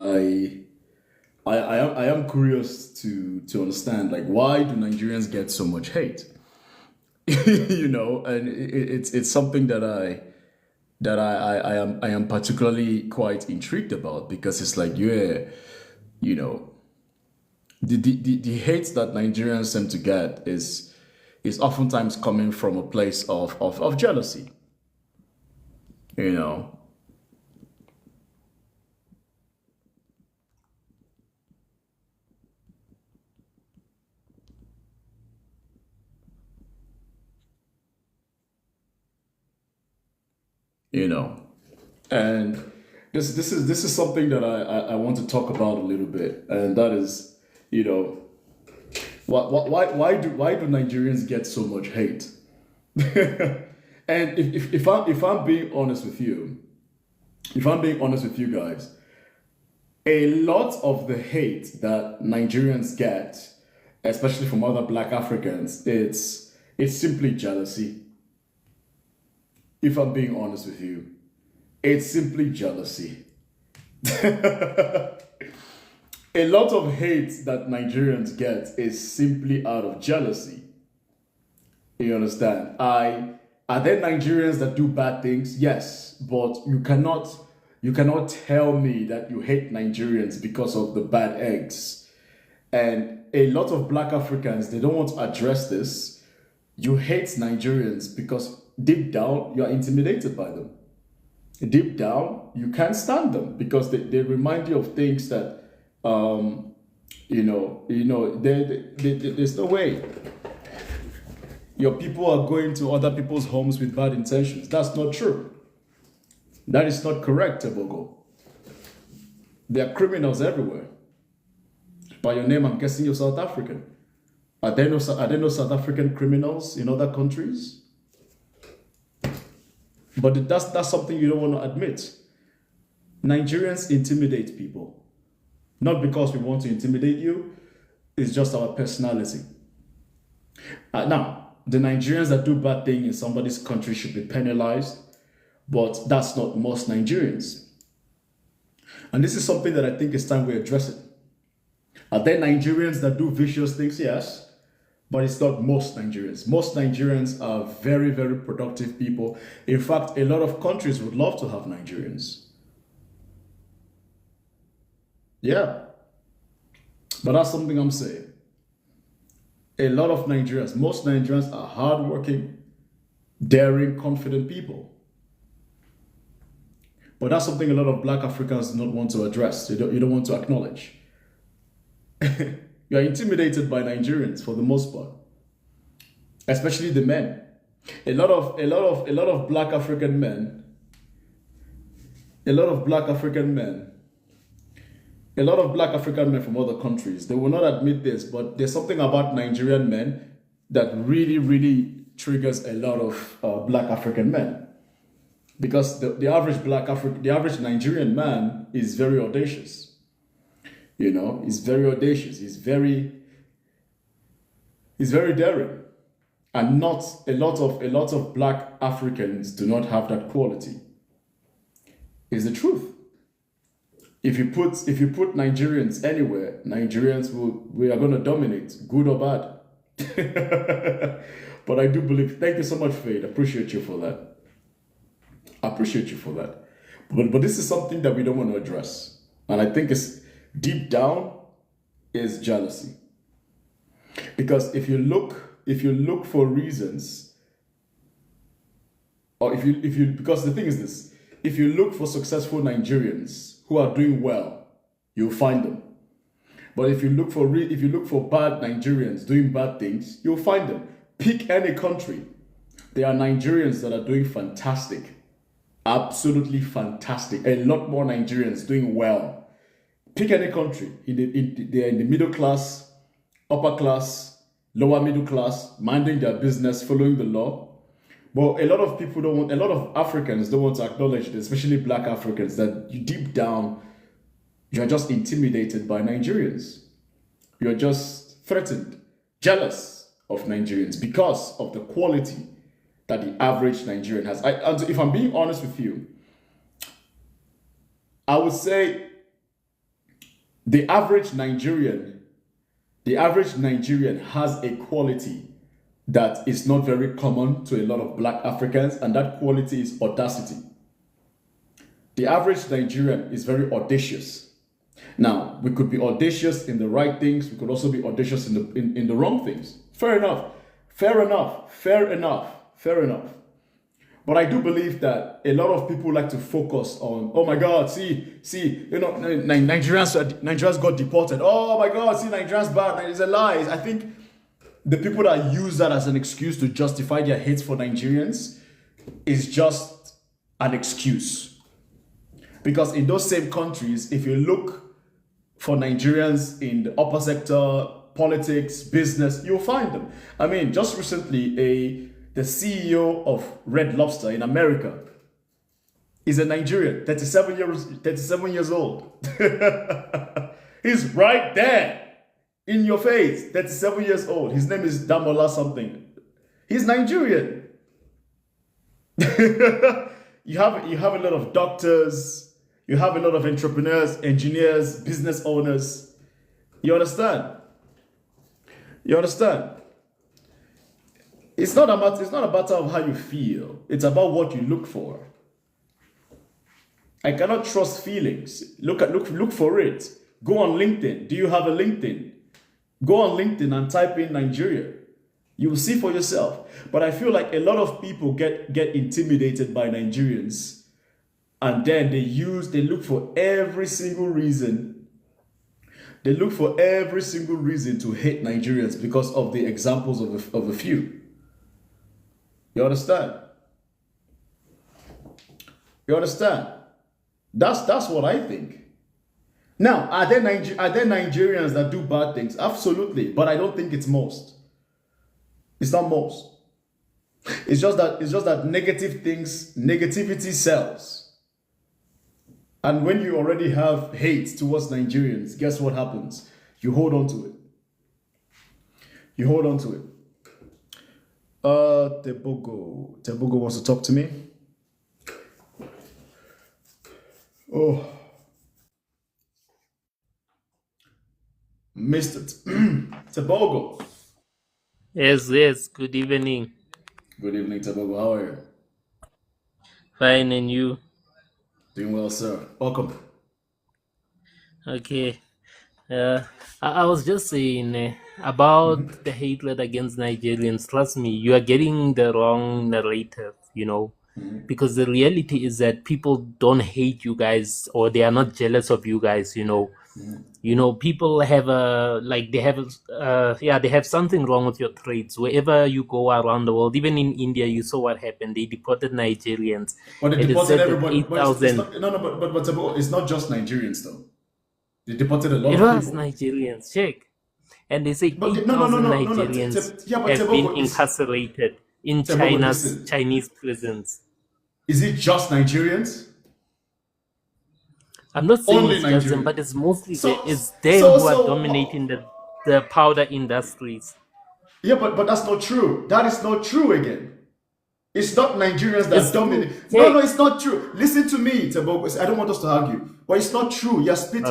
I I am curious to understand, like, why do Nigerians get so much hate? And it's something that I am particularly quite intrigued about, because it's like, you know the hate that Nigerians tend to get is oftentimes coming from a place of jealousy. You know, you know, and this is something that I want to talk about a little bit, and that is, you know, why do Nigerians get so much hate? And if I'm being honest with you, if I'm being honest with you guys, a lot of the hate that Nigerians get, especially from other Black Africans, it's simply jealousy. If I'm being honest with you, it's simply jealousy. A lot of hate that Nigerians get is simply out of jealousy. You understand? I Are there Nigerians that do bad things? Yes, but you cannot tell me that you hate Nigerians because of the bad eggs. And a lot of Black Africans, they don't want to address this. You hate Nigerians because deep down you are intimidated by them. Deep down you can't stand them because they remind you of things that um there's no way your people are going to other people's homes with bad intentions. That's not true. That is not correct, Ebogo. There are criminals everywhere. By your name, I'm guessing you're South African. Are there no South African criminals in other countries? But that's something you don't want to admit. Nigerians intimidate people. Not because we want to intimidate you, it's just our personality. Now, the Nigerians that do bad things in somebody's country should be penalized, but that's not most Nigerians. And this is something that I think it's time we address it. Are there Nigerians that do vicious things? Yes, but it's not most Nigerians. Most Nigerians are very, very productive people. In fact, a lot of countries would love to have Nigerians. Yeah, but that's something I'm saying. A lot of Nigerians, most Nigerians are hardworking, daring, confident people. But that's something a lot of Black Africans do not want to address. You don't want to acknowledge. You are intimidated by Nigerians for the most part, especially the men. A lot of Black African men, a lot of Black African men, a lot of Black African men from other countries. They will not admit this, but there's something about Nigerian men that really, really triggers a lot of Black African men, because the average Nigerian man is very audacious. He's very audacious. He's very daring, and not a lot of Black Africans do not have that quality. Is the truth. If you put Nigerians anywhere, Nigerians we are going to dominate, good or bad. But I do believe. Thank you so much, Fade. Appreciate you for that. Appreciate you for that. But this is something that we don't want to address, and I think it's deep down is jealousy. Because if you look for reasons, or if you because the thing is this, if you look for successful Nigerians who are doing well, you'll find them. But if you look for bad Nigerians doing bad things, you'll find them. Pick any country. There are Nigerians that are doing fantastic, absolutely fantastic. A lot more Nigerians doing well. Pick any country. They're in the middle class, upper class, lower middle class, minding their business, following the law. But a lot of Africans don't want to acknowledge this, especially Black Africans, that you deep down, you're just intimidated by Nigerians. You're just threatened, jealous of Nigerians because of the quality that the average Nigerian has. And if I'm being honest with you, I would say The average Nigerian, has a quality that is not very common to a lot of black Africans, and that quality is audacity. The average Nigerian is very audacious. Now, we could be audacious in the right things, we could also be audacious in the wrong things. Fair enough. But I do believe that a lot of people like to focus on, oh my God, see, Nigerians got deported. Oh my God, see, Nigerians bad. It's a lie. I think the people that use that as an excuse to justify their hate for Nigerians is just an excuse. Because in those same countries, if you look for Nigerians in the upper sector, politics, business, you'll find them. I mean, just recently, the CEO of Red Lobster in America is a Nigerian, 37 years old. He's right there in your face, 37 years old. His name is Damola something. He's Nigerian. You have a lot of doctors, you have a lot of entrepreneurs, engineers, business owners. You understand? It's not a matter of how you feel. It's about what you look for. I cannot trust feelings. Look for it. Go on LinkedIn. Do you have a LinkedIn? Go on LinkedIn and type in Nigeria. You will see for yourself. But I feel like a lot of people get intimidated by Nigerians, and then they look for every single reason. They look for every single reason to hate Nigerians because of the examples of a few. You understand? That's what I think. Now, are there Nigerians that do bad things? Absolutely, but I don't think it's most. It's not most. It's just that negativity sells. And when you already have hate towards Nigerians, guess what happens? You hold on to it. Tebogo wants to talk to me. Oh, Mr. Tebogo. Yes, good evening. Good evening, Tebogo. How are you? Fine, and you? Doing well, sir. Welcome. Okay. I was just saying about the hatred against Nigerians. Trust me, you are getting the wrong narrative, because the reality is that people don't hate you guys, or they are not jealous of you guys, people have they have something wrong with your traits. Wherever you go around the world, even in India, you saw what happened. They deported Nigerians. But they deported everybody. 8,000. It's not just Nigerians though. They deported a lot It of was people. Nigerians, check. And they say 8,000 No. Nigerians have Tebogo, been incarcerated in Tebogo, Chinese prisons. Is it just Nigerians? I'm not saying Only it's just them, Nigerians. but it's mostly So- it's them so- who are so- dominating the powder industries. Yeah, but that's not true. That is not true again. It's not Nigerians that It's dominate. true. No, it's not true. Listen to me, Tebogo. I don't want us to argue, but it's not true. You're spewing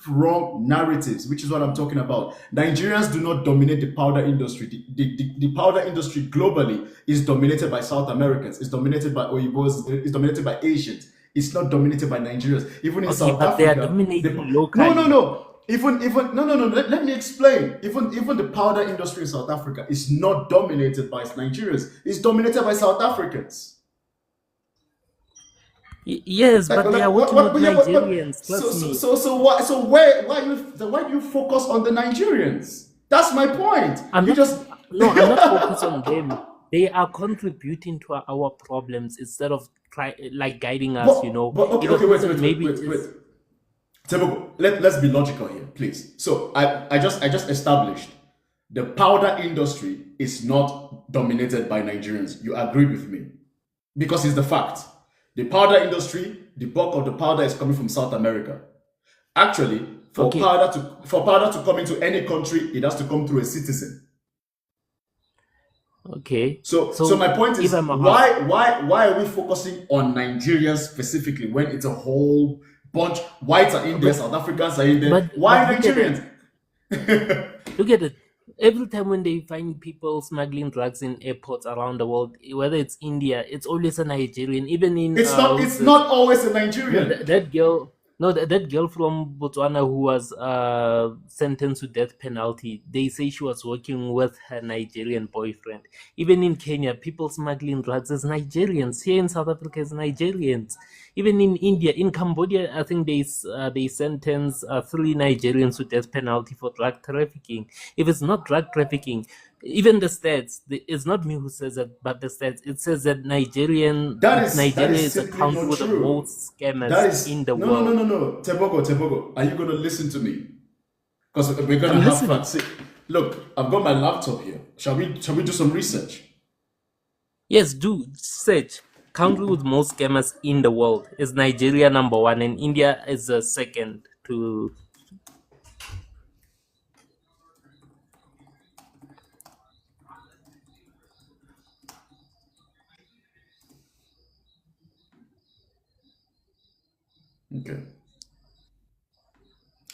wrong narratives, which is what I'm talking about. Nigerians do not dominate the powder industry. The powder industry globally is dominated by South Americans. It's dominated by Oyibos. It's dominated by Asians. It's not dominated by Nigerians. Even in South but they Africa, are dominating locally. No. Let me explain. Even the powder industry in South Africa is not dominated by Nigerians. It's dominated by South Africans. Yes, but they are working with Nigerians. Trust me. So why do you focus on the Nigerians? That's my point. I'm not focused on them. They are contributing to our problems instead of guiding us. Wait. Tebogo, let's be logical here, please. So I just established the powder industry is not dominated by Nigerians. You agree with me? Because it's the fact. The powder industry, the bulk of the powder is coming from South America. Actually, for powder to come into any country, it has to come through a citizen. Okay. So So my point if is, I'm a house, why are we focusing on Nigerians specifically when it's a whole bunch? Whites are in there, but South Africans are in there. but Why look at it. Nigerians? Look at it. Every time when they find people smuggling drugs in airports around the world, whether it's India, it's always a Nigerian. Even in who's It's this? not always a No, Nigerian. that girl. No, that girl from Botswana who was sentenced to death penalty. They say she was working with her Nigerian boyfriend. Even in Kenya, people smuggling drugs as Nigerians. Here in South Africa, as Nigerians. Even in India, in Cambodia, I think they sentence 3 Nigerians to death penalty for drug trafficking. If it's not drug trafficking, even the stats, it's not me who says it, but the stats, it says that That Nigeria is is a simply country not with the true. most That scammers in is the no, world. no. Tebogo, are you gonna listen to me? Because we're gonna I'm have listening. fun. See, look, I've got my laptop here. Shall we do some research? Yes, do search. Country with most scammers in the world is Nigeria number one, and India is the second to. Okay.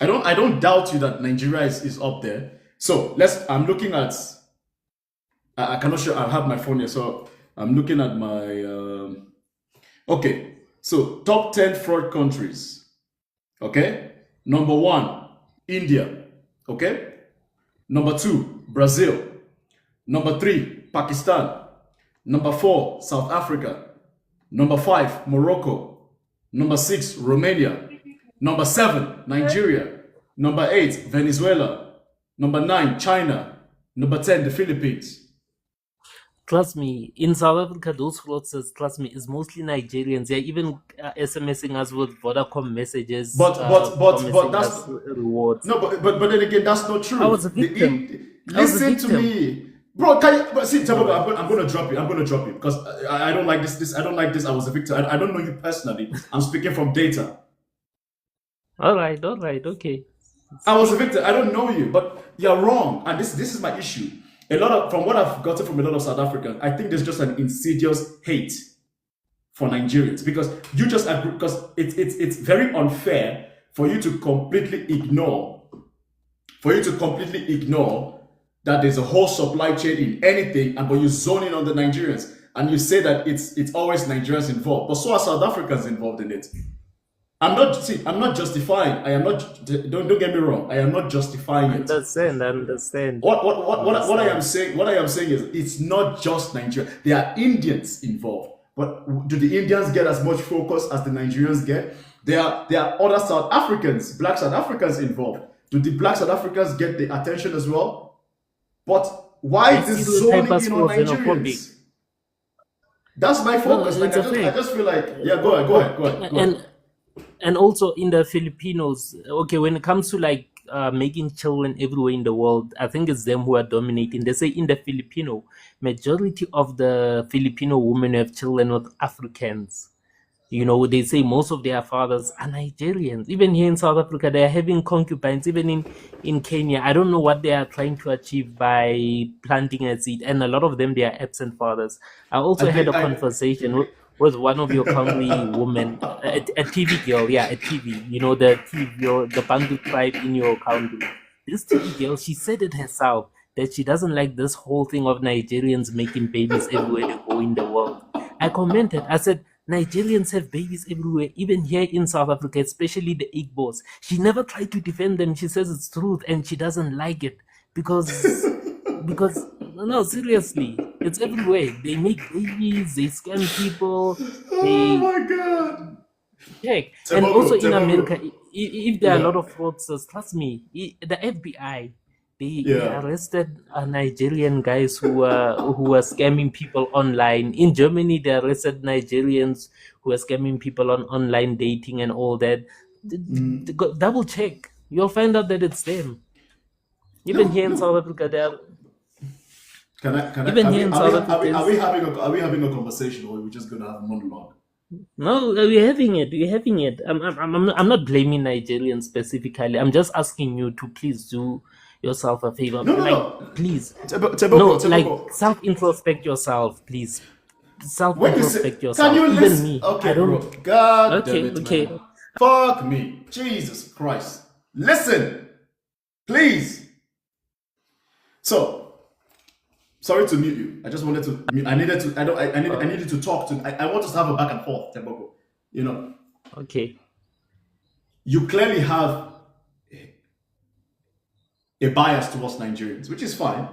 I don't doubt you that Nigeria is up there. So I'm looking at I cannot show I have my phone here, so I'm looking at my okay. So top 10 fraud countries. Okay? Number 1, India. Okay? Number 2, Brazil. Number 3, Pakistan. Number 4, South Africa. Number 5, Morocco. Number 6, Romania. Number 7, Nigeria. Number 8, Venezuela. Number 9, China. Number 10, the Philippines. Trust me, in South Africa, those fraudsters, trust me, is mostly Nigerians. They're even SMSing us with Vodacom messages, But promising that's us rewards. no, but then again, that's not I was true. a victim. I was a Listen to victim. me, bro. Can you, but see, All Tabogo, right. I'm gonna drop you. I'm gonna drop you because I don't like this. I don't like this. I was a victim. I don't know you personally. I'm speaking from data. All right. All right. Okay. I was a Speak. victim. I don't know you, but you're wrong. And this is my issue. A lot of from what I've gotten from a lot of South Africans, I think there's just an insidious hate for Nigerians because you just agree because it's very unfair for you to completely ignore that there's a whole supply chain in anything, and but you zone in on the Nigerians and you say that it's always Nigerians involved, but so are South Africans involved in it. I'm not justifying. I am not. Don't get me wrong. I am not justifying it. Understand. Understand. What I am Understand. saying, is it's not just Nigeria. There are Indians involved, but do the Indians get as much focus as the Nigerians get? There are other South Africans, black South Africans involved. Do the black South Africans get the attention as well? But why They this stereotype zoning us in on for xenophobic. Nigerians? That's my No, focus. Like it's a I fact. just feel like yeah. Go ahead. And also in the Filipinos, okay, when it comes to like making children everywhere in the world, I think it's them who are dominating. They say in the Filipino, majority of the Filipino women have children with Africans. You know, they say most of their fathers are Nigerians. Even here in South Africa, they are having concubines. Even in Kenya, I don't know what they are trying to achieve by planting a seed. And a lot of them, they are absent fathers. I I also had a think conversation with one of your country women, a TV girl, yeah, a TV. You know, the TV, the Bantu tribe in your country. This TV girl, she said it herself that she doesn't like this whole thing of Nigerians making babies everywhere they go in the world. I commented, I said, Nigerians have babies everywhere, even here in South Africa, especially the Igbos. She never tried to defend them. She says it's truth and she doesn't like it because no, seriously, it's everywhere. They make babies, they scam people, oh they my god. check. And also Tebogo, in America, Tebogo. if there are a lot Yeah. of fraudsters, trust me, the FBI, they Yeah. arrested Nigerian guys who are scamming people online. In Germany, they arrested Nigerians who are scamming people on online dating and all that. Double check. You'll find out that it's them. Even No, here in no. South Africa, they are. Can I Even here in South Africa, are we having a conversation or are we just gonna have a monologue? no, we're having it. We're having it. I'm not blaming Nigerians specifically. I'm just asking you to please do yourself a favor. No, no, Like, no. please, no, Teboko, like Teboko. self-introspect yourself, please. When you say, Self-introspect can yourself. you Even listen? me, I Okay, bro. don't. God damn Okay, it, okay. man. Fuck me. Jesus Christ. Listen, please. So, sorry to mute you. I just wanted to. I needed to. I don't. I needed to talk to. I want us to have a back and forth, Teboko. You know, Okay. you clearly have a bias towards Nigerians, which is fine.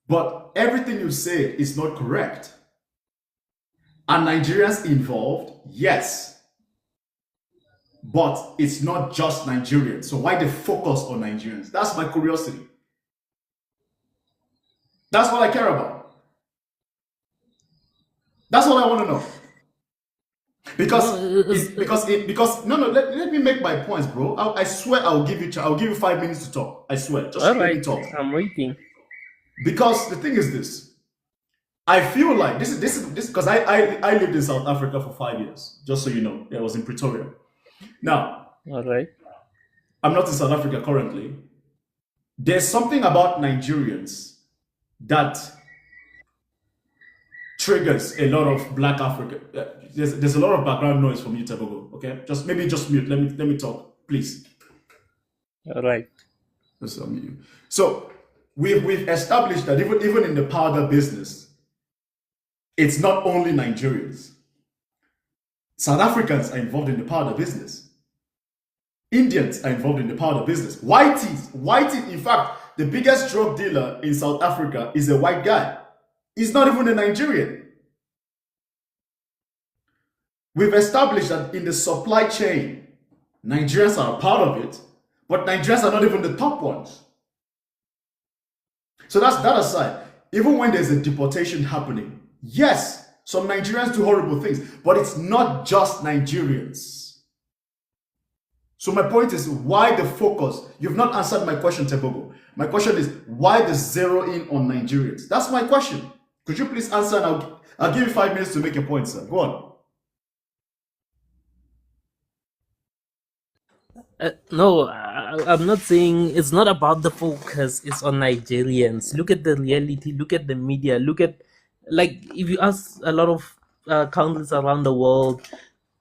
But everything you say is not correct. Are Nigerians involved? Yes. But it's not just Nigerians. So why the focus on Nigerians? That's my curiosity. That's what I care about. That's all I want to know. Because let me make my points, bro. I swear I'll give you 5 minutes to talk. I swear. Just All let me right. talk. I'm waiting. Because the thing is this. I feel like this because I lived in South Africa for 5 years, just so you know. I was in Pretoria. Now, All right. I'm not in South Africa currently. There's something about Nigerians that triggers a lot of Black African. There's a lot of background noise from you, Tebogo. Okay, just mute. Let me talk, please. All right. Just unmute you. So we've established that even in the powder business, it's not only Nigerians. South Africans are involved in the powder business. Indians are involved in the powder business. Whitey, in fact, the biggest drug dealer in South Africa is a white guy. He's not even a Nigerian. We've established that in the supply chain, Nigerians are a part of it, but Nigerians are not even the top ones. So that's that aside. Even when there's a deportation happening, yes, some Nigerians do horrible things, but it's not just Nigerians. So my point is, why the focus? You've not answered my question, Tebogo. My question is, why the zero in on Nigerians? That's my question. Could you please answer, and I'll give you 5 minutes to make your point, sir. Go on. No, I'm not saying it's not about the focus. It's on Nigerians. Look at the reality. Look at the media. Look at, like, if you ask a lot of countries around the world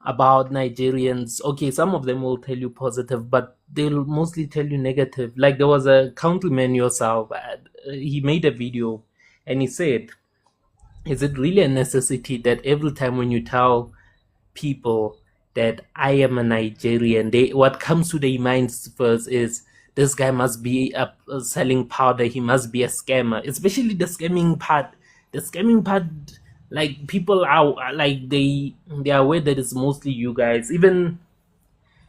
about Nigerians, okay, some of them will tell you positive, but they'll mostly tell you negative. Like, there was a countryman yourself. He made a video, and he said, "Is it really a necessity that every time when you tell people that I am a Nigerian, what comes to their minds first is this guy must be selling powder, he must be a scammer," especially the scamming part. The scamming part, like, people are like, they are aware that it's mostly you guys. Even,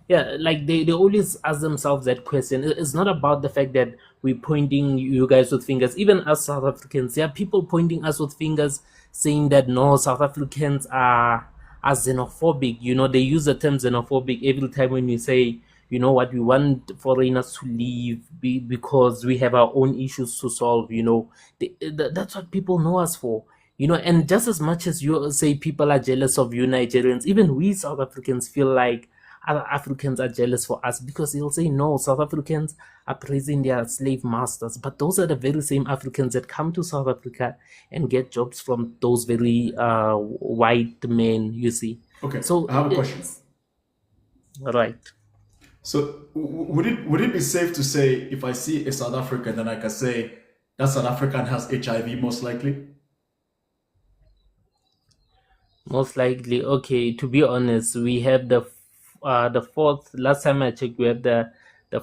yeah, like, they always ask themselves that question. It's not about the fact that we're pointing you guys with fingers. Even us South Africans, there are people pointing us with fingers, saying that no, South Africans are xenophobic. They use the term xenophobic every time when we say, you know what, we want foreigners to leave because we have our own issues to solve. That's what people know us for. And just as much as you say people are jealous of you Nigerians, even we South Africans feel like other Africans are jealous for us, because they'll say, no, South Africans are praising their slave masters. But those are the very same Africans that come to South Africa and get jobs from those very white men, you see. Okay, So I have a question. Right. So would it be safe to say, if I see a South African, then I can say that South African has HIV most likely? Most likely. Okay, to be honest, we have the fourth. Last time I checked, we have the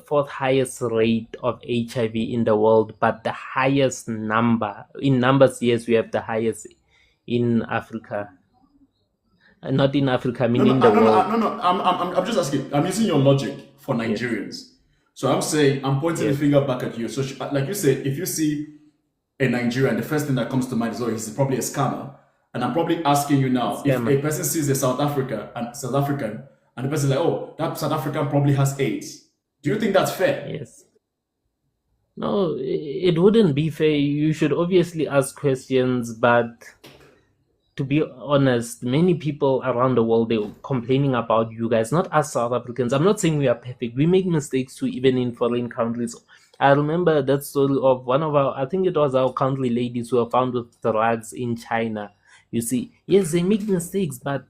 fourth highest rate of HIV in the world, but the highest number in numbers. Yes, we have the highest in Africa. Not in Africa, I mean in the world. I'm just asking. I'm using your logic for Yes. Nigerians. So I'm saying, I'm pointing the Yes. finger back at you. So like you said, if you see a Nigerian, the first thing that comes to mind is, oh, he's probably a scammer. And I'm probably asking you now, if Scammer. a person sees a South African, and the person is like, oh, that South African probably has AIDS. Do you think that's fair? Yes. No, it wouldn't be fair. You should obviously ask questions, but to be honest, many people around the world, they're complaining about you guys, not us South Africans. I'm not saying we are perfect. We make mistakes too, even in foreign countries. I remember that story of one of our, I think it was our country ladies who were found with drugs in China. You see, yes, they make mistakes, but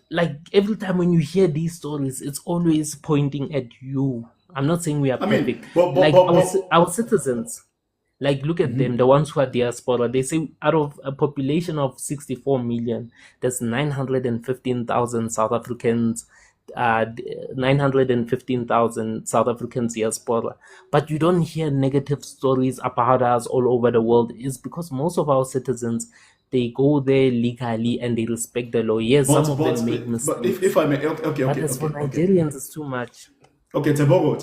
like every time when you hear these stories, it's always pointing at you. I'm not saying we are I mean, perfect. Like our citizens, like look at them, mhm. the ones who are diaspora. They say out of a population of 64 million, there's 915,000 South Africans. 915,000 South Africans diaspora, but you don't hear negative stories about us all over the world. Is because most of our citizens, they go there legally and they respect the law. Yes, some of them make But mistakes, if I may, okay, but okay, as for okay, okay. Nigerians, it's too much. Okay, Tebogo,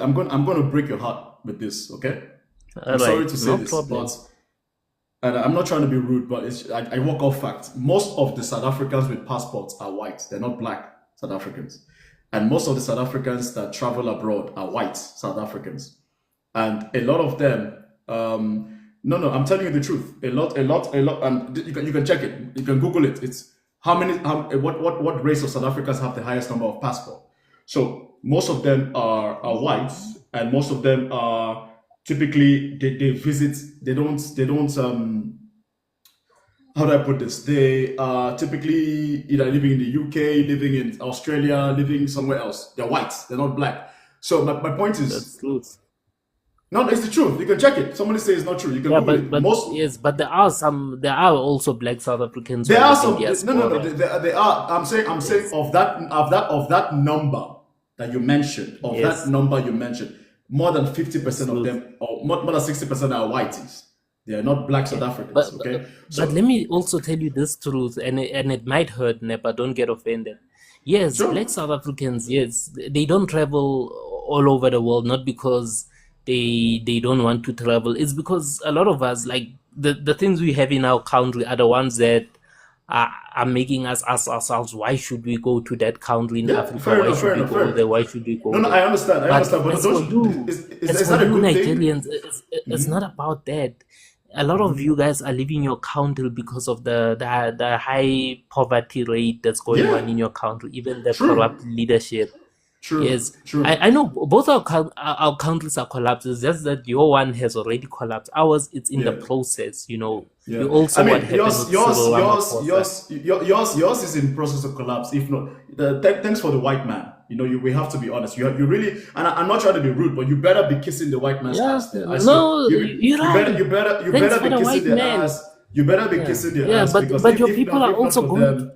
I'm going to break your heart with this, okay? All I'm sorry right, to say no this, but problem. and I'm not trying to be rude, but I work off fact. Most of the South Africans with passports are white. They're not black South Africans. And most of the South Africans that travel abroad are white South Africans. And a lot of them, no, I'm telling you the truth. A lot, and you can check it. You can Google it. It's what race of South Africans have the highest number of passport. So most of them are white, and most of them are typically they visit. They don't how do I put this? They are typically either living in the UK, living in Australia, living somewhere else. They're white. They're not black. So my point is, That's true. no, it's the truth. You can check it. Somebody say it's not true. You can Yeah, Google but it. but Most yes, but there are also black South Africans who there are are living some. No. diaspora. They are. I'm saying Yes, of that number that you mentioned, yes, more than that's 50% of true. them, or more than 60% are whiteys. They are not black South Okay. But, Africans. but Okay, but let so me also tell you this truth, and it might hurt, Nepa. Don't get offended. Yes, sure, black South Africans, yes, they don't travel all over the world, not because they don't want to travel. It's because a lot of us, like the things we have in our country, are the ones that are making us ask ourselves, why should we go to that country in yeah, Africa? fair Why enough, should fair we enough, fair go enough. there? Why should we No, go no, there? I But understand, but as for don't you, as is for that a you good thing? Nigerians, it's not about that. A lot of you guys are leaving your country because of the high poverty rate that's going Yeah, on in your country, even the true, corrupt leadership. true, Yes, I true. know both our countries are collapsed. It's just that your one has already collapsed. Ours, it's in the Yeah, process. yeah. You I also what mean, happened with Cyril Ramaphosa. yours is in process of collapse. If not, thanks for the white man. We have to be honest. You really, and I'm not trying to be rude, but you better be kissing the white man's Yeah, ass there. I swear, no, you're right. you Thanks better for be the kissing white their man. ass. You better be Yeah, kissing their yeah, ass but because but your if people not, are if not also for them,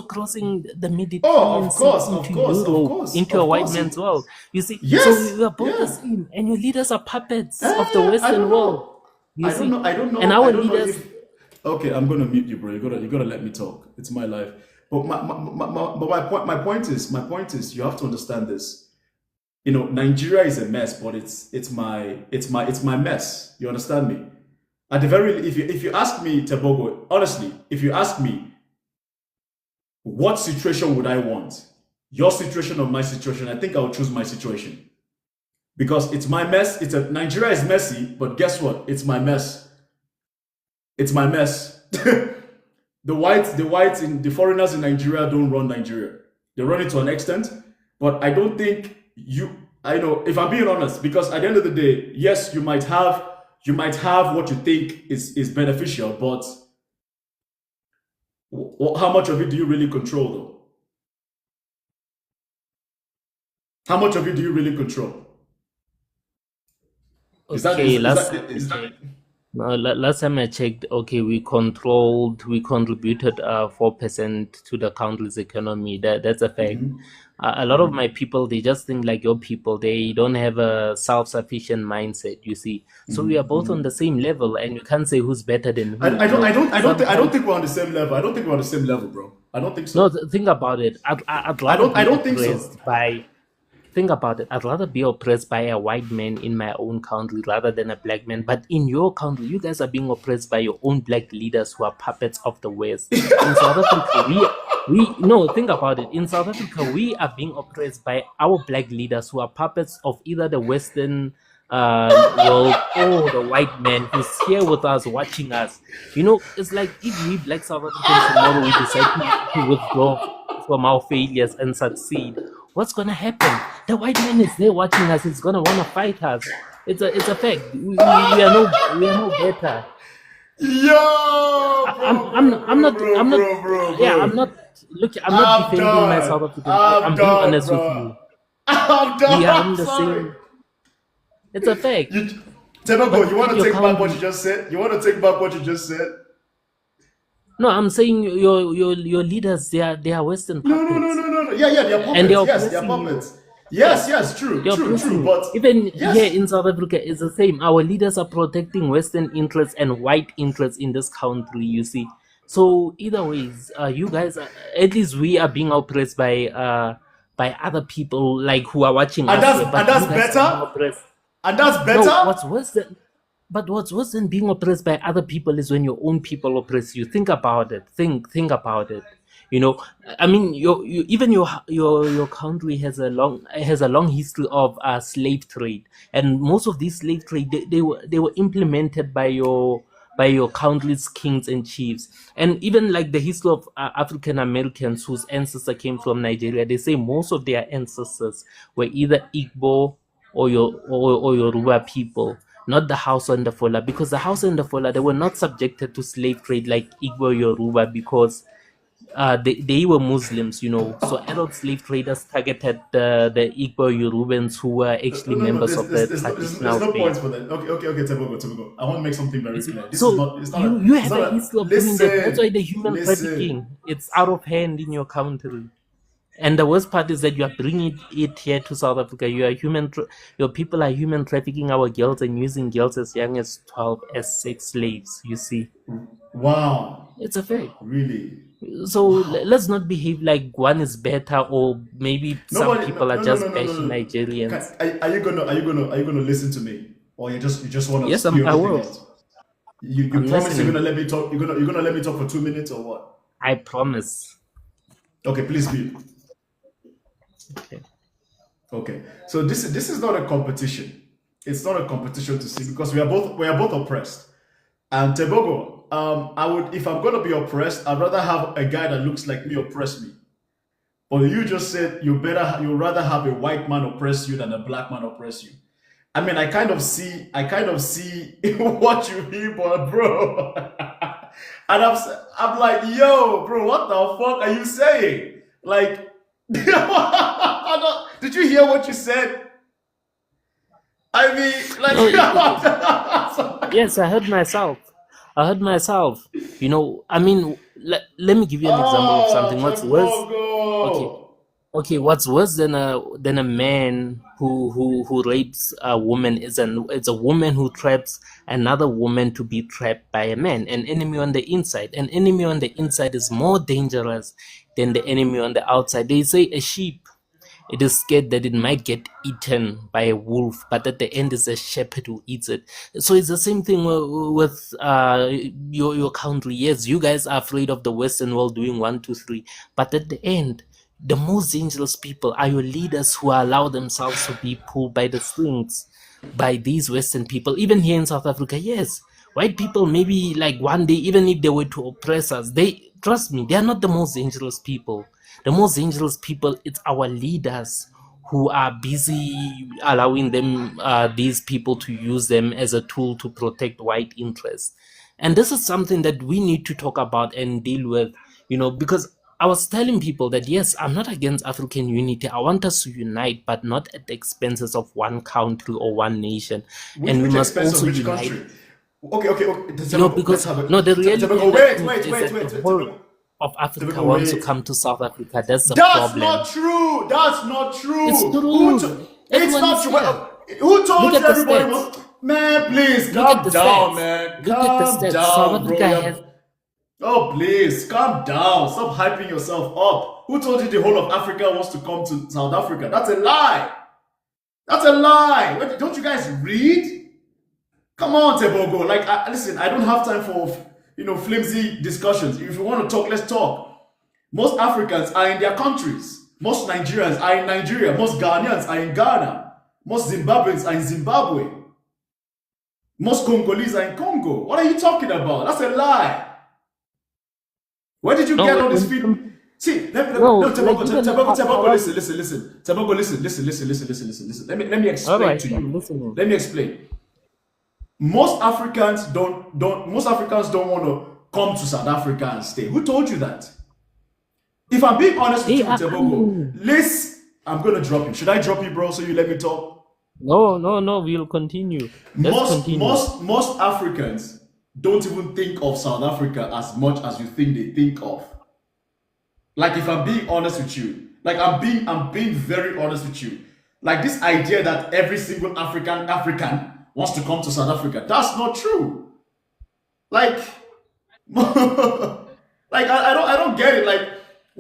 crossing the oh, Mediterranean of Sea course, into of Europe, course, into a of white course. man's world. You see, so we Yes, are both the yeah. same, and your leaders are puppets of the I Western don't world. know. You see, and I our don't know leaders, if. Okay, I'm gonna mute you, bro. You gotta let me talk. It's my life. But my point is, you have to understand this. Nigeria is a mess, but it's my mess. You understand me? At the very, if you ask me, Tebogo, honestly, if you ask me, what situation would I want? Your situation or my situation? I think I would choose my situation because it's my mess. Nigeria is messy, but guess what? It's my mess. It's my mess. The foreigners in Nigeria don't run Nigeria. They run it to an extent, but I don't think you. I know if I'm being honest, because at the end of the day, yes, you might have what you think is beneficial, but how much of it do you really control, though? How much of it do you really control? Is that okay, is that okay. No, last time I checked, okay, we contributed 4% to the country's economy. That's a fact. A lot of my people, they just think like your people. They don't have a self-sufficient mindset. You see, so we are both on the same level, and you can't say who's better than who. I don't Sometimes think we're on the same level. I don't think we're on the same level, bro. I don't think no. so. Think about it. I'd I rather don't I be don't think so. oppressed by Think about it. I'd rather be oppressed by a white man in my own country rather than a black man. But in your country, you guys are being oppressed by your own black leaders who are puppets of the West. In South Africa, we no, think about it. In South Africa, we are being oppressed by our black leaders who are puppets of either the Western world or the white man who's here with us, watching us. It's like if we black South Africans tomorrow we decide to withdraw from our failures and succeed, what's gonna happen? The white man is there watching us. He's gonna wanna fight us. It's a fact. We are no better. Yo, I'm bro, I'm bro, I'm bro, not bro, I'm not bro, bro, yeah I'm bro. not look I'm not I'm defending my done. South African. I'm I'm being done, honest with bro. you. I'm We are done. in the Sorry. same. It's a fact. You, Tebogo, But you want take to your take back what you country. just said? You want to take back what you just said? No, I'm saying your leaders, they are Western No, no, no, puppets, no, no, no. Yeah, yeah, they're and they're puppets. Yes, they're oppressing you. puppets. Yeah, Yes, yes, true, they're true, oppressing true. you. But Even here yes, in South Africa, it's the same. Our leaders are protecting Western interests and white interests in this country. You see, so either ways, you guys, at least we are being oppressed by other people like who are watching and us that's here, and but you that's guys are being better, oppressed. and that's No, better. what's worse than being oppressed by other people is when your own people oppress you. Think about it. Think about it. You know, I mean, even your country has a long history of slave trade, and most of these slave trade they were implemented by your country's kings and chiefs, and even like the history of African Americans whose ancestors came from Nigeria. They say most of their ancestors were either Igbo or Yoruba people, not the Hausa and the Fola, because the Hausa and the Fola they were not subjected to slave trade like Igbo Yoruba because they were Muslims, So adult slave traders targeted the Igbo Yorubans who were actually No, no, members there's, of there's, the there's, no, there's traditional no faith. points for that. Okay, okay, okay, Tebogo, Tebogo. I want to make something very You see, clear. This is so not, it's not you a, you it's have not a a, history of doing that. That's why listen, the human listen. trafficking it's out of hand in your country. And the worst part is that you are bringing it here to South Africa. Your people are human trafficking our girls and using girls as young as 12 as sex slaves. You see, Wow. it's a fact. Really? So Wow. let's not behave like one is better, or maybe some Nobody, no, people are no, no, no, just no, no, bashing no. Nigerians. Are you gonna listen to me, or you just want to Yes, spew I everything will. out? You I'm promise you're listening. gonna let me talk. You're gonna let me talk for 2 minutes or what? I promise. Okay, please be. Okay. Okay, so this is not a competition. It's not a competition to see because we are both oppressed. And Tebogo, I would if I'm gonna be oppressed, I'd rather have a guy that looks like me oppress me. But you just said you'd rather have a white man oppress you than a black man oppress you. I mean, I kind of see what you mean, but bro, and I'm like, yo, bro, what the fuck are you saying? Like, did you hear what you said? I mean, No, like, yes, I heard myself. I heard myself. I mean, let me give you an example of oh, something. What's worse? Okay, Tebogo. okay. What's worse than a man who rapes a woman it's a woman who traps another woman to be trapped by a man, an enemy on the inside. An enemy on the inside is more dangerous than the enemy on the outside. They say a sheep, it is scared that it might get eaten by a wolf, but at the end, it's a shepherd who eats it. So it's the same thing with your country. Yes, you guys are afraid of the Western world doing one, two, three, but at the end, the most dangerous people are your leaders who allow themselves to be pulled by the strings by these Western people. Even here in South Africa, yes, white people maybe like one day, even if they were to oppress us, they trust me, they are not the most dangerous people. The most dangerous people, it's our leaders who are busy allowing these people to use them as a tool to protect white interests. And this is something that we need to talk about and deal with, because I was telling people that yes, I'm not against African unity. I want us to unite, but not at the expenses of one country or one nation. Which And we which must expense of also which unite, country? Okay, okay, okay. Tebogo, let's because have a no, the reality Tebogo. in the Wait, end wait, is wait, that wait, the whole Tebogo. of Africa Tebogo, wants to wait. come to South Africa. That's the That's not problem. true. That's not It's true. true. It's Everyone not is true. here. Who Look told you at the everybody stats. was? Man, please Look at the calm down, stats. man. Look at the Calm stats. South down, bro. Africa has. Oh, please calm down. Stop hyping yourself up. Who told you the whole of Africa wants to come to South Africa? That's a lie. That's a lie. Don't you guys read? Come on, Tebogo. Like, listen, I don't have time for flimsy discussions. If you want to talk, let's talk. Most Africans are in their countries. Most Nigerians are in Nigeria. Most Ghanaians are in Ghana. Most Zimbabweans are in Zimbabwe. Most Congolese are in Congo. What are you talking about? That's a lie. Where did you No, get all this when it feed? comes. See, No, no, like even Tebogo, Harari. listen. Tebogo, listen. Let me All explain right, to I'm you. listening. Let me explain. Most Africans don't want to come to South Africa and stay. Who told you that? If I'm being honest with They you, are Tebogo, coming. I'm gonna drop you. Should I drop you, bro, so you let me talk? No. We'll continue. Let's continue. Most Africans don't even think of South Africa as much as you think they think of. Like, if I'm being honest with you, like I'm being very honest with you. Like, this idea that every single African wants to come to South Africa, that's not true. Like, I don't get it. Like,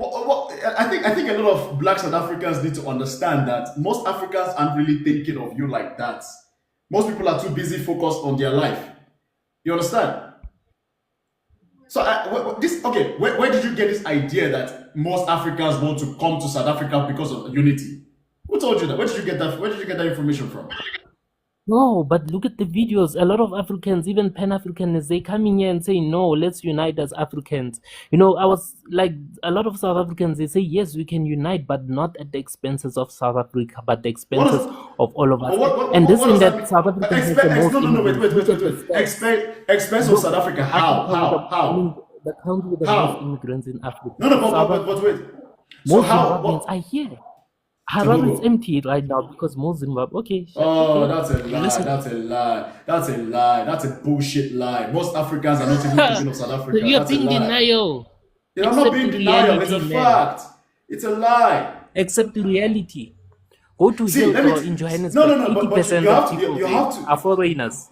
I think a lot of Black South Africans need to understand that most Africans aren't really thinking of you like that. Most people are too busy focused on their life. You understand? So this okay. Where did you get this idea that most Africans want to come to South Africa because of unity? Who told you that? Where did you get that? Where did you get that information from? No, but look at the videos. A lot of Africans, even Pan-Africanists, they come in here and say, no, let's unite as Africans. I was like, a lot of South Africans, they say, yes, we can unite, but not at the expenses of South Africa, but the What expenses does of all of us. And what this does thing that mean? that South Africa has the most No, immigrants. wait. Look at the stats. Expense of Look, South Africa. Africa with the, I mean, How? the country with the most How? immigrants in Africa. No, no, South but Africa. wait. So Most how? Zimbabweans What? are here. Harare is Tebogo. empty right now because most Zimbabwe. Okay, Oh, okay. that's a You lie. listen. That's a bullshit lie. Most Africans are not even thinking of South So Africa. you're That's a being lie. denial. I'm not Accept being the denial. It's a reality, man. fact. It's a lie. Accept the reality. Go to See, let me. Hillbrow in No, Johannesburg. but you 80% have of to. people You there have are to. foreigners.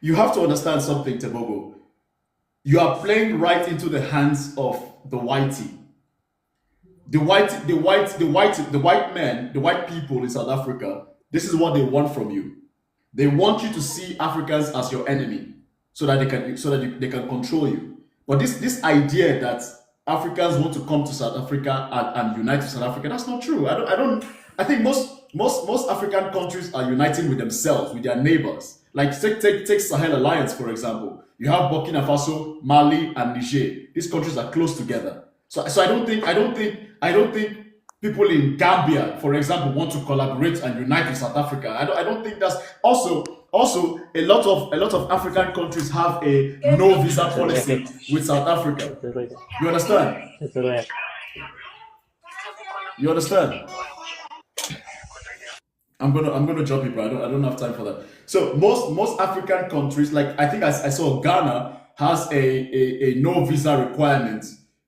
You have to understand something, Tebogo. You are playing right into the hands of the whitey. The white people in South Africa. This is what they want from you. They want you to see Africans as your enemy, so that they can control you. But this idea that Africans want to come to South Africa and unite with South Africa, that's not true. I think most African countries are uniting with themselves, with their neighbors. Like, take Sahel Alliance, for example. You have Burkina Faso, Mali, and Niger. These countries are close together. So I don't think people in Gambia, for example, want to collaborate and unite with South Africa. I don't think that's also a lot of African countries have a no visa That's a policy racket. with South Africa. That's a racket. You understand? That's a racket. You understand? I'm gonna jump it, bro. I don't have time for that. So most African countries, like I think I saw Ghana has a no visa requirement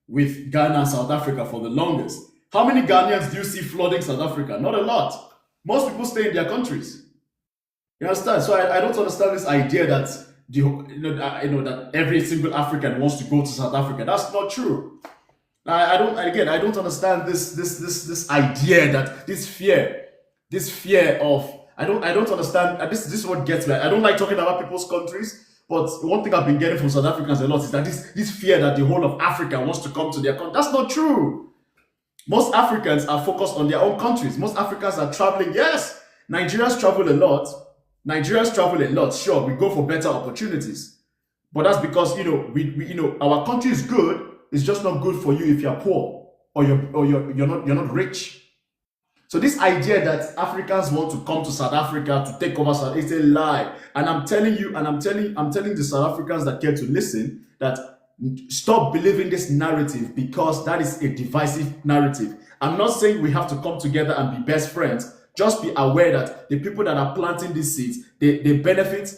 with Ghana and South Africa for the longest. How many Ghanaians do you see flooding South Africa? Not a lot. Most people stay in their countries. You understand? So I don't understand this idea that that every single African wants to go to South Africa. That's not true. I don't understand this idea that this fear of I don't understand. This is what gets me. I don't like talking about people's countries, but one thing I've been getting from South Africans a lot is that this fear that the whole of Africa wants to come to their country. That's not true. Most Africans are focused on their own countries. Most Africans are traveling. Yes, Nigerians travel a lot. Sure, we go for better opportunities, but that's because we our country is good. It's just not good for you if you're poor or you're not rich. So this idea that Africans want to come to South Africa to take over South, it's a lie. And I'm telling you, and I'm telling the South Africans that care to listen that stop believing this narrative, because that is a divisive narrative. I'm not saying we have to come together and be best friends. Just be aware that the people that are planting these seeds, they benefit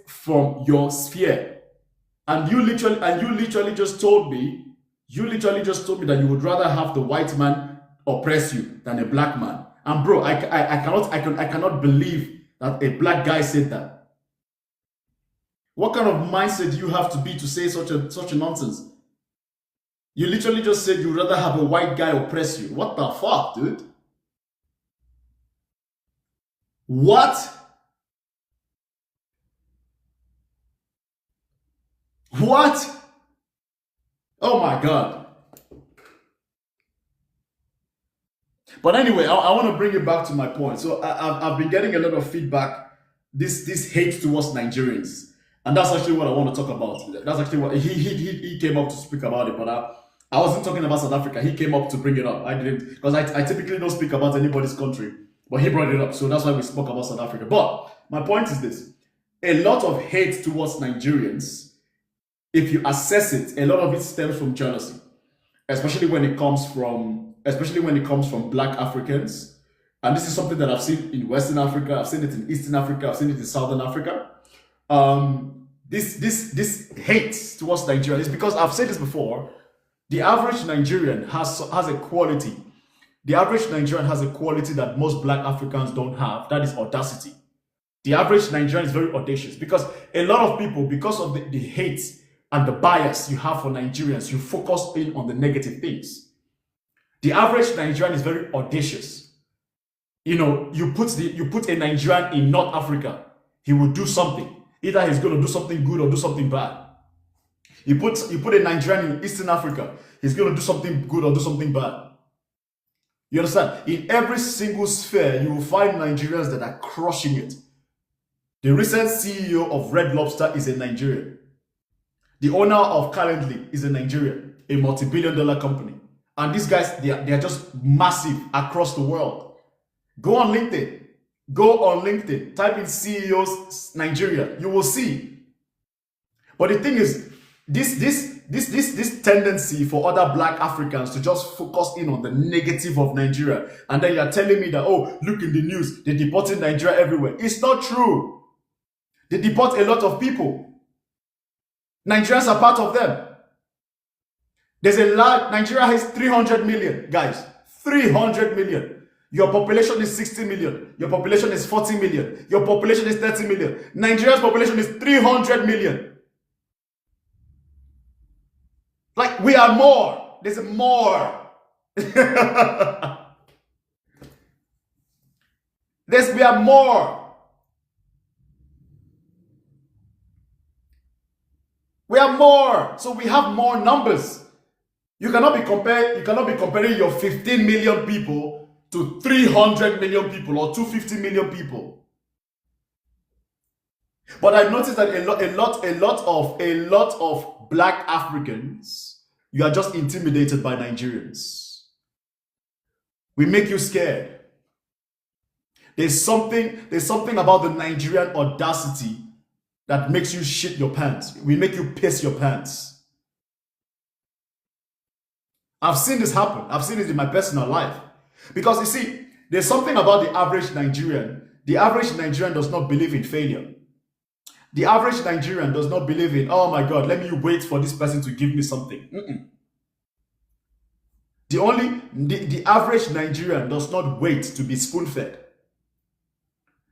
from your sphere. And you literally just told me that you would rather have the white man oppress you than a black man. And bro, I cannot believe that a black guy said that. What kind of mindset do you have to be to say such a nonsense? You literally just said you'd rather have a white guy oppress you. What the fuck, dude? What? What? Oh my god. But anyway, I want to bring it back to my point. So I've been getting a lot of feedback, this hate towards Nigerians. And that's actually what I want to talk about. That's actually what he came up to speak about it, but I wasn't talking about South Africa. He came up to bring it up. I didn't, because I typically don't speak about anybody's country, but he brought it up, so that's why we spoke about South Africa. But my point is this: a lot of hate towards Nigerians, if you assess it, a lot of it stems from jealousy, especially when it comes from Black Africans. And this is something that I've seen in Western Africa, I've seen it in Eastern Africa, I've seen it in Southern Africa. This hate towards Nigeria is because, I've said this before, the average Nigerian has a quality. The average Nigerian has a quality that most Black Africans don't have. That is audacity. The average Nigerian is very audacious, because a lot of people, because of the hate and the bias you have for Nigerians, you focus in on the negative things. The average Nigerian is very audacious. You know, you put a Nigerian in North Africa, he will do something. Either he's going to do something good or do something bad. You put a Nigerian in Eastern Africa, he's going to do something good or do something bad. You understand? In every single sphere, you will find Nigerians that are crushing it. The recent CEO of Red Lobster is a Nigerian. The owner of Calendly is a Nigerian, a multi-billion-dollar company. And these guys, they are just massive across the world. Go on LinkedIn. Go on LinkedIn. Type in CEOs Nigeria. You will see. But the thing is, this tendency for other Black Africans to just focus in on the negative of Nigeria, and then you're telling me that, oh, look in the news, they're deporting Nigeria everywhere. It's not true. They deport a lot of people. Nigerians are part of them. There's a lot. Nigeria has 300 million, guys. 300 million. Your population is 60 million. Your population is 40 million. Your population is 30 million. Nigeria's population is 300 million. Like, we are more. There's more. We are more. We are more. So we have more numbers. You cannot be comparing your 15 million people to 300 million people or 250 million people. But I noticed that a lot of Black Africans, you are just intimidated by Nigerians. We make you scared. There's something about the Nigerian audacity that makes you shit your pants. We make you piss your pants. I've seen this happen. I've seen it in my personal life. Because you see, there's something about the average Nigerian. The average Nigerian does not believe in failure. The average Nigerian does not believe in, oh my God, let me wait for this person to give me something. The average Nigerian does not wait to be spoon-fed.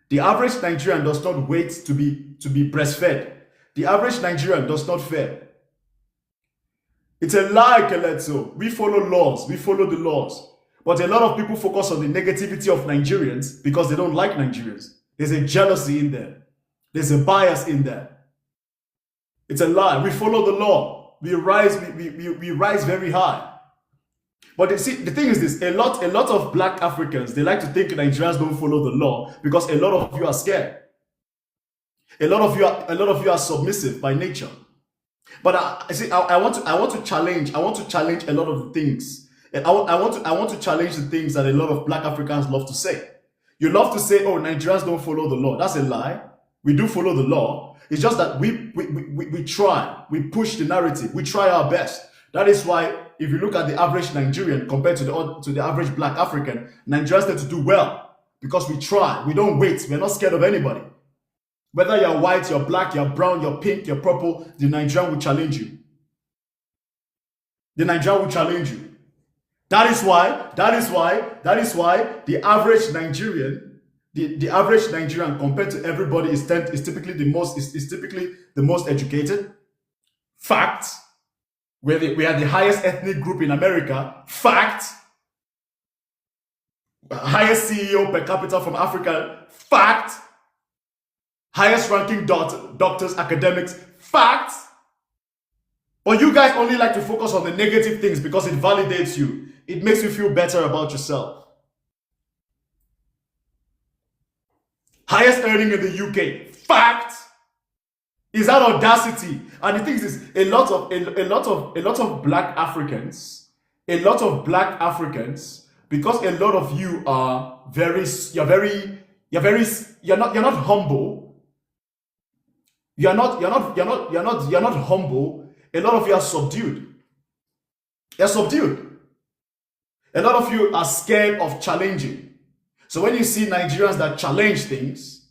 The average Nigerian does not wait to be breastfed. The average Nigerian does not fear. It's a lie, Keletso. We follow laws. We follow the laws. But a lot of people focus on the negativity of Nigerians because they don't like Nigerians. There's a jealousy in there. There's a bias in there. It's a lie. We follow the law. We rise very high. But see, the thing is this, a lot of Black Africans, they like to think Nigerians don't follow the law because a lot of you are scared. A lot of you are submissive by nature. But I want to challenge a lot of the things. And I want to challenge the things that a lot of Black Africans love to say. You love to say, oh, Nigerians don't follow the law. That's a lie. We do follow the law. It's just that we try. We push the narrative. We try our best. That is why, if you look at the average Nigerian compared to the average Black African, Nigerians tend to do well because we try. We don't wait. We're not scared of anybody. Whether you're white, you're black, you're brown, you're pink, you're purple, the Nigerian will challenge you. The Nigerian will challenge you. That is why the average Nigerian, the average Nigerian compared to everybody is typically the most educated. Fact. We are the highest ethnic group in America. Fact. Highest CEO per capita from Africa. Fact. Highest ranking doctors, academics. Fact. But you guys only like to focus on the negative things because it validates you. It makes you feel better about yourself. Highest earning in the UK. Fact. Is that audacity? And the thing is, a lot of black Africans, because a lot of you are you're not humble. You're not humble. A lot of you are subdued. You're subdued. A lot of you are scared of challenging. So when you see Nigerians that challenge things,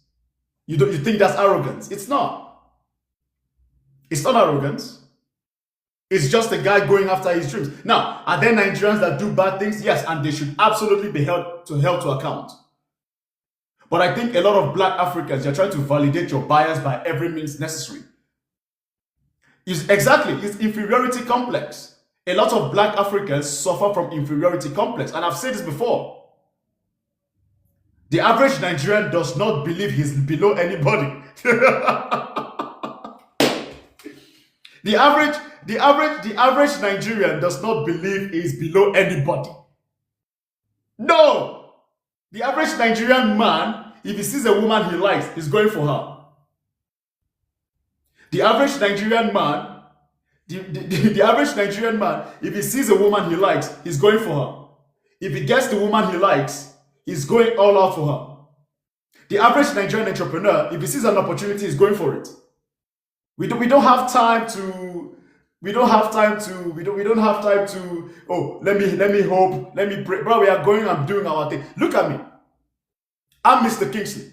you think that's arrogance. It's not. It's not arrogance. It's just a guy going after his dreams. Now, are there Nigerians that do bad things? Yes, and they should absolutely be held to account. But I think a lot of black Africans, you're trying to validate your bias by every means necessary. It's inferiority complex. A lot of black Africans suffer from inferiority complex. And I've said this before. The average Nigerian does not believe he's below anybody. The average Nigerian does not believe he's below anybody. No! The average Nigerian man, if he sees a woman he likes, he's going for her. The average Nigerian man, the average Nigerian man, if he sees a woman he likes, he's going for her. If he gets the woman he likes, he's going all out for her. The average Nigerian entrepreneur, if he sees an opportunity, he's going for it. We don't have time to. Oh, let me hope. Let me pray, bro. We are going and doing our thing. Look at me. I'm Mr. Kingsley.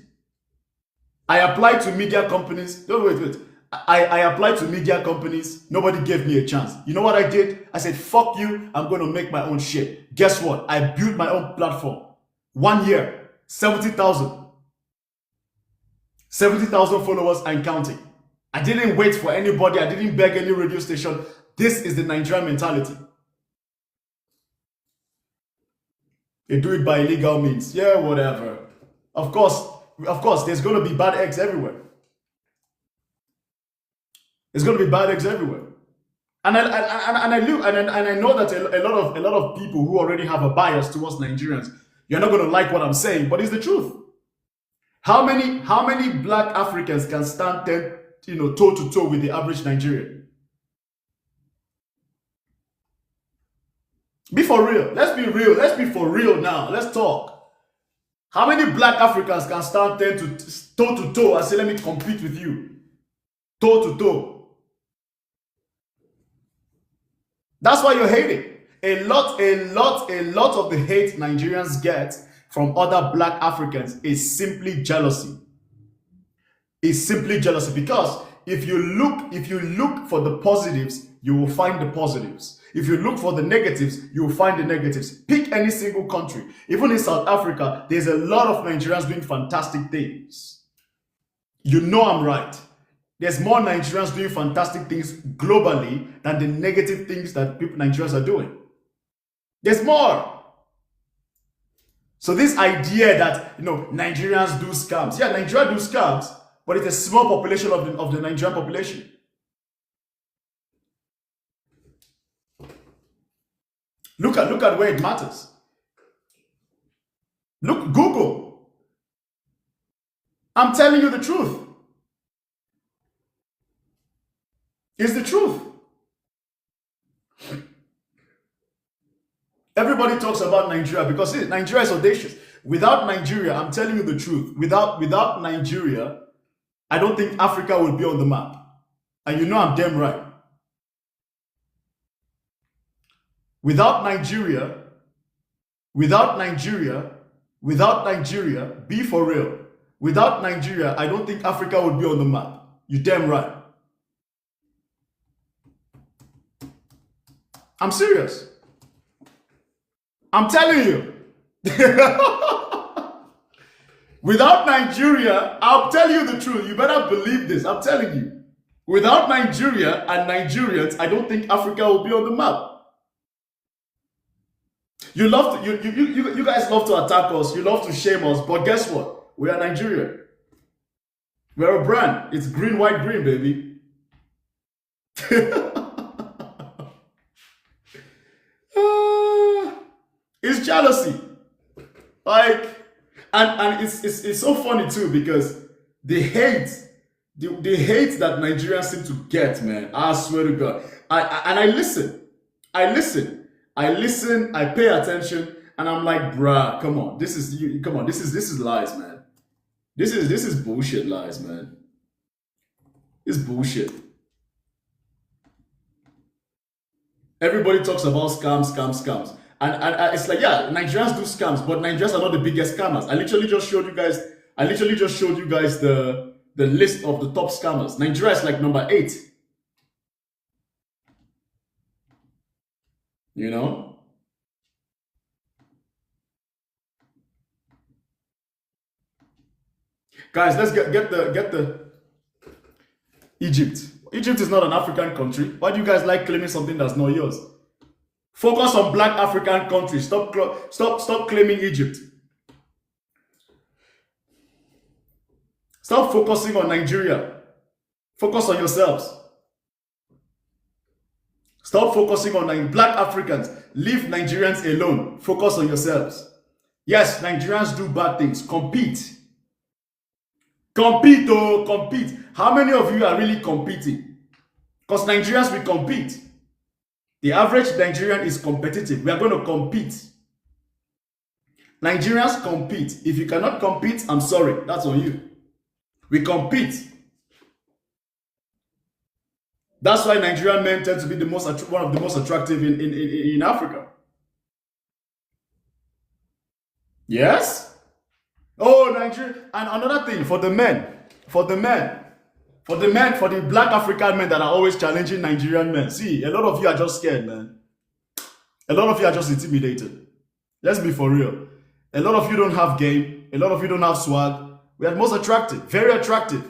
I applied to media companies. No, wait. I applied to media companies. Nobody gave me a chance. You know what I did? I said, "Fuck you. I'm going to make my own shit." Guess what? I built my own platform. 1 year, 70,000 followers and counting. I didn't wait for anybody. I didn't beg any radio station. This is the Nigerian mentality. They do it by illegal means. Yeah, whatever. Of course, there's going to be bad eggs everywhere. There's going to be bad eggs everywhere. And I know that a lot of people who already have a bias towards Nigerians, you're not going to like what I'm saying, but it's the truth. How many black Africans can stand toe to toe with the average Nigerian? Be for real. Let's be real. Let's be for real now. Let's talk. How many black Africans can stand toe to toe and say, "Let me compete with you"? Toe to toe. That's why you're hating. A lot of the hate Nigerians get from other black Africans is simply jealousy. It's simply jealousy, because if you look for the positives, you will find the positives. If you look for the negatives, you will find the negatives. Pick any single country. Even in South Africa, there's a lot of Nigerians doing fantastic things. You know I'm right. There's more Nigerians doing fantastic things globally than the negative things that Nigerians are doing. There's more. So this idea that Nigerians do scams. Yeah, Nigeria do scams, but it's a small population of the Nigerian population. Look at where it matters. Look, Google. I'm telling you the truth. It's the truth. Everybody talks about Nigeria because Nigeria is audacious. Without Nigeria, I'm telling you the truth. Without Nigeria, I don't think Africa will be on the map. And you know I'm damn right. Without Nigeria, be for real. Without Nigeria, I don't think Africa would be on the map. You damn right. I'm serious. I'm telling you. Without Nigeria, I'll tell you the truth. You better believe this. I'm telling you. Without Nigeria and Nigerians, I don't think Africa will be on the map. You guys love to attack us. You love to shame us. But guess what? We are Nigeria. We're a brand. It's green, white, green, baby. It's jealousy. And it's so funny too, because the hate the hate that Nigerians seem to get, man. I swear to God. I listen. I listen. I listen. I pay attention, and I'm like, bruh, come on. Come on. This is lies, man. This is bullshit lies, man. It's bullshit. Everybody talks about scams. And it's like, yeah, Nigerians do scams, but Nigerians are not the biggest scammers. I literally just showed you guys the list of the top scammers. Nigeria is like number 8. You know? Guys, let's get the Egypt. Egypt is not an African country. Why do you guys like claiming something that's not yours? Focus on black African countries. Stop claiming Egypt. Stop focusing on Nigeria. Focus on yourselves. Stop focusing on black Africans. Leave Nigerians alone. Focus on yourselves. Yes, Nigerians do bad things. Compete. Compete, oh, compete. How many of you are really competing? Because Nigerians will compete. The average Nigerian is competitive. We are going to compete. Nigerians compete. If you cannot compete, I'm sorry. That's on you. We compete. That's why Nigerian men tend to be one of the most attractive in Africa. Yes? Oh, Nigeria. And another thing, for the black African men that are always challenging Nigerian men. See, a lot of you are just scared, man. A lot of you are just intimidated. Let's be for real. A lot of you don't have game. A lot of you don't have swag. We are most attractive, very attractive.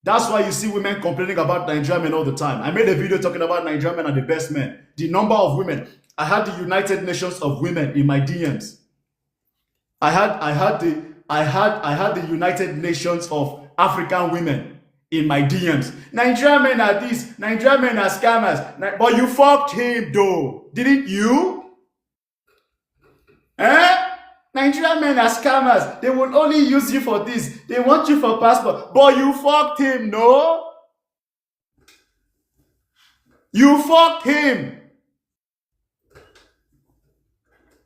That's why you see women complaining about Nigerian men all the time. I made a video talking about Nigerian men are the best men. The number of women. I had the United Nations of women in my DMs. I had the United Nations of African women in my DMs. Nigerian men are this. Nigerian men are scammers. But you fucked him though, didn't you? Eh? Nigerian men are scammers. They will only use you for this. They want you for passport. But you fucked him, no? You fucked him.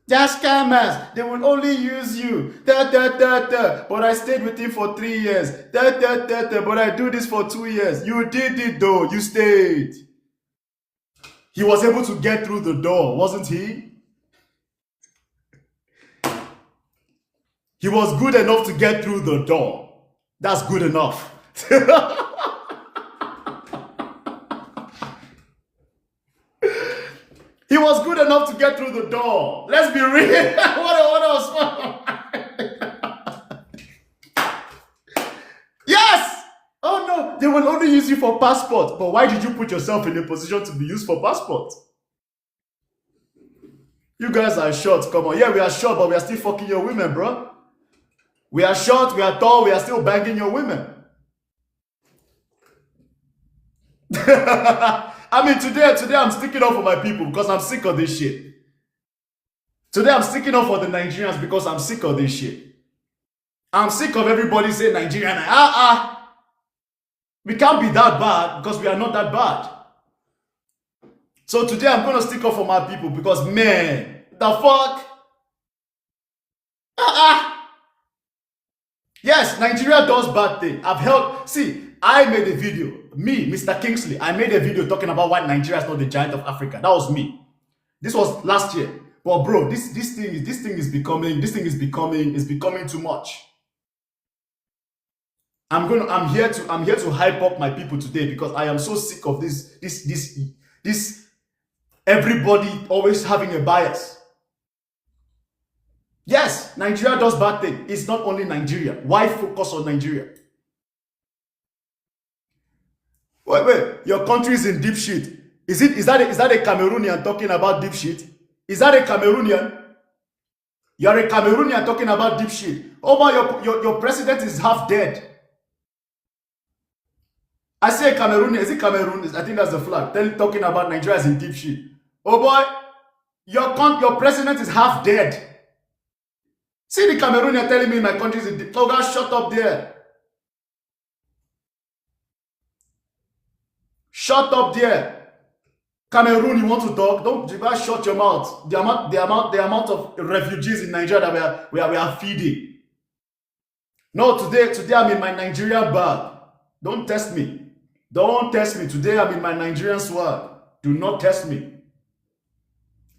They're scammers. They will only use you. But I stayed with him for 3 years. But I do this for 2 years. You did it though. You stayed. He was able to get through the door, wasn't he? He was good enough to get through the door. That's good enough. He was good enough to get through the door. Let's be real. What else? Yes! Oh no, they will only use you for passport. But why did you put yourself in a position to be used for passport? You guys are short, come on. Yeah, we are short, but we are still fucking your women, bro. We are short, we are tall, we are still banging your women. I mean, today I'm sticking up for my people because I'm sick of this shit. Today I'm sticking up for the Nigerians because I'm sick of this shit. I'm sick of everybody saying Nigerian. We can't be that bad because we are not that bad. So today I'm going to stick up for my people because, man, the fuck? Yes, Nigeria does bad things. I've helped. See, I made a video. Me, Mr. Kingsley, I made a video talking about why Nigeria is not the giant of Africa. That was me. This was last year. But bro, this thing is becoming too much. I'm here to hype up my people today because I am so sick of this everybody always having a bias. Yes, Nigeria does bad things. It's not only Nigeria. Why focus on Nigeria? Wait. Your country is in deep shit. Is that a Cameroonian talking about deep shit? Is that a Cameroonian? You're a Cameroonian talking about deep shit. Oh my, your president is half dead. I say Cameroonian. Is it Cameroon? I think that's the flag. Talking about Nigeria is in deep shit. Oh boy, your president is half dead. See the Cameroonian telling me my country is in deep. Oh God, shut up there. Shut up there. Cameroon, you want to talk? Don't you better shut your mouth. The amount of refugees in Nigeria that we are feeding. No, today I'm in my Nigerian bag. Don't test me. Don't test me. Today I'm in my Nigerian swag. Do not test me.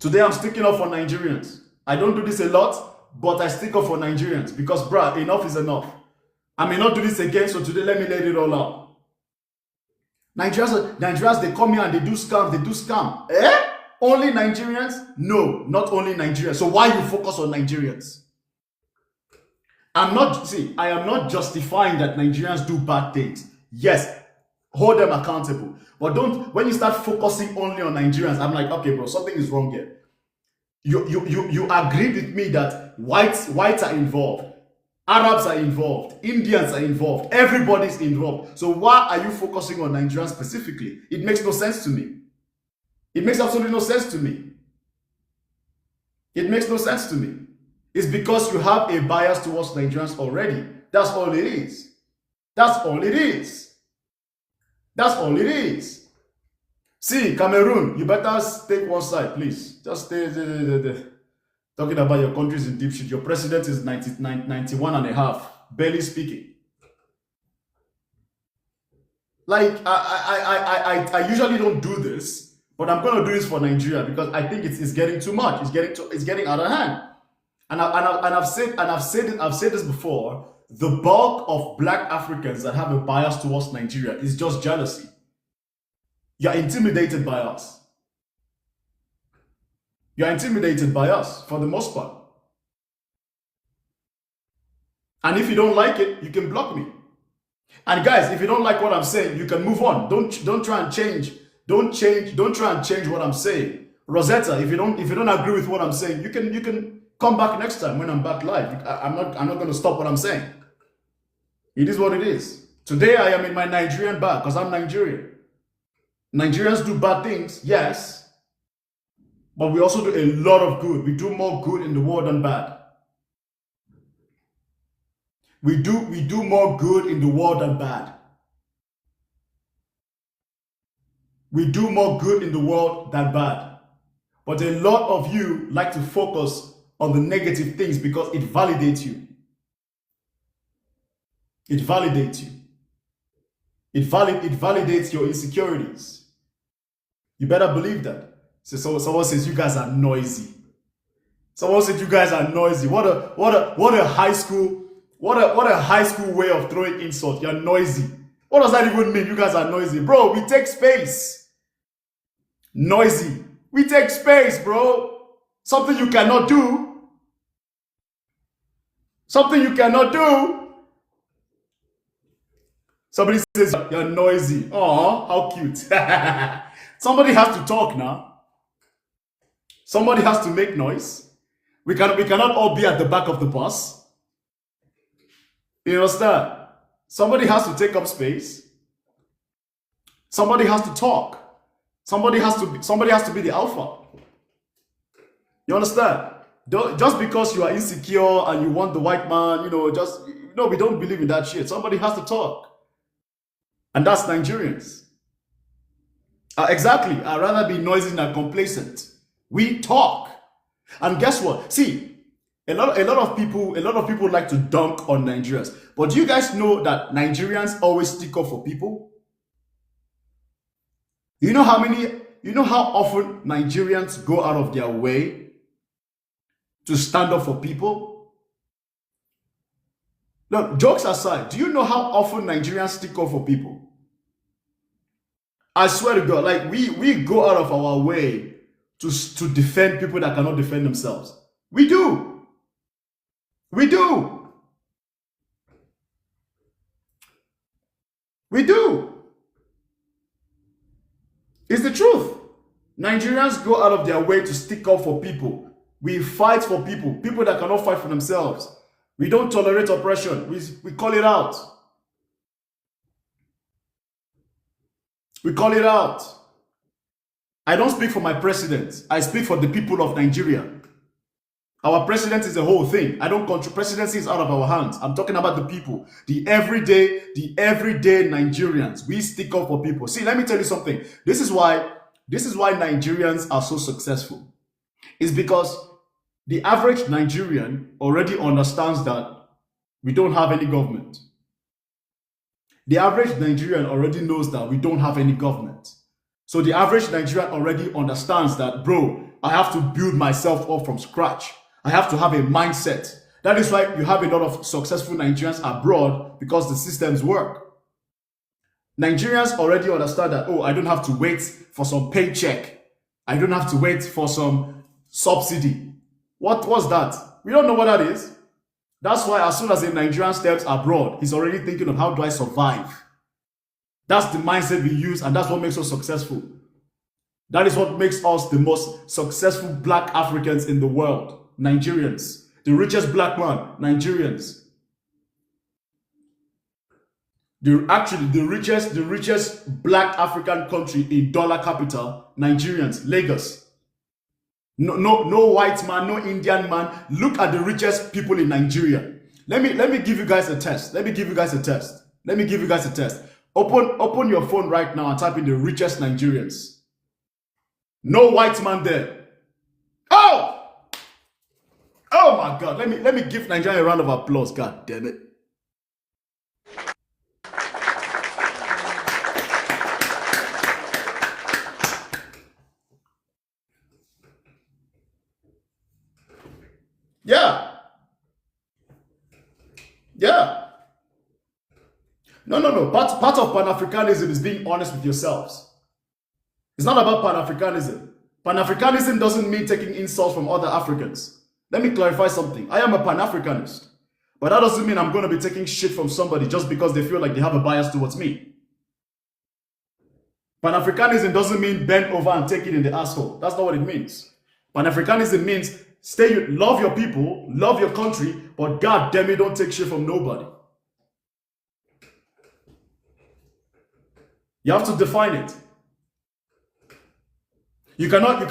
Today I'm sticking up for Nigerians. I don't do this a lot, but I stick up for Nigerians because, bruh, enough is enough. I may not do this again, so today let me let it all out. Nigerians, they come here and they do scam. Eh? Only Nigerians? No, not only Nigerians. So why you focus on Nigerians? I am not justifying that Nigerians do bad things. Yes, hold them accountable. But when you start focusing only on Nigerians, I'm like, okay, bro, something is wrong here. You agreed with me that whites are involved. Arabs are involved, Indians are involved, everybody's involved. So why are you focusing on Nigerians specifically? It makes no sense to me. It makes absolutely no sense to me. It makes no sense to me. It's because you have a bias towards Nigerians already. That's all it is. That's all it is. That's all it is. See, Cameroon, you better take one side, please. Just stay. Talking about your country's in deep shit. Your president is 91 and a half, barely speaking. Like, I usually don't do this, but I'm going to do this for Nigeria because I think it's getting too much. It's getting out of hand. And I've said this before. The bulk of black Africans that have a bias towards Nigeria is just jealousy. You're intimidated by us. You're intimidated by us for the most part. And if you don't like it, you can block me. And guys, if you don't like what I'm saying, you can move on. Don't try and change. Don't try and change what I'm saying. Rosetta, if you don't agree with what I'm saying, you can come back next time when I'm back live. I'm not going to stop what I'm saying. It is what it is. Today I am in my Nigerian bag because I'm Nigerian. Nigerians do bad things, yes. But we also do a lot of good. We do more good in the world than bad. We do more good in the world than bad. We do more good in the world than bad. But a lot of you like to focus on the negative things because it validates you. It validates you. It validates your insecurities. You better believe that. So someone says you guys are noisy. Someone said you guys are noisy. What a high school way of throwing insult. You're noisy. What does that even mean? You guys are noisy. Bro, we take space. Noisy. We take space, bro. Something you cannot do. Something you cannot do. Somebody says you're noisy. Oh, how cute. Somebody has to talk now. Somebody has to make noise. We cannot all be at the back of the bus. You understand? Somebody has to take up space. Somebody has to talk. Somebody has to be the alpha. You understand? Just because you are insecure and you want the white man, we don't believe in that shit. Somebody has to talk. And that's Nigerians. Exactly. I'd rather be noisy than complacent. We talk. And guess what? See, a lot of people like to dunk on Nigerians. But do you guys know that Nigerians always stick up for people? You know how often Nigerians go out of their way to stand up for people? Look, jokes aside, do you know how often Nigerians stick up for people? I swear to God, like we go out of our way to defend people that cannot defend themselves. We do. We do. We do. It's the truth. Nigerians go out of their way to stick up for people. We fight for people that cannot fight for themselves. We don't tolerate oppression. We call it out. We call it out. I don't speak for my president. I speak for the people of Nigeria. Our president is the whole thing. I don't control. Presidency is out of our hands. I'm talking about the people, the everyday Nigerians. We stick up for people. See, let me tell you something. This is why Nigerians are so successful. It's because the average Nigerian already understands that we don't have any government. The average Nigerian already knows that we don't have any government. So the average Nigerian already understands that, bro, I have to build myself up from scratch. I have to have a mindset. That is why you have a lot of successful Nigerians abroad, because the systems work. Nigerians already understand that, oh, I don't have to wait for some paycheck. I don't have to wait for some subsidy. What was that? We don't know what that is. That's why as soon as a Nigerian steps abroad, he's already thinking of how do I survive? That's the mindset we use, and that's what makes us successful. That is what makes us the most successful black Africans in the world. Nigerians. The richest black man, Nigerians. The richest black African country in dollar capital, Nigerians, Lagos. No white man, no Indian man. Look at the richest people in Nigeria. Let me give you guys a test. Open your phone right now and type in the richest Nigerians. No white man there. Oh my God. Let me give Nigeria a round of applause. God damn it. Yeah. No. Part of Pan-Africanism is being honest with yourselves. It's not about Pan-Africanism. Pan-Africanism doesn't mean taking insults from other Africans. Let me clarify something. I am a Pan-Africanist. But that doesn't mean I'm going to be taking shit from somebody just because they feel like they have a bias towards me. Pan-Africanism doesn't mean bend over and take it in the asshole. That's not what it means. Pan-Africanism means love your people, love your country, but God damn it, don't take shit from nobody. You have to define it. You cannot be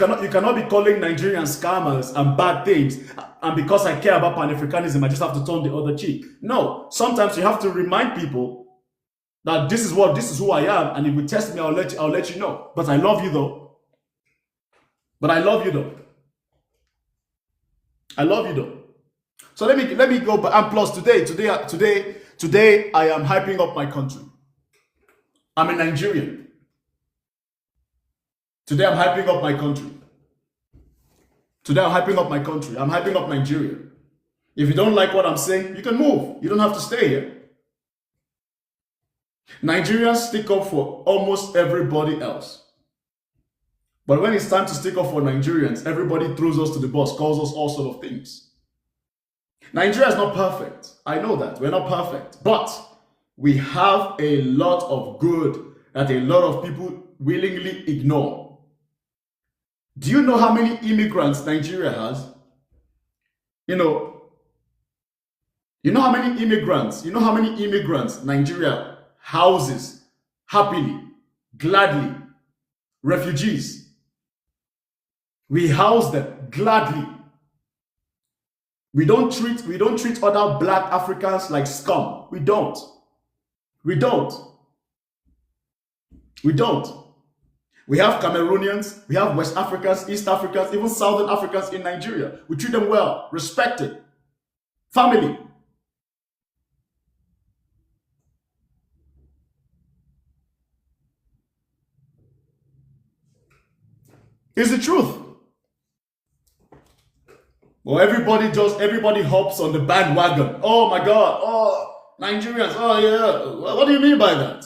calling Nigerians scammers and bad things, and because I care about Pan-Africanism, I just have to turn the other cheek. No, sometimes you have to remind people that this is who I am, and if you test me, I'll let you know. But I love you though. So let me go. And plus today I am hyping up my country. I'm a Nigerian. Today I'm hyping up my country. I'm hyping up Nigeria. If you don't like what I'm saying, you can move. You don't have to stay here. Nigerians stick up for almost everybody else. But when it's time to stick up for Nigerians, everybody throws us to the bus, calls us all sort of things. Nigeria is not perfect. I know that. We're not perfect. But we have a lot of good that a lot of people willingly ignore. Do you know how many immigrants Nigeria has? You know how many immigrants Nigeria houses happily, gladly. Refugees. We house them gladly. We don't treat other black Africans like scum. We don't. We have Cameroonians, we have West Africans, East Africans, even Southern Africans in Nigeria. We treat them well, respected. Family. It's the truth. Well, everybody hops on the bandwagon. Oh my God. Oh, Nigerians. Oh yeah. What do you mean by that?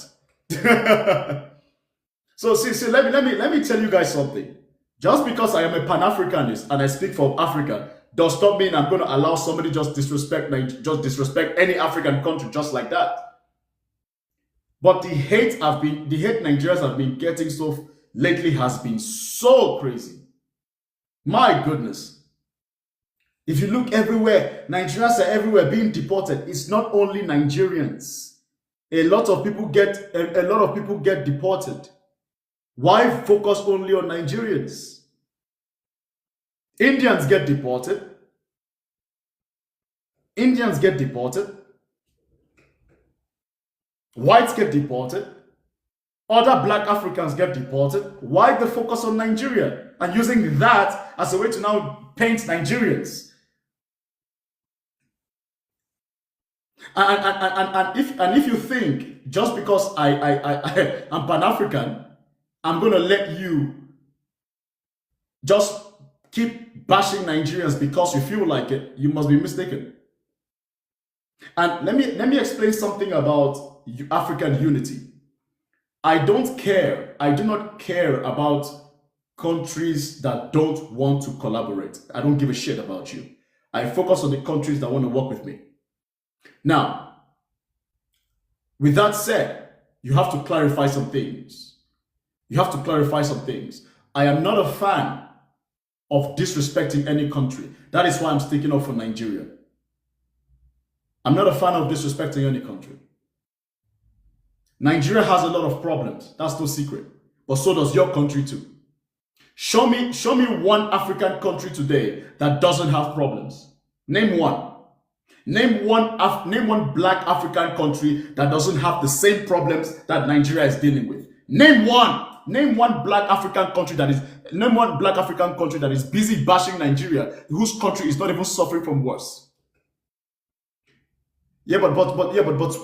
So let me tell you guys something. Just because I am a Pan-Africanist and I speak for Africa does not mean I'm going to allow somebody just disrespect any African country just like that. But the hate Nigerians have been getting so lately has been so crazy. My goodness. If you look everywhere, Nigerians are everywhere being deported. It's not only Nigerians. A lot of people get deported. Why focus only on Nigerians? Indians get deported. Indians get deported, whites get deported, other black Africans get deported. Why the focus on Nigeria and using that as a way to now paint Nigerians? And if you think just because I'm Pan-African, I'm going to let you just keep bashing Nigerians because you feel like it, you must be mistaken. And let me explain something about African unity. I don't care. I do not care about countries that don't want to collaborate. I don't give a shit about you. I focus on the countries that want to work with me. Now, with that said, you have to clarify some things. You have to clarify some things. I am not a fan of disrespecting any country. That is why I'm sticking up for Nigeria. I'm not a fan of disrespecting any country. Nigeria has a lot of problems. That's no secret. But so does your country too. Show me one African country today that doesn't have problems. Name one. Name one black African country that doesn't have the same problems that Nigeria is dealing with. Name one. Name one black African country that is busy bashing Nigeria, whose country is not even suffering from worse. Yeah, but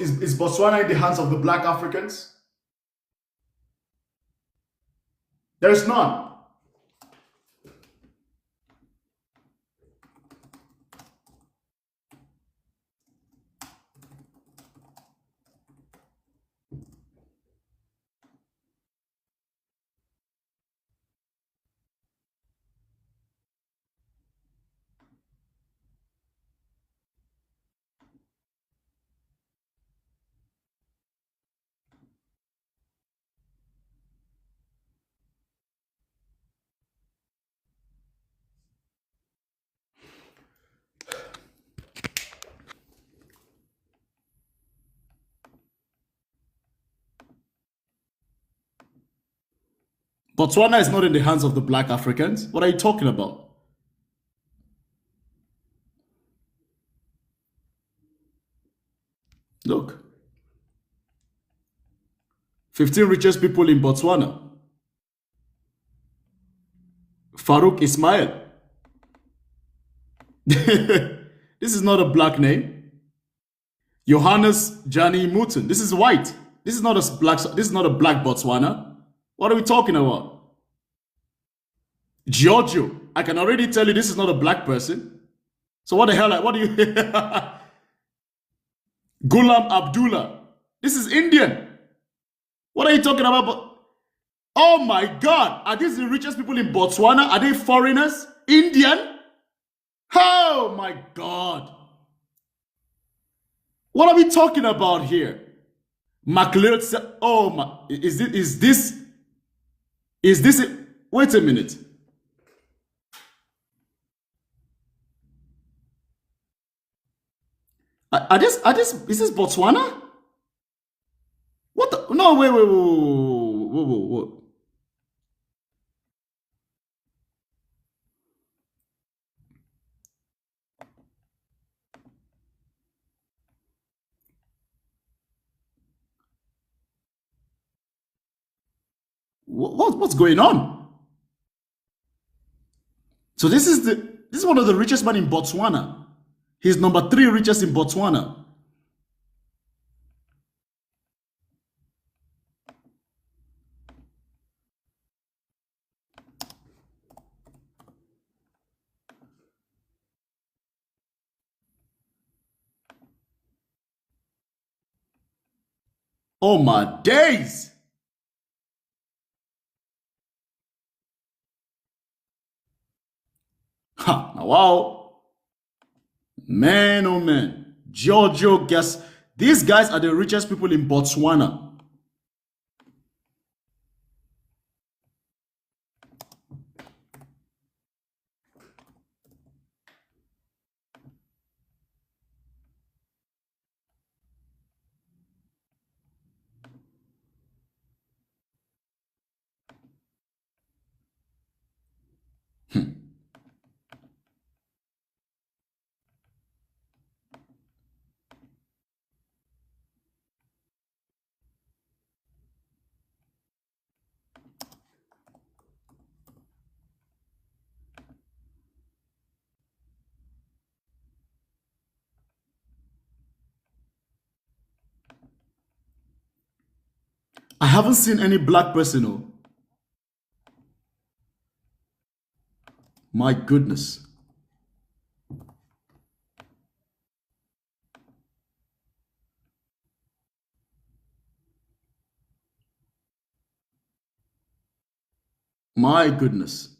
is Botswana in the hands of the black Africans? There is none. Botswana is not in the hands of the black Africans. What are you talking about? Look. 15 richest people in Botswana. Farouk Ismail. This is not a black name. Johannes Jani Mutin. This is white. This is not a black Botswana. What are we talking about? Giorgio. I can already tell you this is not a black person. So what the hell? What do you... Ghulam Abdullah. This is Indian. What are you talking about? Oh my God. Are these the richest people in Botswana? Are they foreigners? Indian? Oh my God. What are we talking about here? McLeod. Oh my. Is this? Wait a minute. Is this Botswana? What the? No, wait. What's going on? So this is one of the richest men in Botswana. He's number 3 richest in Botswana. Oh my days! Ha! Wow! Man, oh man! Giorgio, guess these guys are the richest people in Botswana. I haven't seen any black person. Oh, my goodness. My goodness.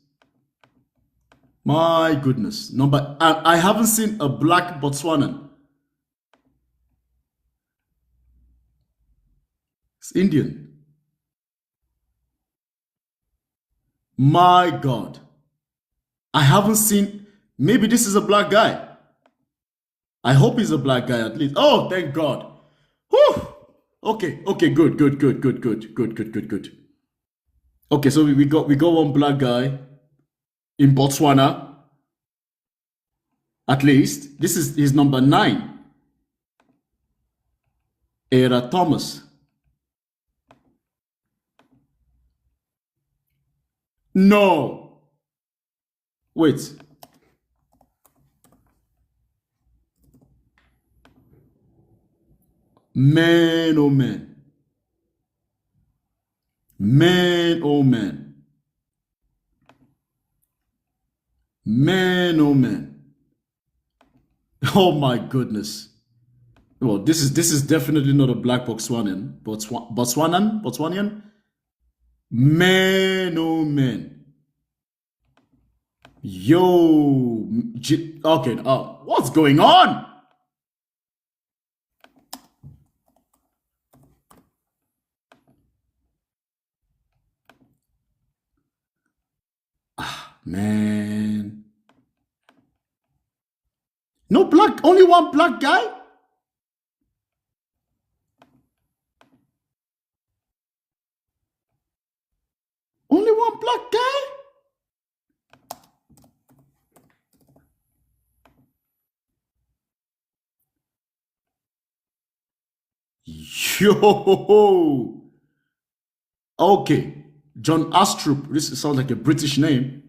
My goodness. No, but I haven't seen a black Botswanan. It's Indian. My God. I haven't seen. Maybe this is a black guy. I hope he's a black guy at least. Oh, thank God. Whew. Okay, okay, good, good, good, good, good, good, good, good, good. Okay, so we got one black guy in Botswana. At least this is his number 9. Era Thomas. No. Wait. Man, oh man. Man, oh man. Man, oh man. Oh my goodness. Well, this is definitely not a black Botswanian. Botswanian? Man, oh man. Yo. Okay, what's going on? Man. No black, only one black guy? Only one black guy? Yo. Okay. John Astrup. This sounds like a British name.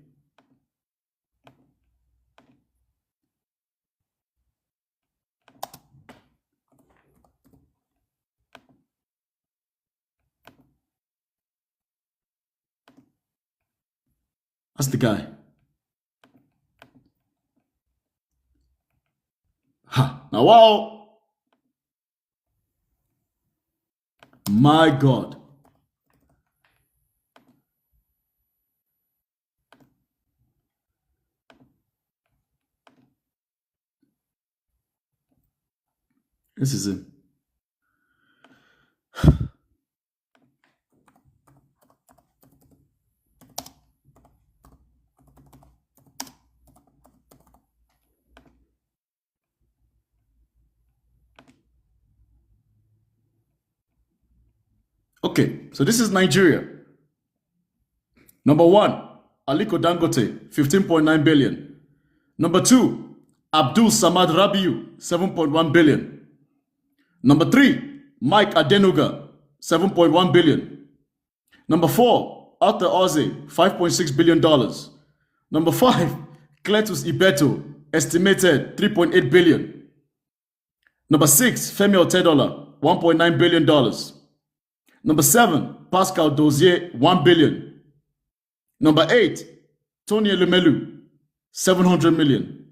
That's the guy. Ha. Now, wow. My God. This is him. Okay, so this is Nigeria. Number 1, Aliko Dangote, 15.9 billion. Number 2, Abdul Samad Rabiu, 7.1 billion. Number 3, Mike Adenuga, 7.1 billion. Number 4, Arthur Oze, $5.6 billion. Number 5, Cletus Ibeto, estimated 3.8 billion. Number 6, Femi Otedola, $1.9 billion. Number 7, Pascal Dozier, 1 billion. Number 8, Tony Elumelu, 700 million.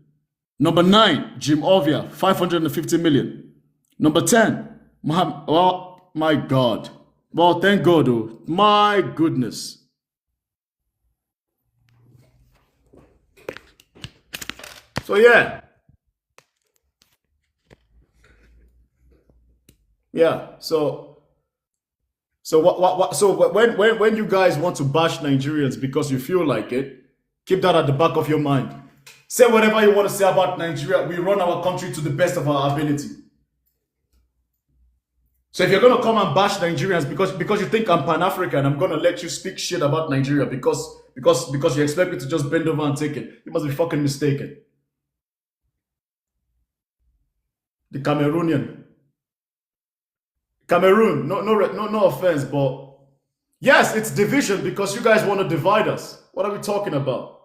Number 9, Jim Ovia, 550 million. Number 10, oh my God. Well, thank God, oh. My goodness. So yeah. Yeah, so when you guys want to bash Nigerians because you feel like it, keep that at the back of your mind. Say whatever you want to say about Nigeria. We run our country to the best of our ability. So if you're gonna come and bash Nigerians because you think I'm Pan-African, I'm gonna let you speak shit about Nigeria because you expect me to just bend over and take it. You must be fucking mistaken. The Cameroon, no offense, but yes, it's division because you guys want to divide us. What are we talking about?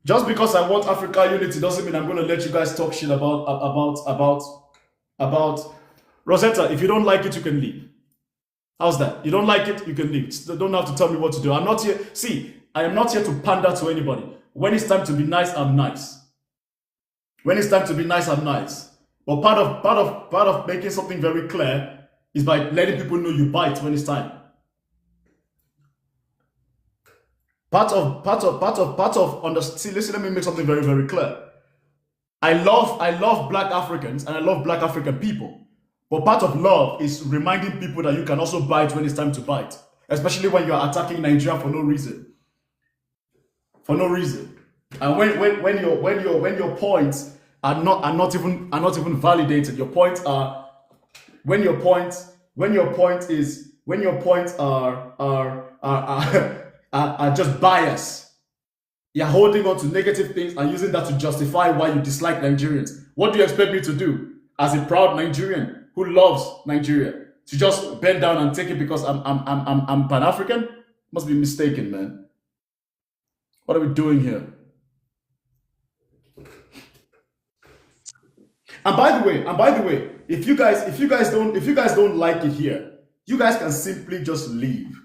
Just because I want Africa unity doesn't mean I'm going to let you guys talk shit about Rosetta. If you don't like it, you can leave. How's that? You don't like it, you can leave. Don't have to tell me what to do. I'm not here. See, I am not here to pander to anybody. When it's time to be nice, I'm nice. When it's time to be nice, I'm nice. But part of making something very clear is by letting people know you bite when it's time. See, listen, let me make something very, very clear. I love black Africans and I love black African people. But part of love is reminding people that you can also bite when it's time to bite. Especially when you're attacking Nigeria for no reason. For no reason. And when your points are not even validated. Your points are when your points are just bias. You're holding on to negative things and using that to justify why you dislike Nigerians. What do you expect me to do as a proud Nigerian who loves Nigeria? To just bend down and take it because I'm Pan African? Must be mistaken, man. What are we doing here? And by the way, if you guys don't like it here, you guys can simply just leave.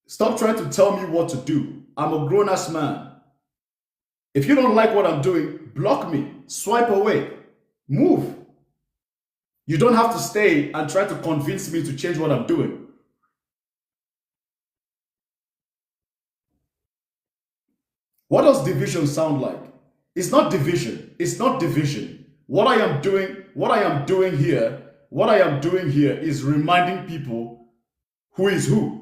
Stop trying to tell me what to do. I'm a grown ass man. If you don't like what I'm doing, block me, swipe away, move. You don't have to stay and try to convince me to change what I'm doing. What does division sound like? It's not division. It's not division. What I am doing here is reminding people who is who.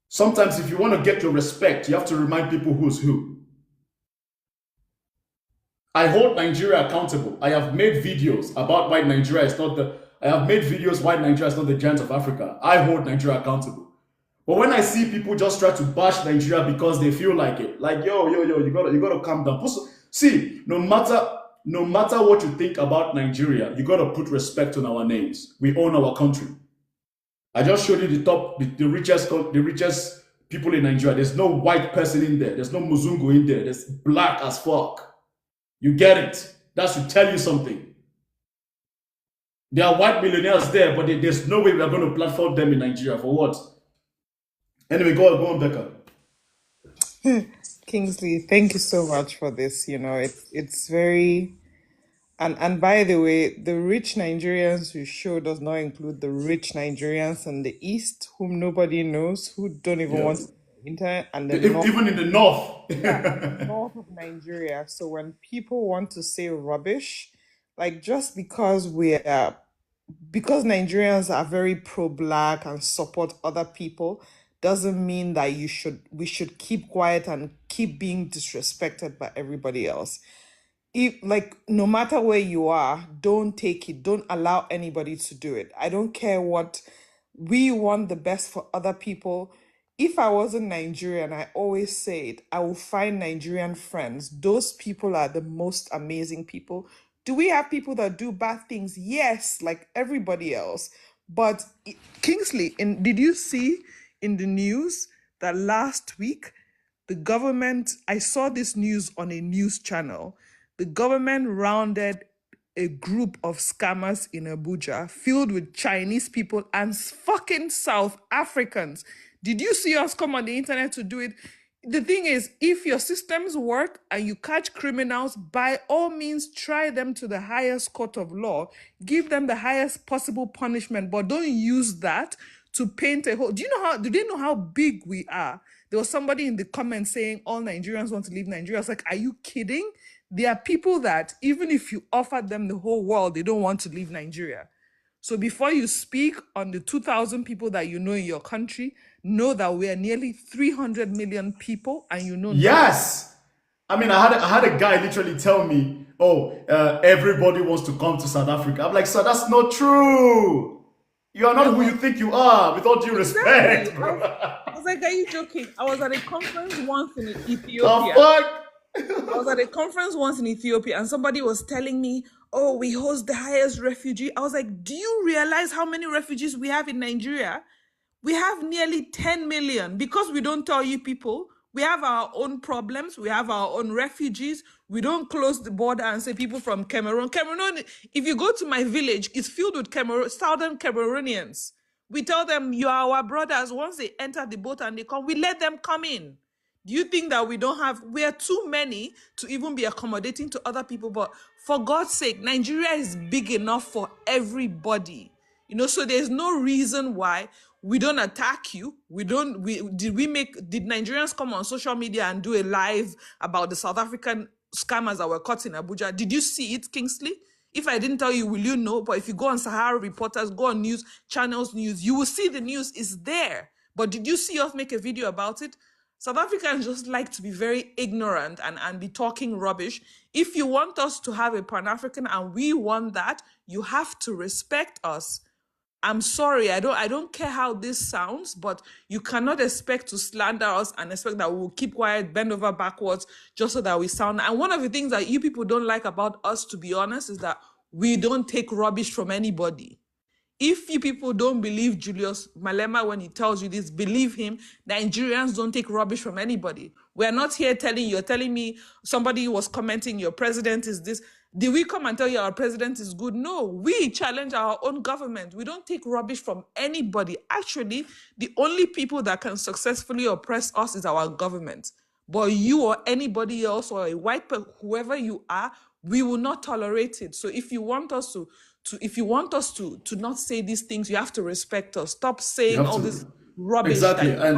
Sometimes if you want to get your respect, you have to remind people who's who. I hold Nigeria accountable. I have made videos about why Nigeria is not the I have made videos why Nigeria is not the giant of Africa. I hold Nigeria accountable. But when I see people just try to bash Nigeria because they feel like it, like yo, you gotta calm down. See, no matter what you think about Nigeria, you gotta put respect on our names. We own our country. I just showed you the richest people in Nigeria. There's no white person in there. There's no Muzungu in there. There's black as fuck. You get it? That should tell you something. There are white millionaires there, but there's no way we are going to platform them in Nigeria. For what? Anyway, go on, Becca. Kingsley, thank you so much for this. It's very and by the way, the rich Nigerians you show does not include the rich Nigerians in the East, whom nobody knows, who don't even Yeah. want to internet, and the North, Even in the north. yeah, north of Nigeria. So when people want to say rubbish, like just because Nigerians are very pro-black and support other people, doesn't mean that we should keep quiet and keep being disrespected by everybody else. If, like, no matter where you are, don't take it, don't allow anybody to do it. I don't care what. We want the best for other people. If I wasn't Nigerian, I always say it, I will find Nigerian friends. Those people are the most amazing people. Do we have people that do bad things? Yes, like everybody else. But Kingsley, did you see in the news that last week the government, I saw this news on a news channel, the government rounded a group of scammers in Abuja filled with Chinese people and fucking South Africans. Did you see us come on the internet to do it? The thing is, if your systems work and you catch criminals, by all means, try them to the highest court of law, give them the highest possible punishment, but don't use that to paint a whole. Do they know how big we are? There was somebody in the comments saying all Nigerians want to leave Nigeria. I was like, are you kidding? There are people that even if you offered them the whole world, they don't want to leave Nigeria. So before you speak on the 2,000 people that you know in your country, know that we are nearly 300 million people, and you know nothing. Yes. I mean, I had a guy literally tell me, "Oh, everybody wants to come to South Africa." I'm like, "Sir, that's not true. You are not who you think you are. With all due respect, Exactly. bro." I was like, are you joking? I was at a conference once in The Ethiopia. fuck? I was at a conference once in Ethiopia and somebody was telling me, oh, we host the highest refugee. I was like, do you realize how many refugees we have in Nigeria? We have nearly 10 million. Because we don't tell you people, We have our own problems. We have our own refugees. We don't close the border and say people from Cameroon. Cameroon, if you go to my village, it's filled with southern Cameroonians. We tell them, you are our brothers. Once they enter the boat and they come, we let them come in. Do you think that we are too many to even be accommodating to other people? But for God's sake, Nigeria is big enough for everybody. So there's no reason why we don't attack you. Did Nigerians come on social media and do a live about the South African scammers that were caught in Abuja? Did you see it, Kingsley? If I didn't tell you, will you know? But if you go on Sahara Reporters, go on news channels news, you will see the news is there. But did you see us make a video about it? South Africans just like to be very ignorant and be talking rubbish. If you want us to have a Pan-African and we want that, you have to respect us. I'm sorry, I don't care how this sounds, but you cannot expect to slander us and expect that we will keep quiet, bend over backwards, just so that we sound. And one of the things that you people don't like about us, to be honest, is that we don't take rubbish from anybody. If you people don't believe Julius Malema when he tells you this, believe him. Nigerians don't take rubbish from anybody. We're not here you're telling me somebody was commenting your president is this. Did we come and tell you our president is good? No, we challenge our own government. We don't take rubbish from anybody. Actually, the only people that can successfully oppress us is our government. But you or anybody else or a white person, whoever you are, we will not tolerate it. So if you want us to not say these things, you have to respect us. Stop saying all this rubbish. Exactly, and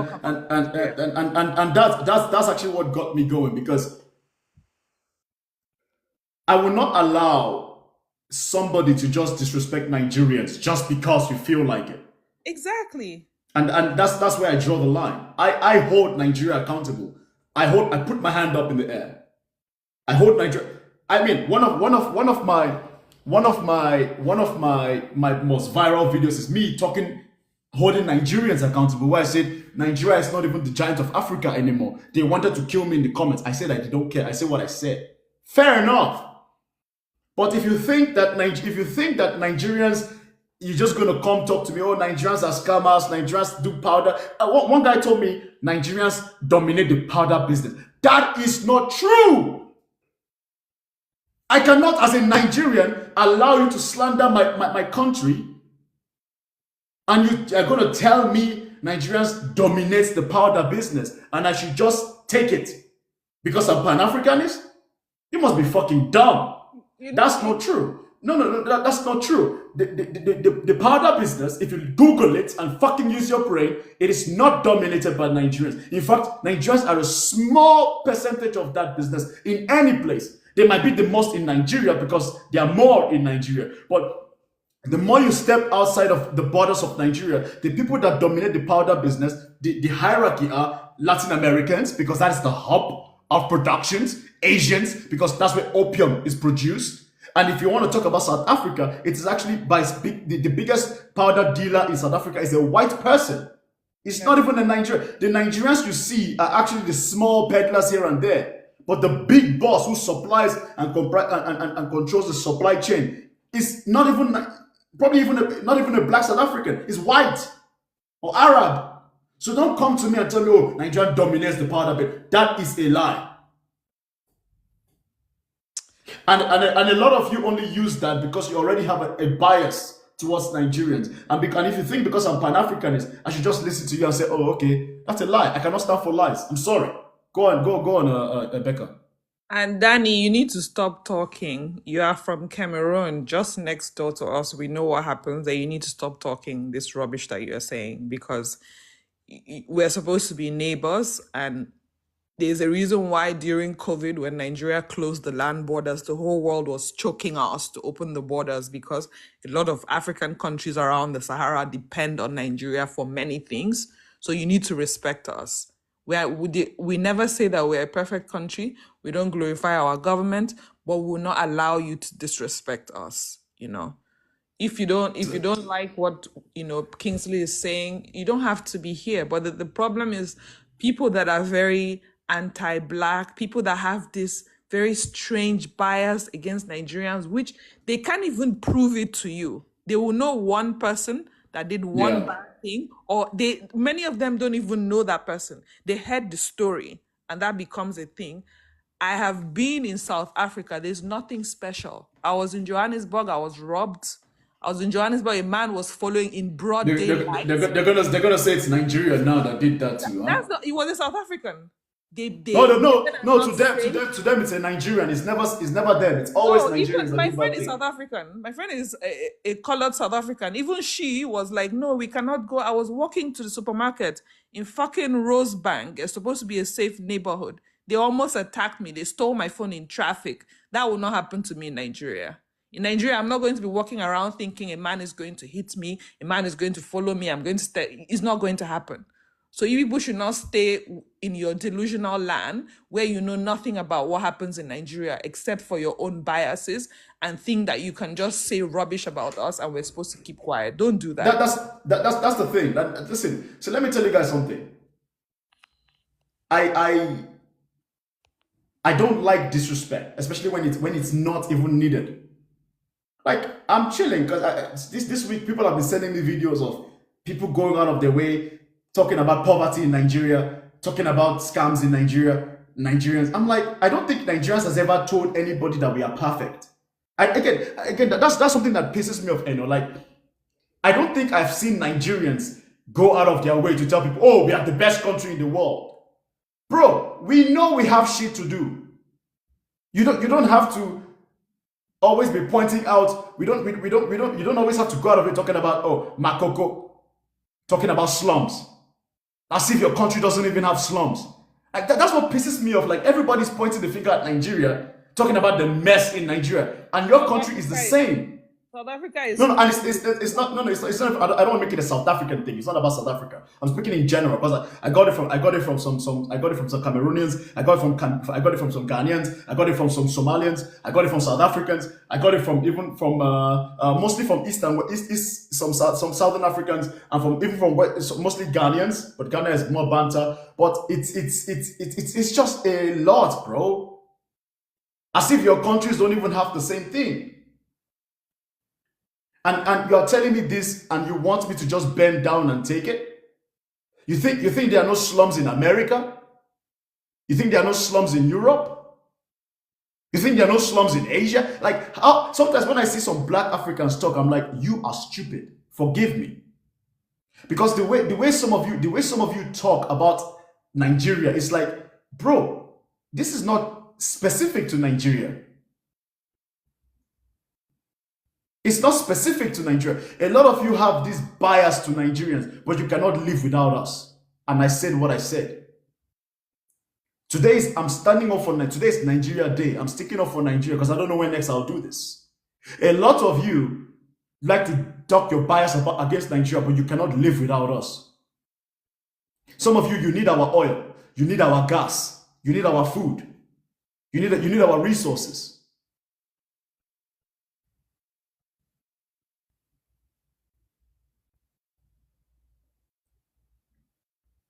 that's actually what got me going, because I will not allow somebody to just disrespect Nigerians just because you feel like it. Exactly. And that's where I draw the line. I hold Nigeria accountable. I put my hand up in the air. I hold Nigeria. I mean, one of my most viral videos is me holding Nigerians accountable, where I said Nigeria is not even the giant of Africa anymore. They wanted to kill me in the comments. I said I don't care. I said what I said. Fair enough. But if you think that Nigerians, you're just gonna come talk to me, oh, Nigerians are scammers, Nigerians do powder. One guy told me Nigerians dominate the powder business. That is not true. I cannot, as a Nigerian, allow you to slander my country, and you are going to tell me Nigerians dominate the powder business and I should just take it because I'm Pan-Africanist? You must be fucking dumb. That's not true. No, that's not true. The powder business, if you Google it and fucking use your brain, it is not dominated by Nigerians. In fact, Nigerians are a small percentage of that business in any place. They might be the most in Nigeria because there are more in Nigeria. But the more you step outside of the borders of Nigeria, the people that dominate the powder business, the hierarchy are Latin Americans, because that's the hub of productions, Asians, because that's where opium is produced. And if you want to talk about South Africa, it is actually the biggest powder dealer in South Africa is a white person. It's not even a Nigerian. The Nigerians you see are actually the small peddlers here and there. But the big boss who supplies and controls the supply chain is not even a black South African. Is white or Arab. So don't come to me and tell me, oh, Nigeria dominates the powder bit. That is a lie. And a lot of you only use that because you already have a bias towards Nigerians. And if you think because I'm Pan-Africanist, I should just listen to you and say, oh, okay, that's a lie. I cannot stand for lies. I'm sorry. Go on, Becca. And Danny, you need to stop talking. You are from Cameroon, just next door to us. We know what happens there. You need to stop talking this rubbish that you're saying, because we're supposed to be neighbors, and there's a reason why during COVID, when Nigeria closed the land borders, the whole world was choking us to open the borders, because a lot of African countries around the Sahara depend on Nigeria for many things. So you need to respect us. We never say that we're a perfect country. We don't glorify our government, but we will not allow you to disrespect us. If you don't like what Kingsley is saying, you don't have to be here. But the problem is people that are very anti-black, people that have this very strange bias against Nigerians, which they can't even prove it to you. They will know one person that did one bad thing, or many of them don't even know that person. They heard the story and that becomes a thing. I have been in South Africa. There's nothing special. I was in Johannesburg. I was robbed. I was in Johannesburg. A man was following in broad daylight. They're gonna say it's Nigeria now that did that too, huh? That's not. It was a South African. They No. To them, it's a Nigerian. It's never them. It's always no, Nigerians even that my do friend bad is things. South African. My friend is a colored South African. Even she was like, "No, we cannot go." I was walking to the supermarket in fucking Rosebank. It's supposed to be a safe neighborhood. They almost attacked me. They stole my phone in traffic. That will not happen to me in Nigeria. In Nigeria, I'm not going to be walking around thinking a man is going to hit me, a man is going to follow me. I'm going to stay. It's not going to happen. So you people should not stay in your delusional land where you know nothing about what happens in Nigeria except for your own biases and think that you can just say rubbish about us and we're supposed to keep quiet. Don't do that. That's the thing. Listen, so let me tell you guys something. I don't like disrespect, especially when it's not even needed. Like, I'm chilling because this week people have been sending me videos of people going out of their way talking about poverty in Nigeria, talking about scams in Nigeria, Nigerians. I'm like, I don't think Nigerians has ever told anybody that we are perfect. Again, that's something that pisses me off. Like, I don't think I've seen Nigerians go out of their way to tell people, "Oh, we are the best country in the world." Bro, we know we have shit to do. You don't have to always be pointing out. You don't always have to go out of it talking about, "Oh, Makoko," talking about slums. As if your country doesn't even have slums. Like that's what pisses me off. Like, everybody's pointing the finger at Nigeria, talking about the mess in Nigeria, and your country is the same. South Africa is and it's not. I don't want to make it a South African thing. It's not about South Africa. I'm speaking in general because I got it from some Cameroonians. I got it from some Ghanaians. I got it from some Somalians. I got it from South Africans. I got it from mostly from some Southern Africans, and mostly Ghanaians. But Ghana is more banter. But it's just a lot, bro. As if your countries don't even have the same thing. And you're telling me this and you want me to just bend down and take it? You think there are no slums in America? You think there are no slums in Europe? You think there are no slums in Asia? Like, sometimes when I see some black Africans talk, I'm like, you are stupid. Forgive me. Because the way some of you talk about Nigeria, it's like, bro, this is not specific to Nigeria. It's not specific to Nigeria. A lot of you have this bias to Nigerians, but you cannot live without us. And I said what I said. I'm standing up for Nigeria. Today is Nigeria Day. I'm sticking up for Nigeria because I don't know when next I'll do this. A lot of you like to talk your bias against Nigeria, but you cannot live without us. Some of you need our oil. You need our gas. You need our food. You need our resources.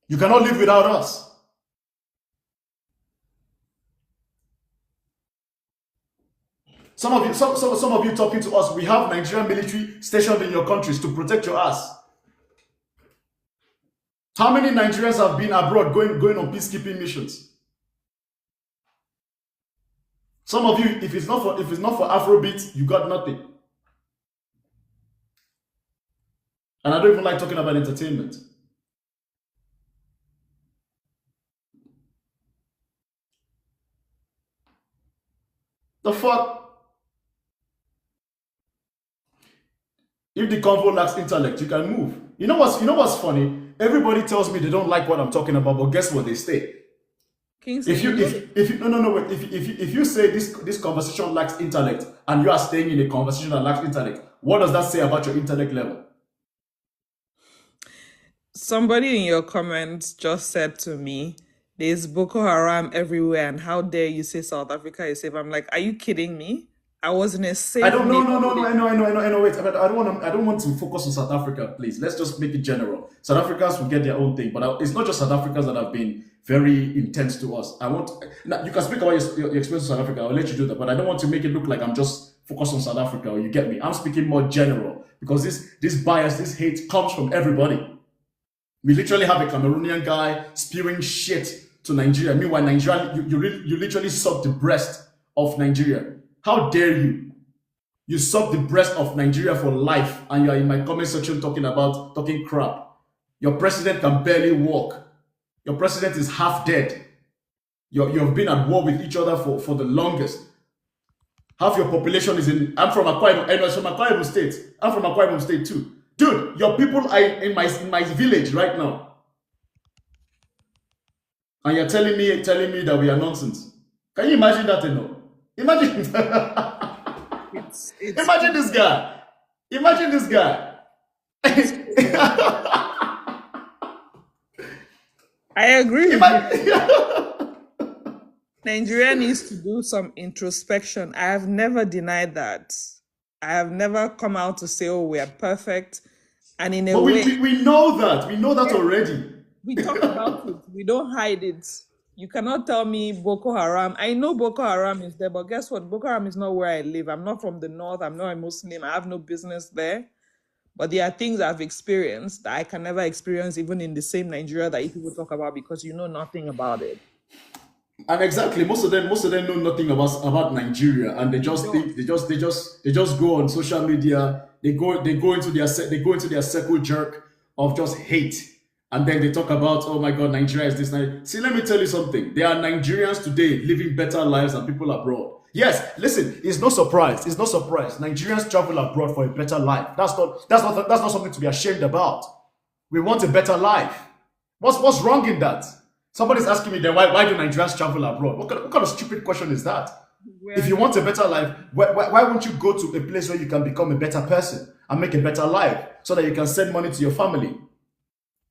You cannot live without us. Some of you talking to us, we have Nigerian military stationed in your countries to protect your ass. How many Nigerians have been abroad going on peacekeeping missions? Some of you, if it's not for Afrobeat, you got nothing. And I don't even like talking about entertainment. The fuck? If the convo lacks intellect, you can move. You know what's funny? Everybody tells me they don't like what I'm talking about, but guess what? They stay. Kingsley, if you say this conversation lacks intellect and you are staying in a conversation that lacks intellect, what does that say about your intellect level? Somebody in your comments just said to me, "There's Boko Haram everywhere, and how dare you say South Africa is safe?" I'm like, are you kidding me? I was in a safe. I don't know. I know. Wait, I don't want to focus on South Africa, please. Let's just make it general. South Africans will get their own thing, but it's not just South Africans that have been very intense to us. You can speak about your experience in South Africa. I'll let you do that, but I don't want to make it look like I'm just focused on South Africa. Or you get me? I'm speaking more general because this bias, this hate comes from everybody. We literally have a Cameroonian guy spewing shit to Nigeria. Meanwhile, Nigeria, you literally suck the breast of Nigeria. How dare you? You suck the breast of Nigeria for life, and you are in my comment section talking crap. Your president can barely walk. Your president is half dead. You've been at war with each other for the longest. Half your population is in. I'm from Akwa Ibom State. I'm from Akwa Ibom State too. Dude, your people are in my village right now. And you're telling me that we are nonsense. Can you imagine that, you know? Imagine imagine this guy. Imagine this guy. I agree with you. Nigeria needs to do some introspection. I have never denied that. I have never come out to say, oh, we are perfect. And in a But way, we know that. We know that already. we talk about it. We don't hide it. You cannot tell me Boko Haram. I know Boko Haram is there, but guess what? Boko Haram is not where I live. I'm not from the north. I'm not a Muslim. I have no business there. But there are things I've experienced that I can never experience even in the same Nigeria that you people talk about because you know nothing about it. And exactly, most of them know nothing about Nigeria, and they just think they just go on social media. They go into their circle jerk of just hate, and then they talk about, oh my God, Nigeria is this. See, let me tell you something. There are Nigerians today living better lives than people abroad. Yes, listen, it's no surprise. It's no surprise. Nigerians travel abroad for a better life. That's not something to be ashamed about. We want a better life. What's wrong in that? Somebody's asking me then why do Nigerians travel abroad? What kind of stupid question is that? If you want a better life, why won't you go to a place where you can become a better person and make a better life so that you can send money to your family?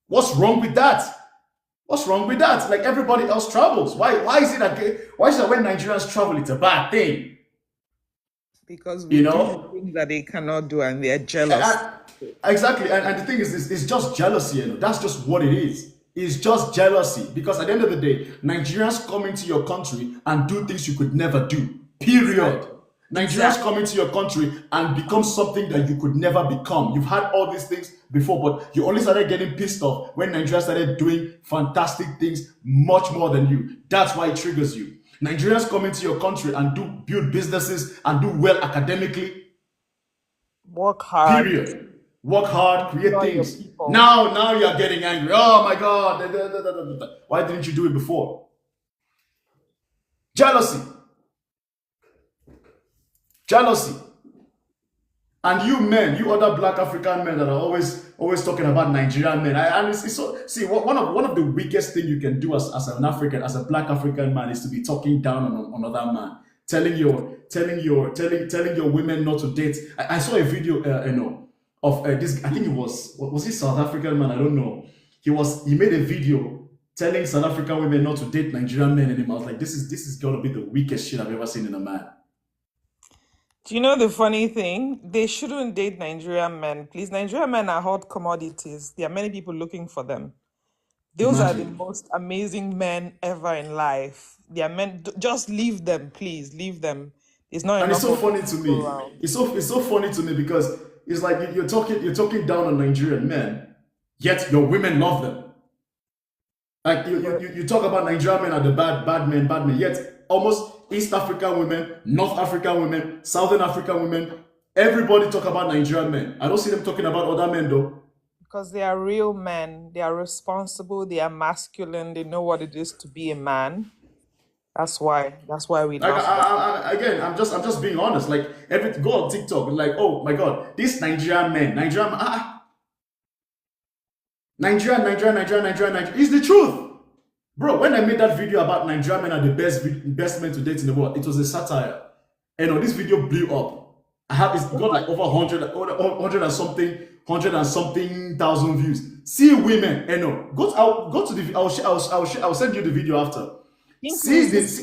What's wrong with that? What's wrong with that? Like everybody else travels. Why is it that when Nigerians travel, it's a bad thing? Because we do things that they cannot do and they're jealous. Exactly. And the thing is this, it's just jealousy, That's just what it is. It's just jealousy. Because at the end of the day, Nigerians come into your country and do things you could never do. Period. Nigerians come into your country and become something that you could never become. You've had all these things before, but you only started getting pissed off when Nigerians started doing fantastic things much more than you. That's why it triggers you. Nigerians come into your country and build businesses and do well academically. Work hard. Period. Work hard, create things. Now you're getting angry. Oh my God. Why didn't you do it before? Jealousy. And you men, you other black African men that are always talking about Nigerian men. And it's so, see, one of the weakest things you can do as an African, as a black African man, is to be talking down on another man, telling your women not to date. I saw a video, of this. I think it was he South African man? I don't know. He made a video telling South African women not to date Nigerian men anymore. I was like, this is gonna be the weakest shit I've ever seen in a man. Do you know the funny thing? They shouldn't date Nigerian men. Please, Nigerian men are hot commodities. There are many people looking for them. Those are the most amazing men ever in life. They are men. Just leave them, please. Leave them. It's not. And it's so funny to me. It's so funny to me because it's like you're talking down on Nigerian men, yet your women love them. Like you talk about Nigerian men are the bad men, yet almost East African women, North African women, Southern African women, everybody talk about Nigerian men. I don't see them talking about other men though. Because they are real men. They are responsible. They are masculine. They know what it is to be a man. That's why we love them. Again, I'm just being honest. Like go on TikTok, like, oh my God, this Nigerian men, Nigerian, it's the truth. Bro, when I made that video about Nigerian men are the best men to date in the world, it was a satire. And this video blew up. It's got like over 100 and something thousand views. See women, go to the. I'll send you the video after. See this.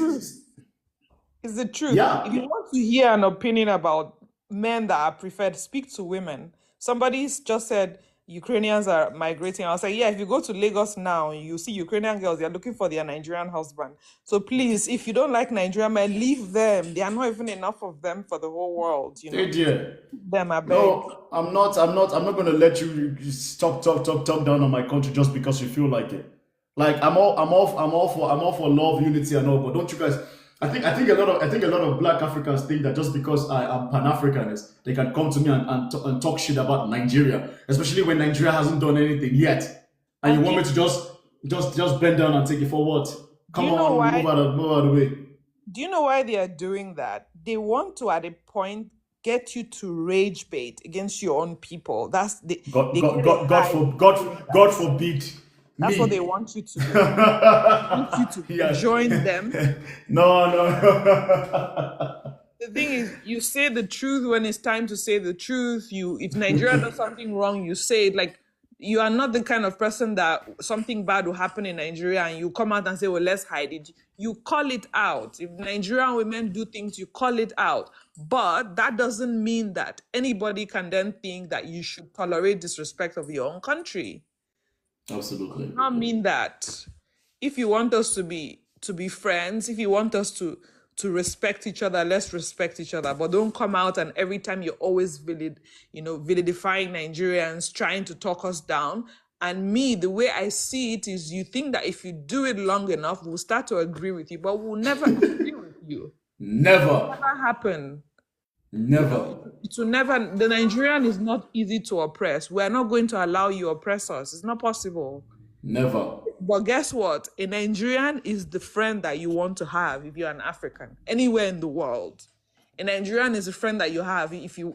It's the truth. Yeah. If you want to hear an opinion about men that are preferred, speak to women. Somebody just said Ukrainians are migrating. I'll say, yeah, if you go to Lagos now, you see Ukrainian girls, they're looking for their Nigerian husband. So please, if you don't like Nigerian men, leave them. There are not even enough of them for the whole world. Them, I beg. No, I'm not going to let you talk down on my country just because you feel like it. Like I'm all for love, unity, and all. But don't you guys? I think a lot of Black Africans think that just because I am Pan Africanist, they can come to me and talk shit about Nigeria, especially when Nigeria hasn't done anything yet, and And you do want you, me to just bend down and take it for what? do Come you know on, why? move out of the way. Do you know why they are doing that? They want to, at a point, get you to rage bait against your own people. They get a high doing God that. forbid That's what they me. want you to do. They want you to Yeah. join them. No, no. The thing is, you say the truth when it's time to say the truth. If Nigeria does something wrong, you say it. Like, you are not the kind of person that something bad will happen in Nigeria and you come out and say, well, let's hide it. You call it out. If Nigerian women do things, you call it out. But that doesn't mean that anybody can then think that you should tolerate disrespect of your own country. Absolutely. Not mean that. If you want us to be friends, if you want us to respect each other, let's respect each other. But don't come out and every time you're always vilifying Nigerians, trying to talk us down. And me, the way I see it is, you think that if you do it long enough, we'll start to agree with you, but we'll never agree with you. Never. Never happen. Never. It will never. The Nigerian is not easy to oppress. We are not going to allow you oppress us. It's not possible. Never. But guess what? A Nigerian is the friend that you want to have if you're an African, anywhere in the world. A Nigerian is a friend that you have if you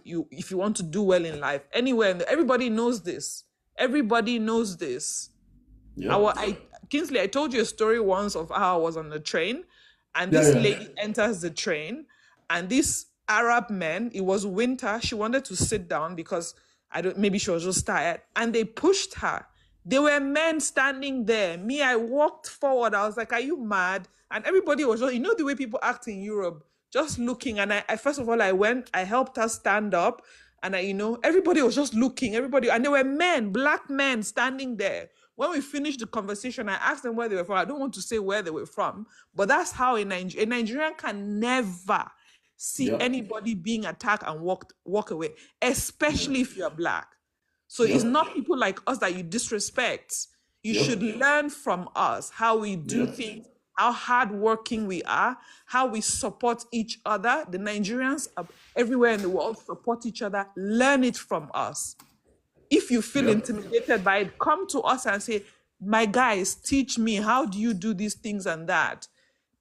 want to do well in life, anywhere. Everybody knows this. Everybody knows this. Yep. Kingsley, I told you a story once of how I was on the train, and Yeah, this yeah. lady enters the train, and this Arab man, it was winter, she wanted to sit down because maybe she was just tired, and they pushed her. There were men standing there. Me, I walked forward. I was like, are you mad? And everybody was just, the way people act in Europe, just looking. And I first of all, I helped her stand up. And everybody was just looking, and there were men, black men standing there. When we finished the conversation, I asked them where they were from. I don't want to say where they were from, but that's how a Nigerian can never see Yep. anybody being attacked and walk away, especially if you're black. So Yep. it's not people like us that you disrespect. You Yep. should learn from us how we do Yep. things, how hardworking we are, how we support each other. The Nigerians everywhere in the world support each other. Learn it from us. If you feel Yep. intimidated by it, come to us and say, my guys, teach me, how do you do these things and that?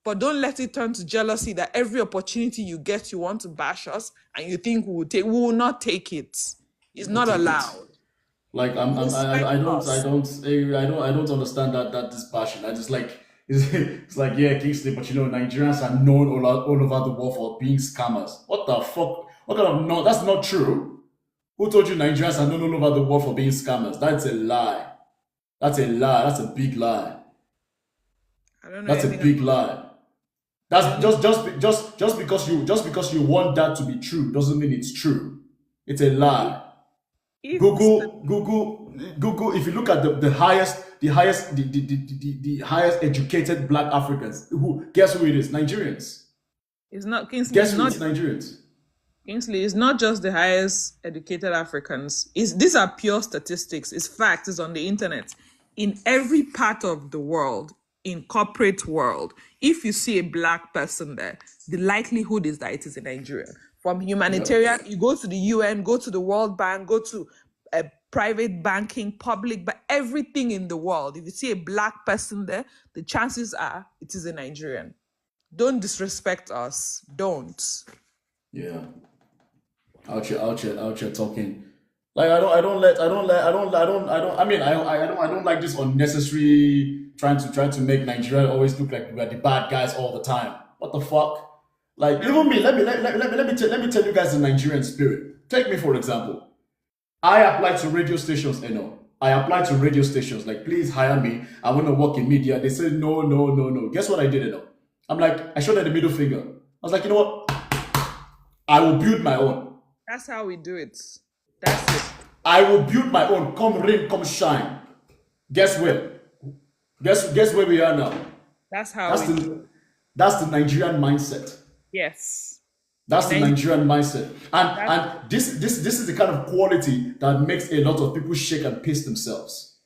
But don't let it turn to jealousy that every opportunity you get, you want to bash us and you think we will not take it. It's not allowed. Like I don't understand that this passion. I just like it's like, yeah, Kingsley, but Nigerians are known all over the world for being scammers. What the fuck? What kind of no? That's not true. Who told you Nigerians are known all over the world for being scammers? That's a lie. That's a lie. That's a big lie. I don't know. That's a big lie. That's just because you want that to be true doesn't mean it's true. It's a lie. Google. If you look at the highest educated Black Africans, guess who it is? Nigerians. It's not Kingsley. Guess who? It's Nigerians. Kingsley, it's not just the highest educated Africans. These are pure statistics. It's facts. It's on the internet. In every part of the world, in corporate world, if you see a black person there, the likelihood is that it is a Nigerian. From humanitarian, you go to the UN, go to the World Bank, go to private banking, public, but everything in the world. If you see a black person there, the chances are it is a Nigerian. Don't disrespect us. Don't. Yeah. Out here talking. Like I don't like this unnecessary trying to make Nigeria always look like we're the bad guys all the time. What the fuck? Like even me, let me tell you guys the Nigerian spirit. Take me for example. I applied to radio stations, I applied to radio stations, like, please hire me. I want to work in media. They said, no. Guess what I did, I'm like, I showed them the middle finger. I was like, you know what? I will build my own. That's how we do it. That's it. I will build my own. Come rain, come shine. Guess where? Guess where we are now? That's how that's the Nigerian mindset. Yes. That's the Nigerian mindset. And this is the kind of quality that makes a lot of people shake and piss themselves.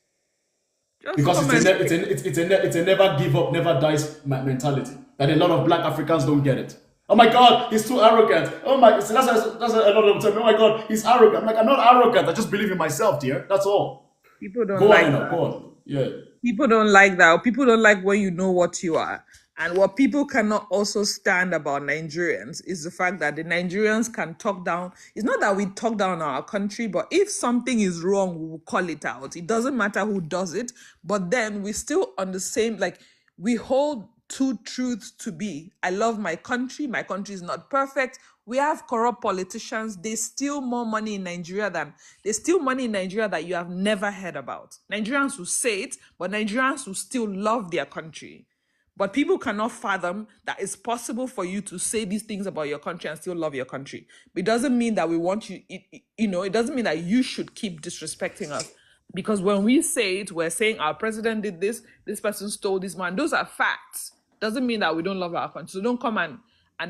Just Because come and speak. it's a never give up, never dies mentality. That a lot of black Africans don't get it. Oh my God, he's too arrogant. Oh my, so that's a lot of them tell me, oh my God, he's arrogant. I'm like, I'm not arrogant. I just believe in myself, dear. That's all. People don't Go on, like Enoch. that. Go on. Yeah. People don't like that. People don't like when you know what you are. And what people cannot also stand about Nigerians is the fact that the Nigerians can talk down. It's not that we talk down our country, but if something is wrong, we will call it out. It doesn't matter who does it, but then we still on the same, like, we hold two truths to be. I love my country. My country is not perfect. We have corrupt politicians. They steal more money in Nigeria than they steal money in Nigeria that you have never heard about. Nigerians who say it, but Nigerians who still love their country. But people cannot fathom that it's possible for you to say these things about your country and still love your country. It doesn't mean that we want you, it doesn't mean that you should keep disrespecting us. Because when we say it, we're saying our president did this person stole this man. Those are facts. Doesn't mean that we don't love our country. So don't come and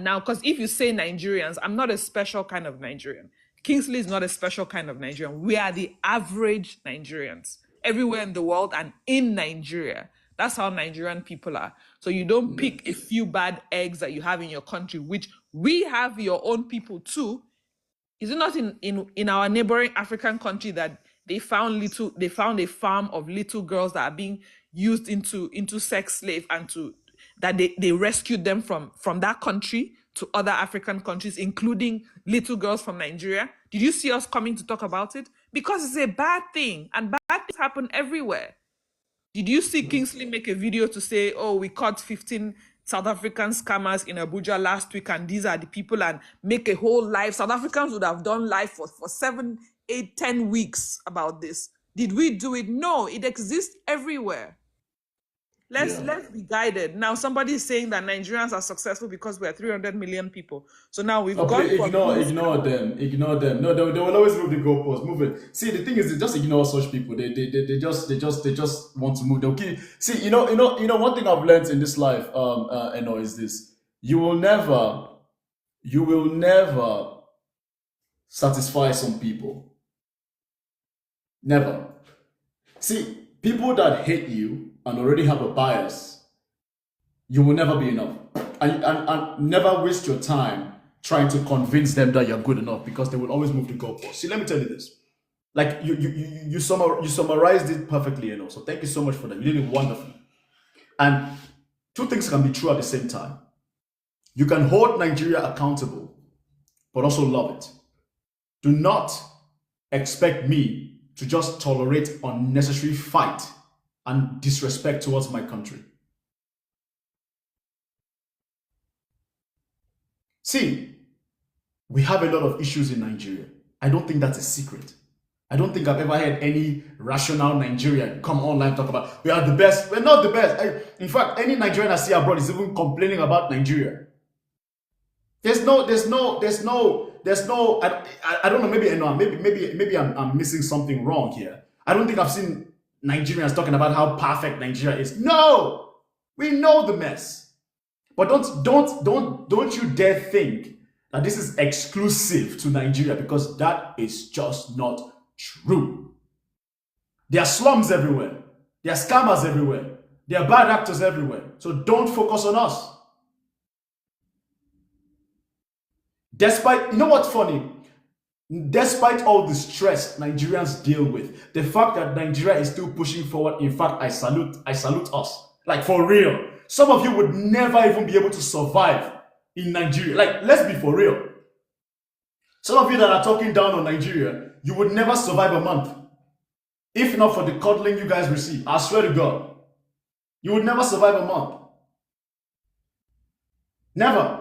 now, because if you say Nigerians, I'm not a special kind of Nigerian. Kingsley is not a special kind of Nigerian. We are the average Nigerians everywhere in the world and in Nigeria. That's how Nigerian people are. So you don't pick a few bad eggs that you have in your country, which we have your own people too. Is it not in our neighboring African country that they found a farm of little girls that are being used into sex slave and that they rescued them from that country to other African countries, including little girls from Nigeria? Did you see us coming to talk about it? Because it's a bad thing, and bad things happen everywhere. Did you see Kingsley make a video to say, oh, we caught 15 South African scammers in Abuja last week, and these are the people, and make a whole live? South Africans would have done live for 7, 8, 10 weeks about this. Did we do it? No, it exists everywhere. Let's be guided. Now somebody is saying that Nigerians are successful because we're 300 million people. So now we've gone Okay, from ignore them. No, they will always move the goalposts. Move it. See, the thing is, they just ignore such people. They just want to move. They'll keep. See, one thing I've learned in this life, is this: you will never satisfy some people. Never. See, people that hate you and already have a bias, you will never be enough. And never waste your time trying to convince them that you're good enough, because they will always move the goalposts. See, let me tell you this. Like you summarized it perfectly, so thank you so much for that. You did it wonderfully. And two things can be true at the same time. You can hold Nigeria accountable, but also love it. Do not expect me to just tolerate unnecessary fight and disrespect towards my country. See, we have a lot of issues in Nigeria. I don't think that's a secret. I don't think I've ever heard any rational Nigerian come online and talk about we are the best. We're not the best. In fact, any Nigerian I see abroad is even complaining about Nigeria. There's no. I don't know. Maybe I'm missing something wrong here. I don't think I've seen Nigerians talking about how perfect Nigeria is. No, we know the mess. But don't you dare think that this is exclusive to Nigeria, because that is just not true. There are slums everywhere. There are scammers everywhere. There are bad actors everywhere. So don't focus on us. Despite, you know what's funny? Despite all the stress Nigerians deal with, the fact that Nigeria is still pushing forward, in fact, I salute us. Like, for real. Some of you would never even be able to survive in Nigeria. Like, let's be for real. Some of you that are talking down on Nigeria, you would never survive a month. If not for the cuddling you guys receive. I swear to God. You would never survive a month. Never.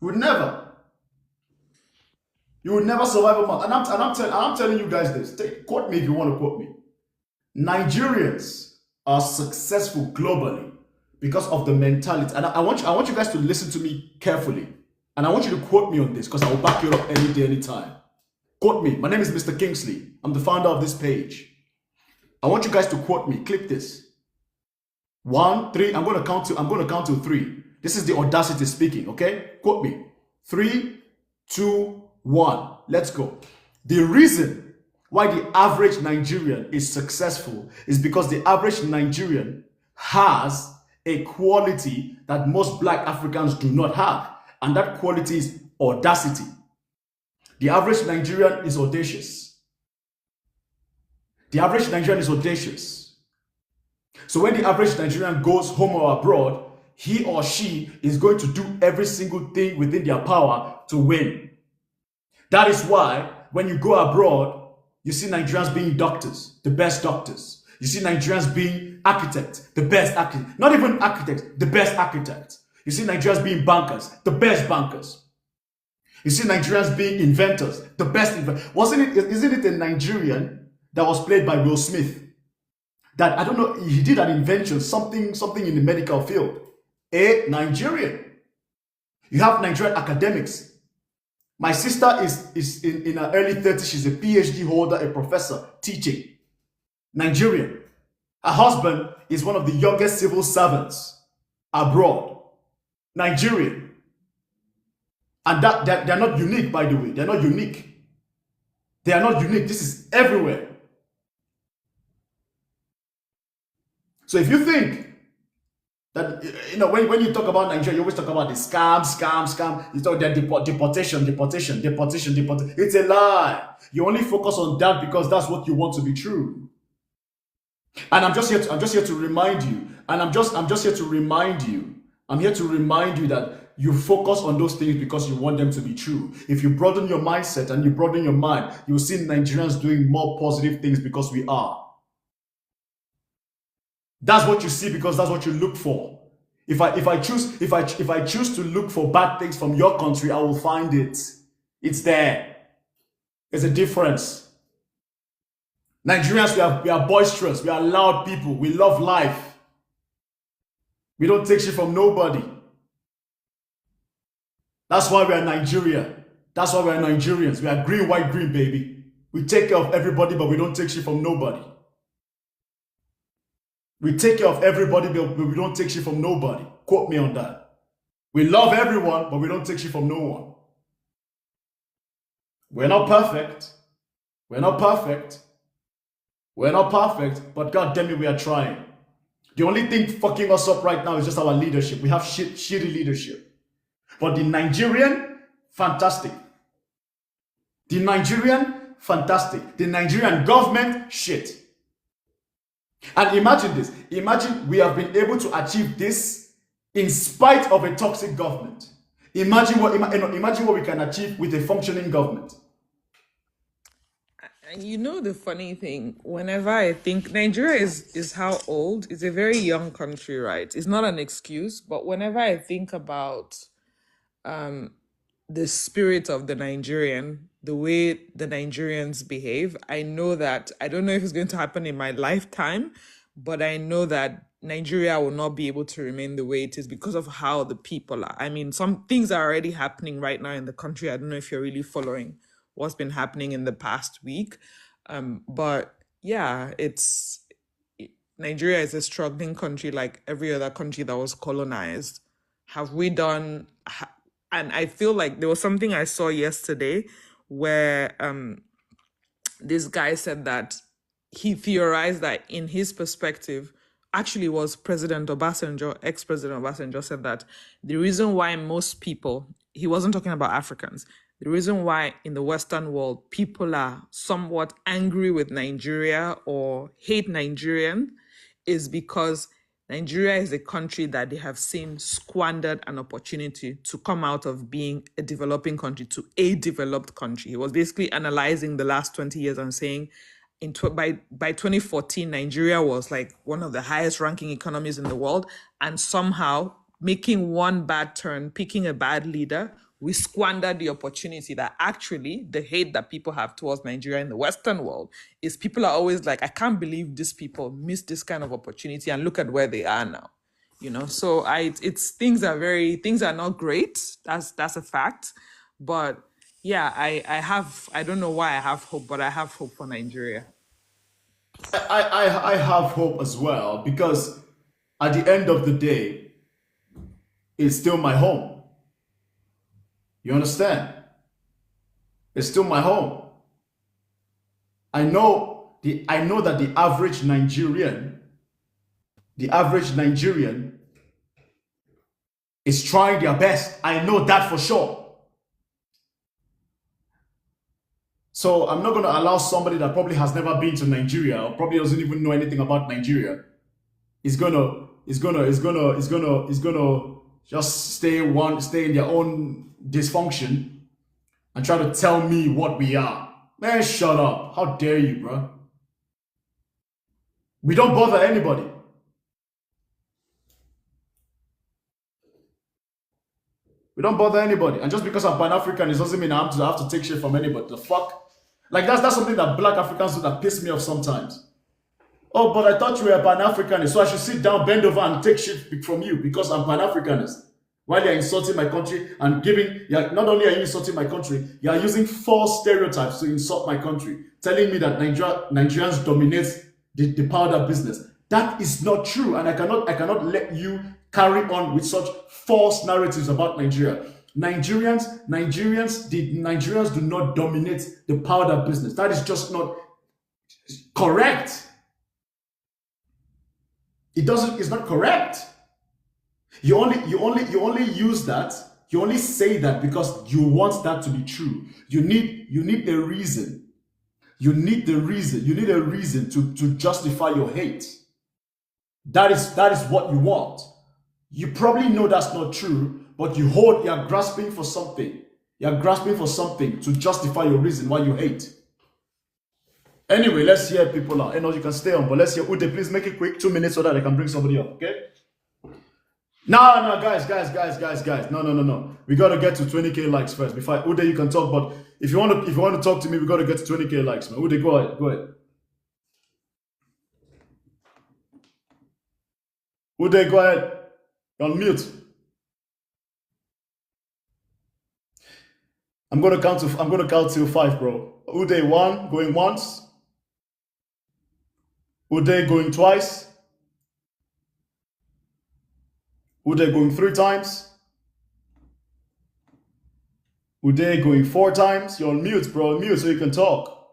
You would never. You would never survive a month. And I'm telling you guys this. Quote me if you want to quote me. Nigerians are successful globally because of the mentality. And I want you guys to listen to me carefully. And I want you to quote me on this, because I will back you up any day, any time. Quote me. My name is Mr. Kingsley. I'm the founder of this page. I want you guys to quote me. Click this. 1, 3. I'm going to count to 3. This is the Audacity speaking, okay? Quote me. 3, 2, 1. Let's go. The reason why the average Nigerian is successful is because the average Nigerian has a quality that most black Africans do not have, and that quality is audacity. The average Nigerian is audacious. The average Nigerian is audacious. So when the average Nigerian goes home or abroad, he or she is going to do every single thing within their power to win. That is why when you go abroad, you see Nigerians being doctors, the best doctors. You see Nigerians being architects, the best architects. Not even architects, the best architects. You see Nigerians being bankers, the best bankers. You see Nigerians being inventors, the best inventors. Isn't it a Nigerian that was played by Will Smith? That, I don't know, he did an invention, something in the medical field. A Nigerian. You have Nigerian academics. My sister is in her early 30s. She's a PhD holder, a professor, teaching. Nigerian. Her husband is one of the youngest civil servants abroad. Nigerian. And they're not unique, by the way. They're not unique. They are not unique. This is everywhere. So if you think that, when you talk about Nigeria, you always talk about the scam. You talk about deportation. It's a lie. You only focus on that because that's what you want to be true. And I'm just here to remind you. And I'm just here to remind you. I'm here to remind you that you focus on those things because you want them to be true. If you broaden your mindset and you broaden your mind, you will see Nigerians doing more positive things because we are. That's what you see because that's what you look for. If I choose to look for bad things from your country, I will find it. It's there. There's a difference. Nigerians, we are boisterous. We are loud people. We love life. We don't take shit from nobody. That's why we are Nigeria. That's why we are Nigerians. We are green, white, green, baby. We take care of everybody, but we don't take shit from nobody. We take care of everybody, but we don't take shit from nobody. Quote me on that. We love everyone, but we don't take shit from no one. We're not perfect. We're not perfect. We're not perfect, but God damn it, we are trying. The only thing fucking us up right now is just our leadership. We have shitty leadership. But the Nigerian, fantastic. The Nigerian, fantastic. The Nigerian government, shit. And imagine this. Imagine we have been able to achieve this in spite of a toxic government. Imagine what we can achieve with a functioning government. And you know the funny thing, whenever I think Nigeria is how old? It's a very young country, right? It's not an excuse, but whenever I think about the spirit of the Nigerian, the way the Nigerians behave, I know that I don't know if it's going to happen in my lifetime, but I know that Nigeria will not be able to remain the way it is because of how the people are. I mean, some things are already happening right now in the country. I don't know if you're really following what's been happening in the past week. But yeah, Nigeria is a struggling country like every other country that was colonized. Have we done? And I feel like there was something I saw yesterday where this guy said that he theorized that in his perspective, actually was President Obasanjo, ex-President Obasanjo said that the reason why most people, he wasn't talking about Africans, the reason why in the Western world people are somewhat angry with Nigeria or hate Nigerian is because Nigeria is a country that they have seen squandered an opportunity to come out of being a developing country to a developed country. He was basically analyzing the last 20 years and saying by 2014, Nigeria was like one of the highest ranking economies in the world. And somehow making one bad turn, picking a bad leader, we squandered the opportunity that actually the hate that people have towards Nigeria in the Western world is people are always like, I can't believe these people missed this kind of opportunity and look at where they are now. So things are not great. That's a fact. But yeah, I don't know why I have hope, but I have hope for Nigeria. I have hope as well because at the end of the day, it's still my home. You understand? It's still my home. I know that the average Nigerian is trying their best. I know that for sure. So I'm not going to allow somebody that probably has never been to Nigeria or probably doesn't even know anything about Nigeria is gonna just stay in their own dysfunction and try to tell me what we are. Man, shut up. How dare you, bro? We don't bother anybody. We don't bother anybody. And just because I'm Pan-African, it doesn't mean I have to take shit from anybody. The fuck? Like that's something that black Africans do that piss me off sometimes. Oh, but I thought you were a Pan-Africanist, so I should sit down, bend over, and take shit from you because I'm Pan-Africanist. While you're insulting my country and not only are you insulting my country, you are using false stereotypes to insult my country, telling me that Nigerians dominate the powder business. That is not true, and I cannot let you carry on with such false narratives about Nigeria. Nigerians do not dominate the powder business. That is just not correct. It's not correct. You only use that, you only say that because you want that to be true. You need a reason. You need a reason to justify your hate. That is what you want. You probably know that's not true, but you're grasping for something. You're grasping for something to justify your reason why you hate. Anyway, let's hear people out. You can stay on, but let's hear Ude. Please make it quick, 2 minutes so that I can bring somebody up, okay? No, guys. No. We gotta get to 20k likes first. Before Ude, you can talk, but if you want to talk to me, we gotta get to 20k likes, man. Ude, go ahead. Ude, go ahead. You're on mute. I'm gonna count to 5, bro. Ude 1, going once. Ude going twice. Ude going 3 times. Ude going 4 times. You're on mute, bro. Mute so you can talk.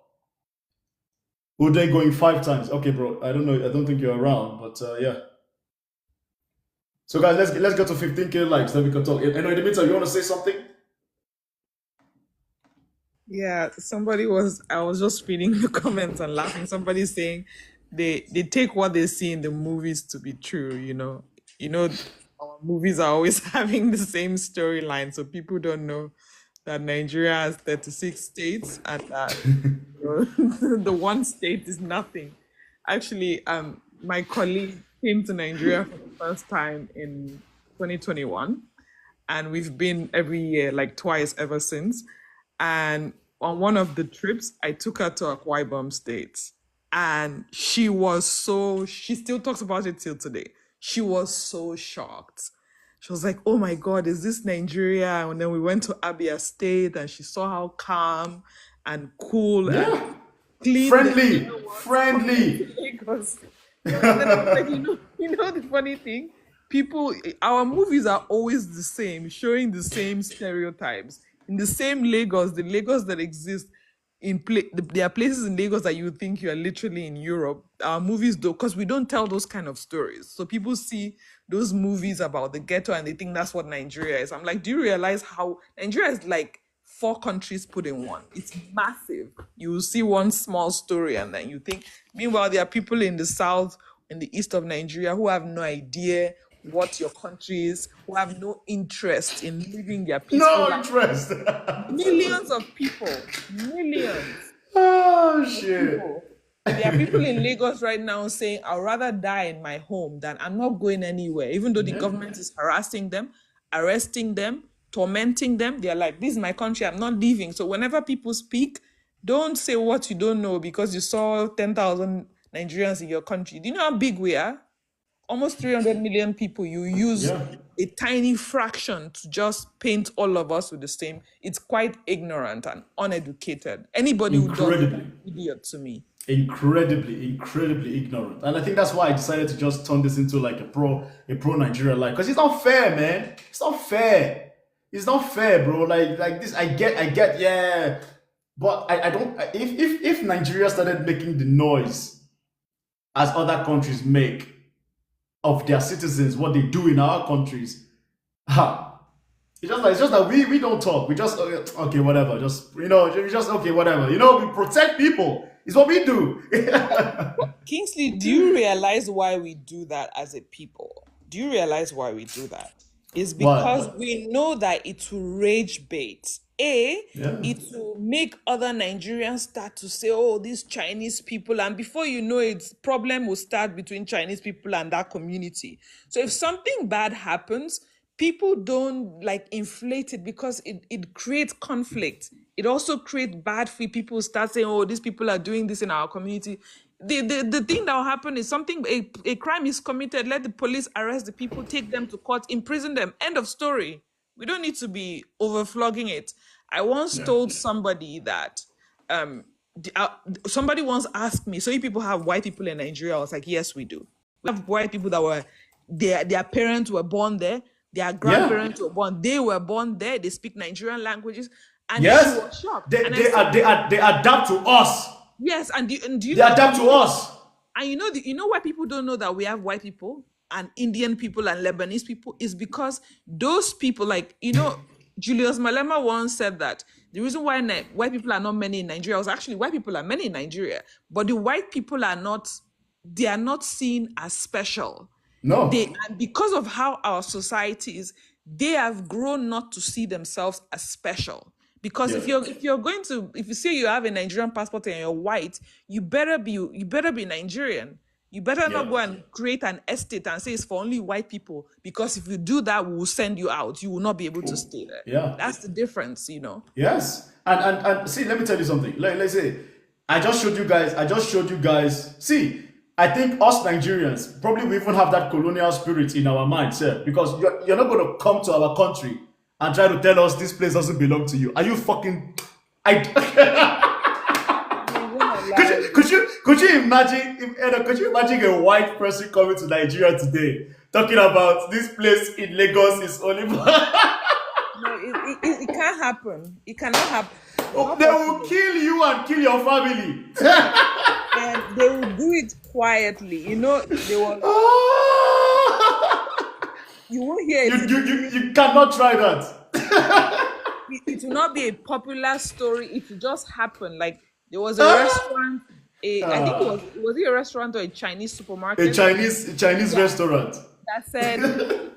Ude going 5 times. Okay, bro. I don't know. I don't think you're around, but yeah. So guys, let's get to 15k likes, then we can talk. And in the meantime, you want to say something? Yeah, I was just reading the comments and laughing. Somebody saying they take what they see in the movies to be true, our movies are always having the same storyline, so people don't know that Nigeria has 36 states and that the one state is nothing. Actually, my colleague came to Nigeria for the first time in 2021, and we've been every year, like twice ever since. And on one of the trips, I took her to Akwa Ibom State, and she still talks about it till today. She was so shocked. She was like, "Oh my God, is this Nigeria?" And then we went to Abia State, and she saw how calm and cool and clean Friendly. Lagos. And then I was like, the funny thing, our movies are always the same, showing the same stereotypes. In the same Lagos, the Lagos that exist there are places in Lagos that you would think you are literally in Europe. Our movies do, because we don't tell those kind of stories. So people see those movies about the ghetto and they think that's what Nigeria is. I'm like, do you realize how Nigeria is like 4 countries put in one? It's massive. You will see one small story and then you think. Meanwhile, there are people in the south, in the east of Nigeria who have no idea what your country is, who have no interest in living their peaceful life. Interest. Millions of people. Millions. Oh, shit. There are people in Lagos right now saying, I'd rather die in my home than I'm not going anywhere. Even though the government is harassing them, arresting them, tormenting them, they're like, this is my country, I'm not leaving. So whenever people speak, don't say what you don't know because you saw 10,000 Nigerians in your country. Do you know how big we are? Almost 300 million people. You use a tiny fraction to just paint all of us with the same. It's quite ignorant and uneducated. Anybody who does it is an idiot to me. Incredibly ignorant. And I think that's why I decided to just turn this into like a pro Nigeria life. Because it's not fair, man. It's not fair. It's not fair, bro. Like this, I get, yeah. But I don't. If Nigeria started making the noise as other countries make of their citizens, what they do in our countries, ha. It's just that we don't talk. We just okay, whatever. Just we just okay, whatever. We protect people. It's what we do. Kingsley, do you realize why we do that as a people? Do you realize why we do that? It's because What? we know that it will rage bait. Yeah. It will make other Nigerians start to say, oh, these Chinese people, and before you know it, problem will start between Chinese people and that community. So if something bad happens, people don't like inflate it because it creates conflict. It also creates bad feel. People start saying, oh, these people are doing this in our community. The thing that will happen is a crime is committed, let the police arrest the people, take them to court, imprison them. End of story. We don't need to be overflogging it. I once Yeah. told somebody that somebody once asked me, so you people have white people in Nigeria? I was like, yes, we do. We have white people that were their parents were born there, their Yeah. grandparents were born, they were born there, they speak Nigerian languages, and she Yes. was shocked. They And I they said, are they are they adapt to us. yes, and do you They know adapt to us. and you know why people don't know that we have white people and Indian people and Lebanese people is because those people, like, Julius Malema once said that the reason why white people are not many in Nigeria was actually white people are many in Nigeria, but the white people they are not seen as special. No. And because of how our society is, they have grown not to see themselves as special. Because Yeah. if you say you have a Nigerian passport and you're white, you better be Nigerian. You better not Yeah. go and create an estate and say it's for only white people, because if you do that, we will send you out. You will not be able to stay there. Yeah. That's the difference. Yes. And see, let me tell you something. Let's say I just showed you guys. See, I think us Nigerians probably we even have that colonial spirit in our minds, sir. Because you're not gonna come to our country and try to tell us this place doesn't belong to you. Are you fucking I could you imagine could you imagine a white person coming to Nigeria today talking about this place in Lagos is only No, it can't happen. It cannot happen. It's not they will possible. kill you and kill your family. And they will do it quietly. They will. You won't hear it. You cannot try that. It will not be a popular story. It will just happen. Like there was a restaurant. I think was it a restaurant or a Chinese supermarket? A Chinese restaurant. That said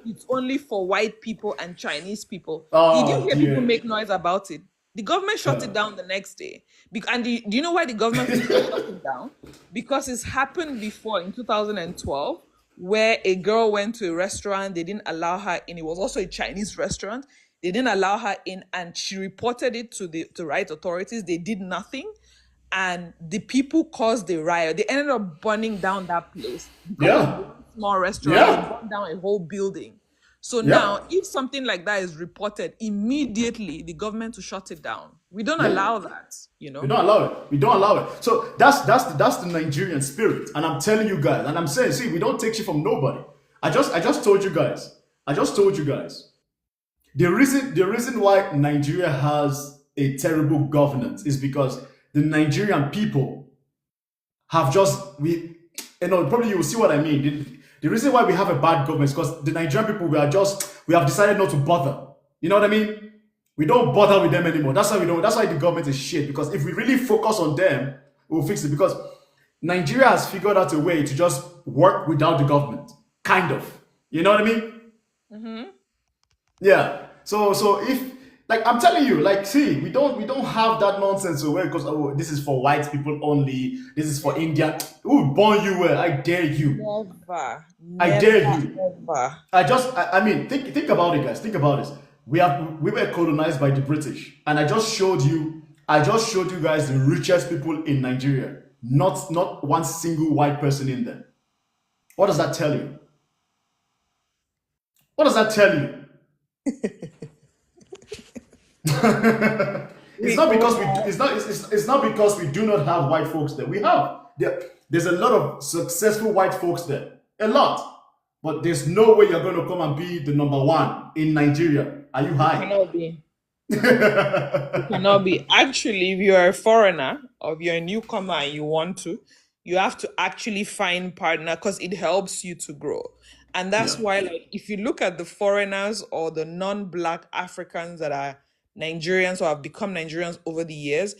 it's only for white people and Chinese people. Oh, Did you hear dear. people make noise about it? The government shut it down the next day. And do you know why the government shut it down? Because it's happened before in 2012, where a girl went to a restaurant, they didn't allow her in. It was also a Chinese restaurant. They didn't allow her in, and she reported it to the right authorities. They did nothing, and the people caused the riot. They ended up burning down that place because of one small restaurant. Yeah. They burned down a whole building. So Yeah. now, if something like that is reported, immediately the government will shut it down. We don't allow that. We don't allow it. We don't allow it. So that's the Nigerian spirit. And I'm telling you guys, and I'm saying, see, we don't take shit from nobody. I just told you guys. The reason why Nigeria has a terrible governance is because the Nigerian people have probably you will see what I mean. The reason why we have a bad government is because the Nigerian people we have decided not to bother. You know what I mean? We don't bother with them anymore. That's why the government is shit. Because if we really focus on them, we'll fix it. Because Nigeria has figured out a way to just work without the government. Kind of. You know what I mean? Mm-hmm. Yeah. So if I'm telling you, see, we don't have that nonsense away because this is for white people only. This is for India. Who born you where? I dare you. Never. I dare you. Never. I mean, think about it, guys. Think about this. We were colonized by the British, and I just showed you guys the richest people in Nigeria. Not one single white person in there. What does that tell you? What does that tell you? It's not because we do not have white folks there. We have. There's a lot of successful white folks there. A lot. But there's no way you're going to come and be the number one in Nigeria. Are you high? Cannot be. You cannot be. Actually, if you're a foreigner or if you're a newcomer and you want to, you have to actually find partner because it helps you to grow. And Yeah. that's why, like, if you look at the foreigners or the non-black Africans that are Nigerians or have become Nigerians over the years,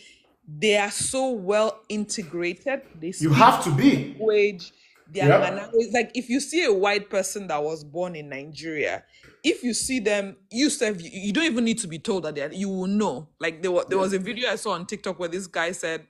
they are so well integrated. They You speak have to be. language, their Yeah. manner. Like if you see a white person that was born in Nigeria, if you see them, you don't even need to be told that you will know. Like there Yeah. was a video I saw on TikTok where this guy said,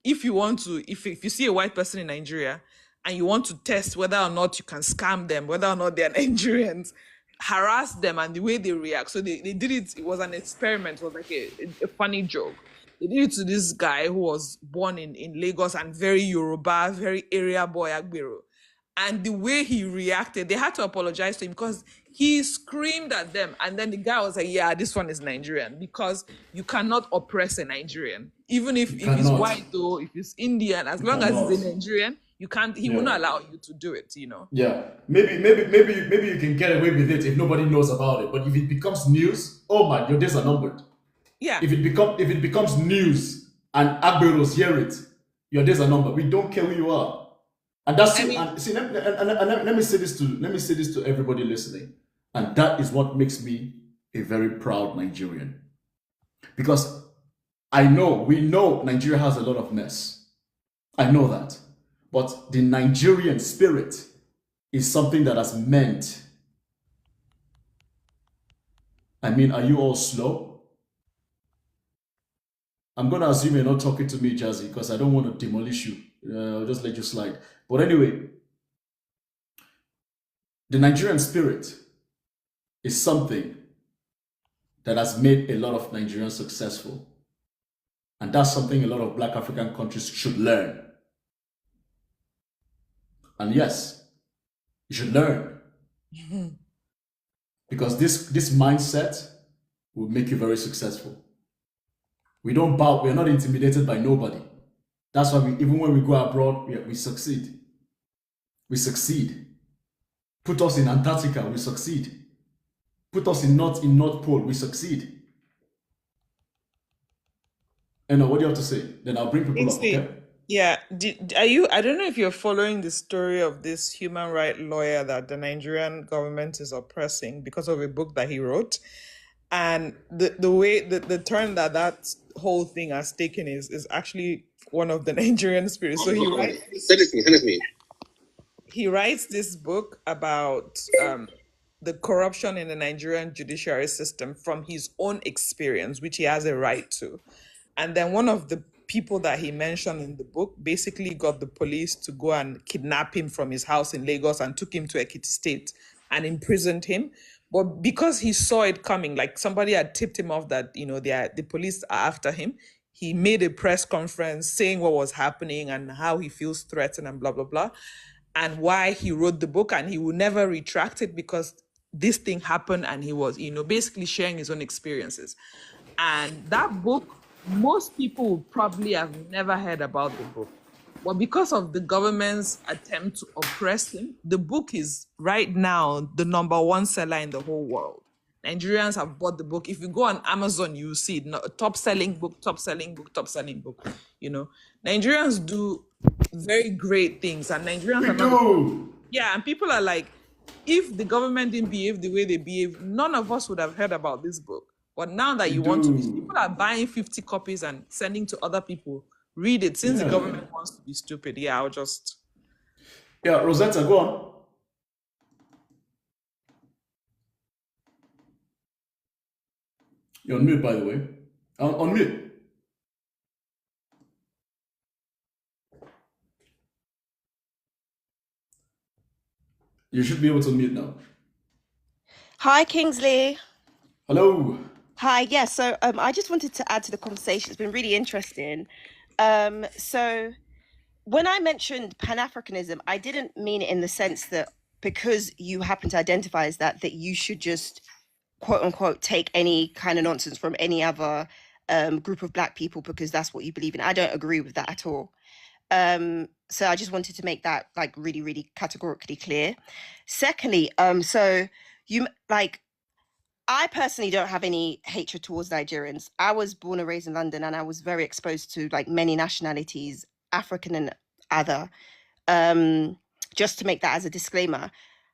if you want to, if you see a white person in Nigeria and you want to test whether or not you can scam them, whether or not they're Nigerians, harass them and the way they react. So they did it. It was an experiment. It was like a funny joke. They did it to this guy who was born in Lagos and very Yoruba, very area boy Agbero. And the way he reacted, they had to apologize to him because he screamed at them. And then the guy was like, yeah, this one is Nigerian because you cannot oppress a Nigerian. Even You if he's cannot. white though, if he's Indian, as You long as cannot. he's a Nigerian, you can't, he will Yeah. not allow you to do it, you know? Yeah. Maybe you can get away with it if nobody knows about it. But if it becomes news, oh man, your days are numbered. Yeah. If it becomes news and Agberos hear it, your days are numbered. We don't care who you are. And that's I it. mean, And see, let me say this to everybody listening. And that is what makes me a very proud Nigerian. Because we know Nigeria has a lot of mess. I know that. But the Nigerian spirit is something that has meant. I mean, are you all slow? I'm going to assume you're not talking to me, Jazzy, because I don't want to demolish you. I'll just let you slide. But anyway, the Nigerian spirit is something that has made a lot of Nigerians successful. And that's something a lot of Black African countries should learn. And yes, you should learn. Because this mindset will make you very successful. We don't bow, we're not intimidated by nobody. That's why even when we go abroad, we succeed. We succeed. Put us in Antarctica, we succeed. Put us in North Pole, we succeed. And what do you have to say? Then I'll bring people up, okay? Yeah, are you? I don't know if you're following the story of this human rights lawyer that the Nigerian government is oppressing because of a book that he wrote, and the way the turn that whole thing has taken is actually one of the Nigerian spirits. So Send it to me. he writes this book about the corruption in the Nigerian judiciary system from his own experience, which he has a right to. And then one of the people that he mentioned in the book basically got the police to go and kidnap him from his house in Lagos and took him to Ekiti State and imprisoned him. But because he saw it coming, like somebody had tipped him off that, the police are after him, he made a press conference saying what was happening and how he feels threatened and blah, blah, blah, and why he wrote the book. And he will never retract it because this thing happened and he was, basically sharing his own experiences. And that book, most people would probably have never heard about the book. But because of the government's attempt to oppress him, the book is right now the number one seller in the whole world. Nigerians have bought the book. If you go on Amazon, you see it. Top selling book, top selling book, top selling book. Nigerians do very great things, and Nigerians We are not. do. Yeah, and people are like, if the government didn't behave the way they behave, none of us would have heard about this book. But now that We you want to, do. people are buying 50 copies and sending to other people. Read it. Since the Yeah. government wants to be stupid, yeah, I'll just. Yeah, Rosetta, go on. You're on mute, by the way. On mute. You should be able to mute now. Hi, Kingsley. Hello. Hi. Yeah. So I just wanted to add to the conversation. It's been really interesting. So when I mentioned Pan-Africanism, I didn't mean it in the sense that because you happen to identify as that you should just quote unquote take any kind of nonsense from any other group of Black people because that's what you believe in. I don't agree with that at all. So I just wanted to make that like really, really categorically clear. Secondly, so you like I personally don't have any hatred towards Nigerians. I was born and raised in London, and I was very exposed to like many nationalities, African and other. Just to make that as a disclaimer.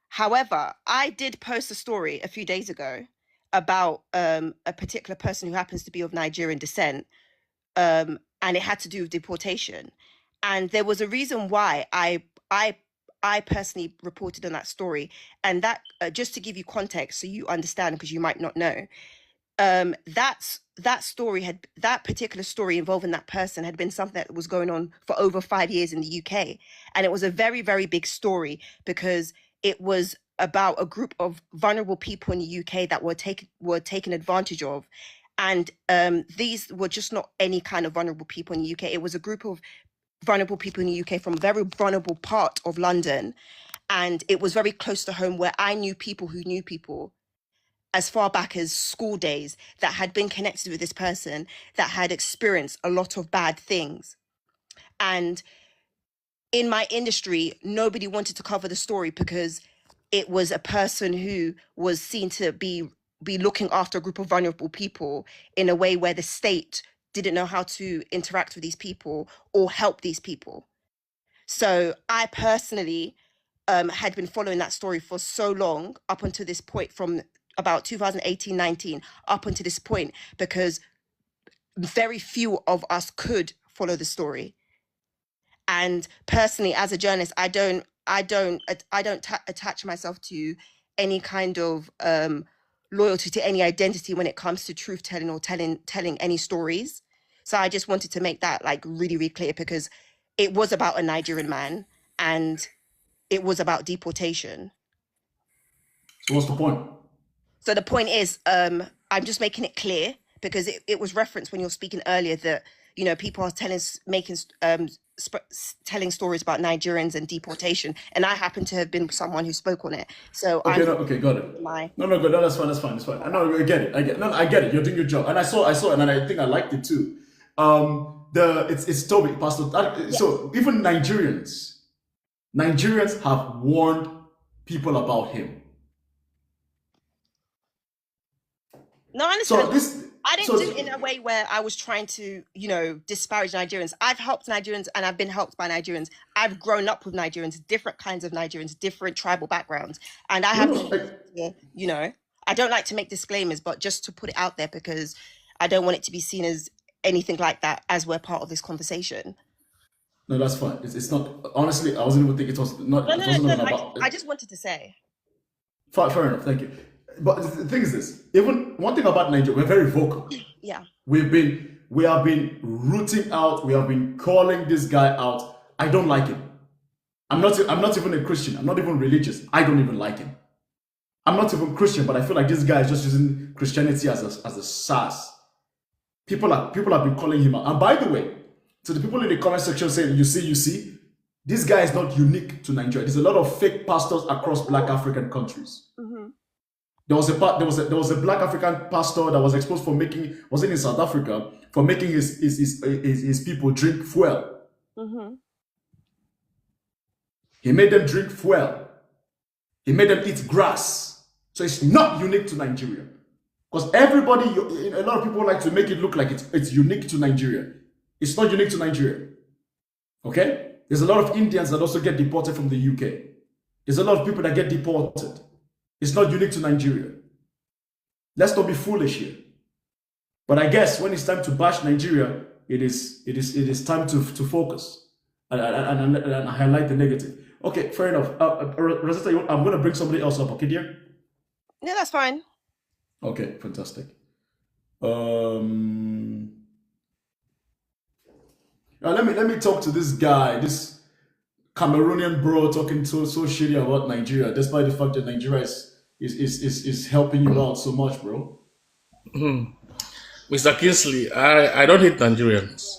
However, I did post a story a few days ago about a particular person who happens to be of Nigerian descent, and it had to do with deportation. And there was a reason why I personally reported on that story, and that just to give you context so you understand, because you might not know, that particular story involving that person had been something that was going on for over 5 years in the UK, and it was a very, very big story because it was about a group of vulnerable people in the UK that were taken advantage of. And these were just not any kind of vulnerable people in the UK. It was a group of vulnerable people in the UK from a very vulnerable part of London. And it was very close to home, where I knew people who knew people as far back as school days that had been connected with this person that had experienced a lot of bad things. And in my industry, nobody wanted to cover the story because it was a person who was seen to be looking after a group of vulnerable people in a way where the state didn't know how to interact with these people or help these people. So I personally had been following that story for so long, up until this point, from about 2018-19 up until this point, because very few of us could follow the story. And personally, as a journalist, I don't attach myself to any kind of loyalty to any identity when it comes to truth telling or telling any stories. So I just wanted to make that like really, really clear, because it was about a Nigerian man and it was about deportation. So what's the point? So the point is, I'm just making it clear, because it was referenced when you were speaking earlier that, you know, people are telling stories about Nigerians and deportation, and I happen to have been someone who spoke on it. So got it. No, good. No, that's fine. I know, I get it. I get it. You're doing your job, and I saw it, and I think I liked it too. It's Toby, Pastor. So even Nigerians have warned people about him. No, I understand. So I didn't do it in a way where I was trying to, you know, disparage Nigerians. I've helped Nigerians and I've been helped by Nigerians. I've grown up with Nigerians, different kinds of Nigerians, different tribal backgrounds. And I have, you know, I don't like to make disclaimers, but just to put it out there, because I don't want it to be seen as anything like that as we're part of this conversation. No, that's fine. It's not, honestly, I wasn't even thinking it was not. No, I just wanted to say. Fair enough, thank you. But the thing is this, even one thing about Nigeria, we're very vocal. Yeah. We have been rooting out, we have been calling this guy out. I don't like him. I'm not even a Christian. I'm not even religious. I don't even like him. I'm not even Christian, but I feel like this guy is just using Christianity as a sass. People have been calling him out. And by the way, to the people in the comment section saying, you see, this guy is not unique to Nigeria. There's a lot of fake pastors across Black African countries. Mm-hmm. There was a Black African pastor that was exposed for making, was it in South Africa, for making his people drink fuel. Mm-hmm. He made them drink fuel. He made them eat grass. So it's not unique to Nigeria. Because everybody, a lot of people like to make it look like it's unique to Nigeria. It's not unique to Nigeria. Okay? There's a lot of Indians that also get deported from the UK. There's a lot of people that get deported. It's not unique to Nigeria. Let's not be foolish here. But I guess when it's time to bash Nigeria, it is time to focus and highlight the negative. Okay, fair enough. Rosetta, I'm going to bring somebody else up, okay, dear? Yeah, that's fine. Okay, fantastic. Let me talk to this guy, this Cameroonian bro talking so shitty about Nigeria, despite the fact that Nigeria is helping you out so much, bro. Mr. Kingsley, I don't hate Nigerians.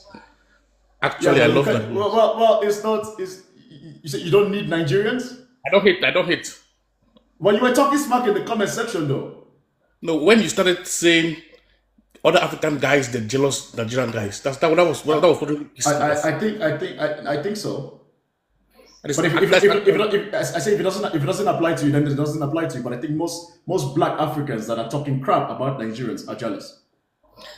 Actually, I love Nigerians. Well, it's not. You say you don't need Nigerians? I don't hate. Well, you were talking smack in the comment section, though. No, when you started saying other African guys, the jealous Nigerian guys, that was what I think so. That is, But that's not, I say if it doesn't apply to you, then it doesn't apply to you. But I think most black Africans that are talking crap about Nigerians are jealous.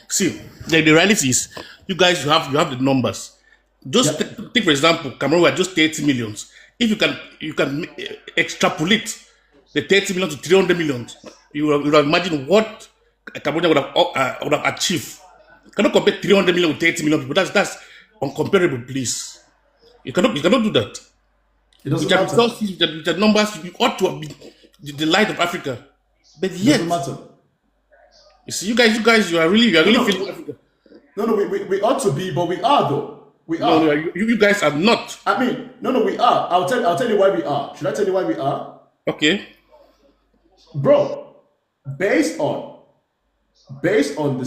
see, the reality is, you guys, you have the numbers. Just Yep. take for example, Cameroon were just 30 millions. If you can extrapolate the 30 million to 300 million, you would have imagined what Cameroon would have achieved. You cannot compare 300 million with 30 million people. That's uncomparable, please. You cannot do that. It doesn't With your matter. resources, with your numbers, you ought to have been the light of Africa. But It yet, doesn't matter. you see, you guys, you are really No. feeling Africa. No, we ought to be, but we are though. We are. No, you guys are not. I mean, no, we are. I'll tell you why we are. Should I tell you why we are? Okay. Bro, based on the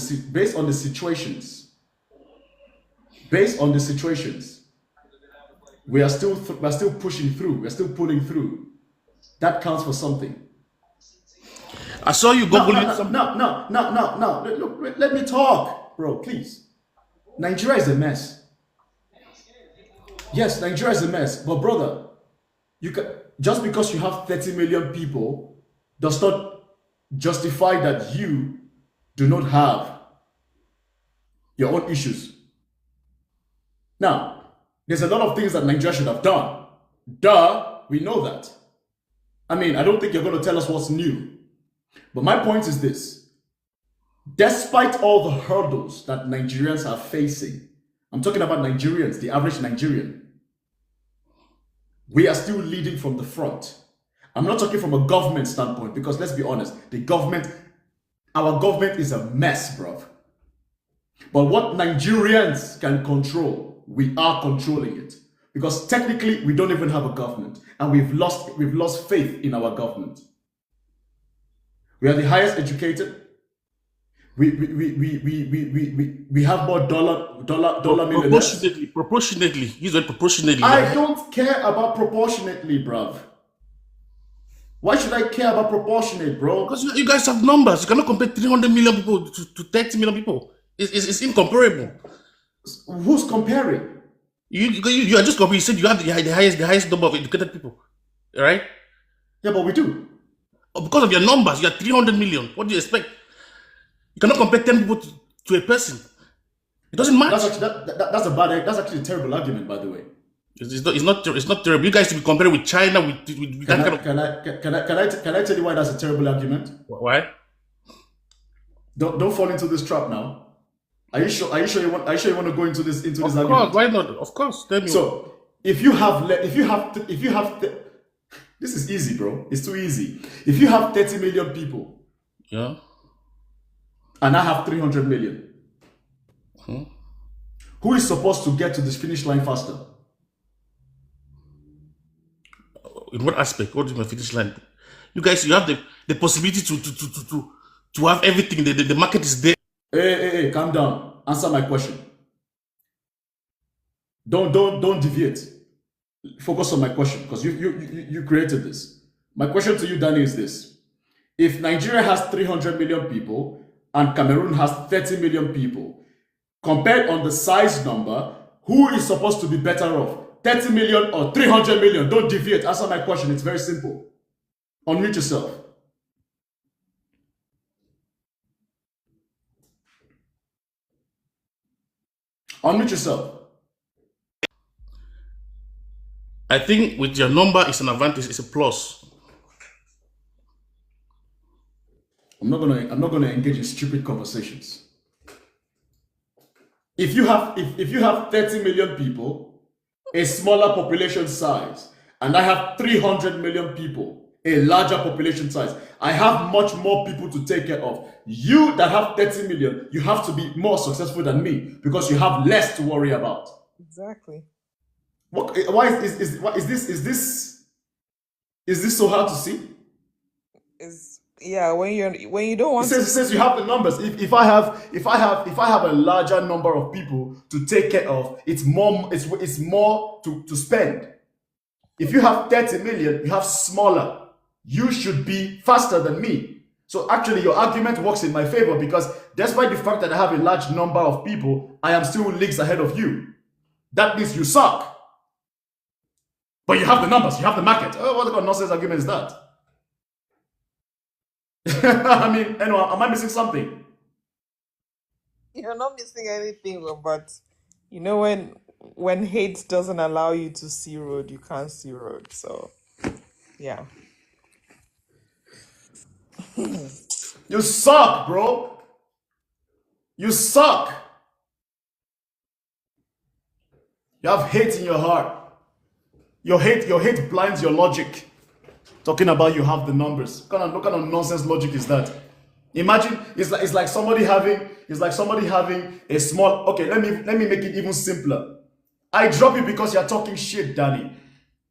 situations, we're still pushing through. We're still pulling through. That counts for something. I saw you googling some. No. Look, let me talk, bro. Please. Nigeria is a mess. Yes, Nigeria is a mess. But brother, just because you have 30 million people does not justify that you do not have your own issues. Now, there's a lot of things that Nigeria should have done. Duh, we know that. I mean, I don't think you're going to tell us what's new. But my point is this. Despite all the hurdles that Nigerians are facing, I'm talking about Nigerians, the average Nigerian, we are still leading from the front. I'm not talking from a government standpoint because let's be honest, our government is a mess, bruv. But what Nigerians can control, we are controlling it. Because technically, we don't even have a government. And we've lost faith in our government. We are the highest educated. We have more dollar millionaires. Proportionately. Use it proportionately. I don't care about proportionately, bruv. Why should I care about proportionate, bro? Because you guys have numbers. You cannot compare 300 million people to 30 million people. It's incomparable. Who's comparing? You are just comparing. You said you have the highest number of educated people, right? Yeah, but we do. Because of your numbers, you are 300 million. What do you expect? You cannot compare 10 people to a person. It doesn't matter. That's actually a terrible argument, by the way. It's not terrible. You guys should be comparing with China with that kind of. Can I tell you why that's a terrible argument? Why? Don't fall into this trap now. Are you sure you want to go into this Of argument? course, why not? Of course. Tell me. So this is easy, bro. It's too easy. If you have 30 million people, Yeah. and I have 300 million, who is supposed to get to this finish line faster? In what aspect? What do you mean finish line? You guys, you have the possibility to have everything. The market is there. Hey, calm down. Answer my question. Don't deviate. Focus on my question because you created this. My question to you, Danny, is this. If Nigeria has 300 million people and Cameroon has 30 million people, compared on the size number, who is supposed to be better off? 30 million or 300 million? Don't deviate. Answer my question. It's very simple. Unmute yourself. Unmute yourself. I think with your number, it's an advantage. It's a plus. I'm not gonna engage in stupid conversations. If you have 30 million people, a smaller population size, and I have 300 million people, a larger population size, I have much more people to take care of. You that have 30 million, you have to be more successful than me because you have less to worry about. Exactly. Why is this so hard to see? When you don't want It says you have the numbers. If I have a larger number of people to take care of, it's more to spend. If you have 30 million, you have smaller. You should be faster than me. So actually your argument works in my favor because despite the fact that I have a large number of people, I am still leagues ahead of you. That means you suck. But you have the numbers, you have the market. Oh, what kind of nonsense argument is that? I mean, anyway, am I missing something? You're not missing anything, but you know when hate doesn't allow you to see road, you can't see road. So yeah. You suck, bro. You suck. You have hate in your heart. Your hate blinds your logic. Talking about you have the numbers. What kind of nonsense logic is that? Imagine it's like somebody having a small. Okay, let me make it even simpler. I drop you because you're talking shit, Danny.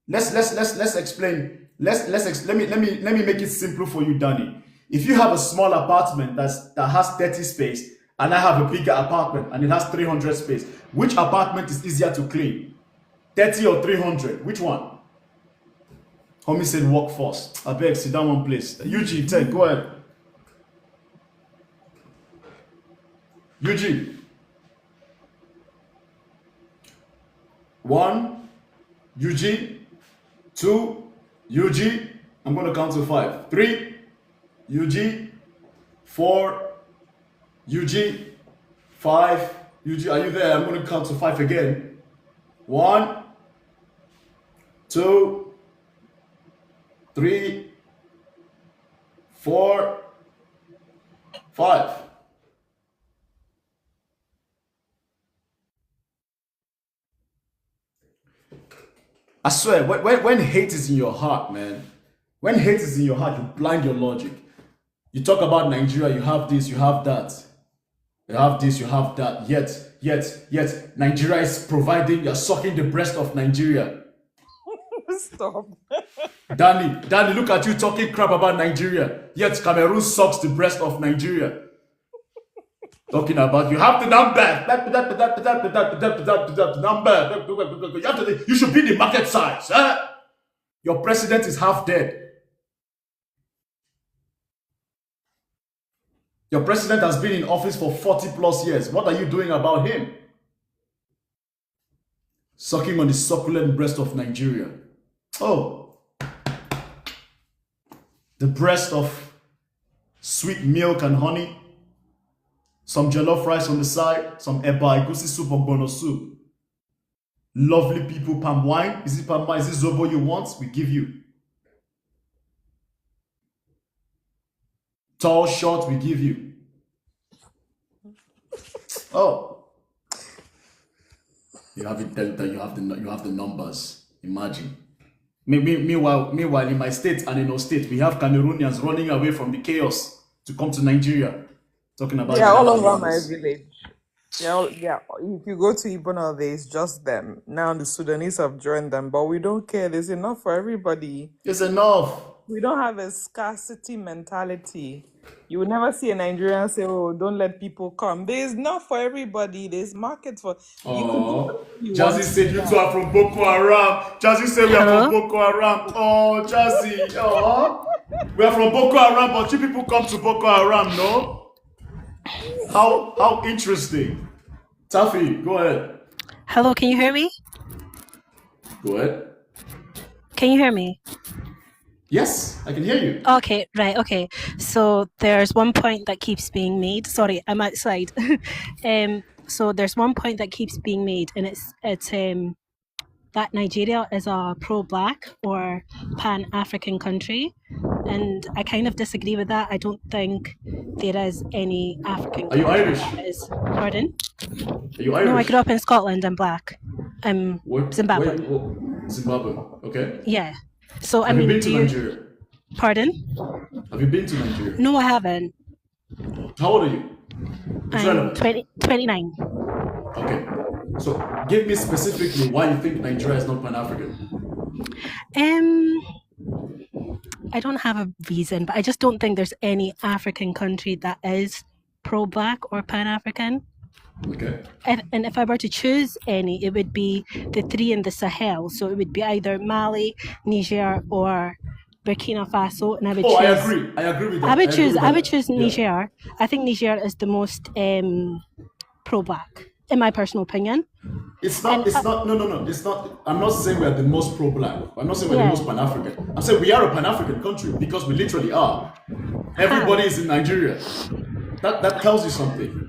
Let's explain. Let me make it simple for you, Danny. If you have a small apartment that has 30 space, and I have a bigger apartment and it has 300 space, which apartment is easier to clean? 30 or 300? Which one? Homie said walk first. I beg, sit down one place. Eugene, take, go ahead. Eugene. 1, Eugene. 2, Eugene. I'm going to count to 5. 3, Eugene. 4, Eugene. 5, Eugene. Are you there? I'm going to count to 5 again. 1, 2, 3, 4, 5. I swear, when hate is in your heart, man, when hate is in your heart, you blind your logic. You talk about Nigeria, you have this, you have that. You have this, you have that. Yet, Nigeria is providing, you're sucking the breast of Nigeria. Stop. Danny, look at you talking crap about Nigeria. Yet Cameroon sucks the breast of Nigeria. Talking about you have the number. You should be the market size. Your president is half dead. Your president has been in office for 40 plus years. What are you doing about him? Sucking on the succulent breast of Nigeria. Oh. The breast of sweet milk and honey. Some jollof rice on the side, some eba, egusi soup or bono soup. Lovely people, palm wine. Is it palm wine? Is it zobo you want? We give you. Tall, short, we give you. Oh. You have it Delta, you have the numbers. Imagine. Meanwhile, in my state and in our state, we have Cameroonians running away from the chaos to come to Nigeria. Talking about all over my village. Yeah. If you go to Ibona, there's just them. Now the Sudanese have joined them, but we don't care. There's enough for everybody. It's enough. We don't have a scarcity mentality. You would never see a Nigerian say, "Oh, don't let people come." There's enough for everybody. There's markets for. Oh, Jazzy said you two are from Boko Haram. Jazzy said we are from Boko Haram. Oh, Jazzy. Oh, we are from Boko Haram, but you people come to Boko Haram, no? How interesting. Taffy, go ahead. Hello, can you hear me? Go ahead. Can you hear me? Yes, I can hear you. Okay, right, okay. So there's one point that keeps being made. Sorry, I'm outside. So there's one point that keeps being made, and it's that Nigeria is a pro-Black or Pan-African country. And I kind of disagree with that. I don't think there is any African country. Are you Irish? That is, pardon? Are you Irish? No, I grew up in Scotland. I'm Black. I'm Zimbabwe. Zimbabwe, okay. Yeah. So, have you been to Nigeria? Pardon? Have you been to Nigeria? No, I haven't. How old are you? I'm 29. Okay. So, give me specifically why you think Nigeria is not Pan-African. I don't have a reason, but I just don't think there's any African country that is pro-Black or Pan-African. Okay. And if I were to choose any, it would be the three in the Sahel. So it would be either Mali, Niger, or Burkina Faso. And I would choose. I agree with that. I would choose Niger. Yeah. I think Niger is the most pro-Black, in my personal opinion. It's And not. It's not. No. It's not. I'm not saying we're the most pro-black. I'm not saying we're the yeah, most Pan-African. I'm saying we are a Pan-African country because we literally are. huh? Everybody is in Nigeria. That tells you something.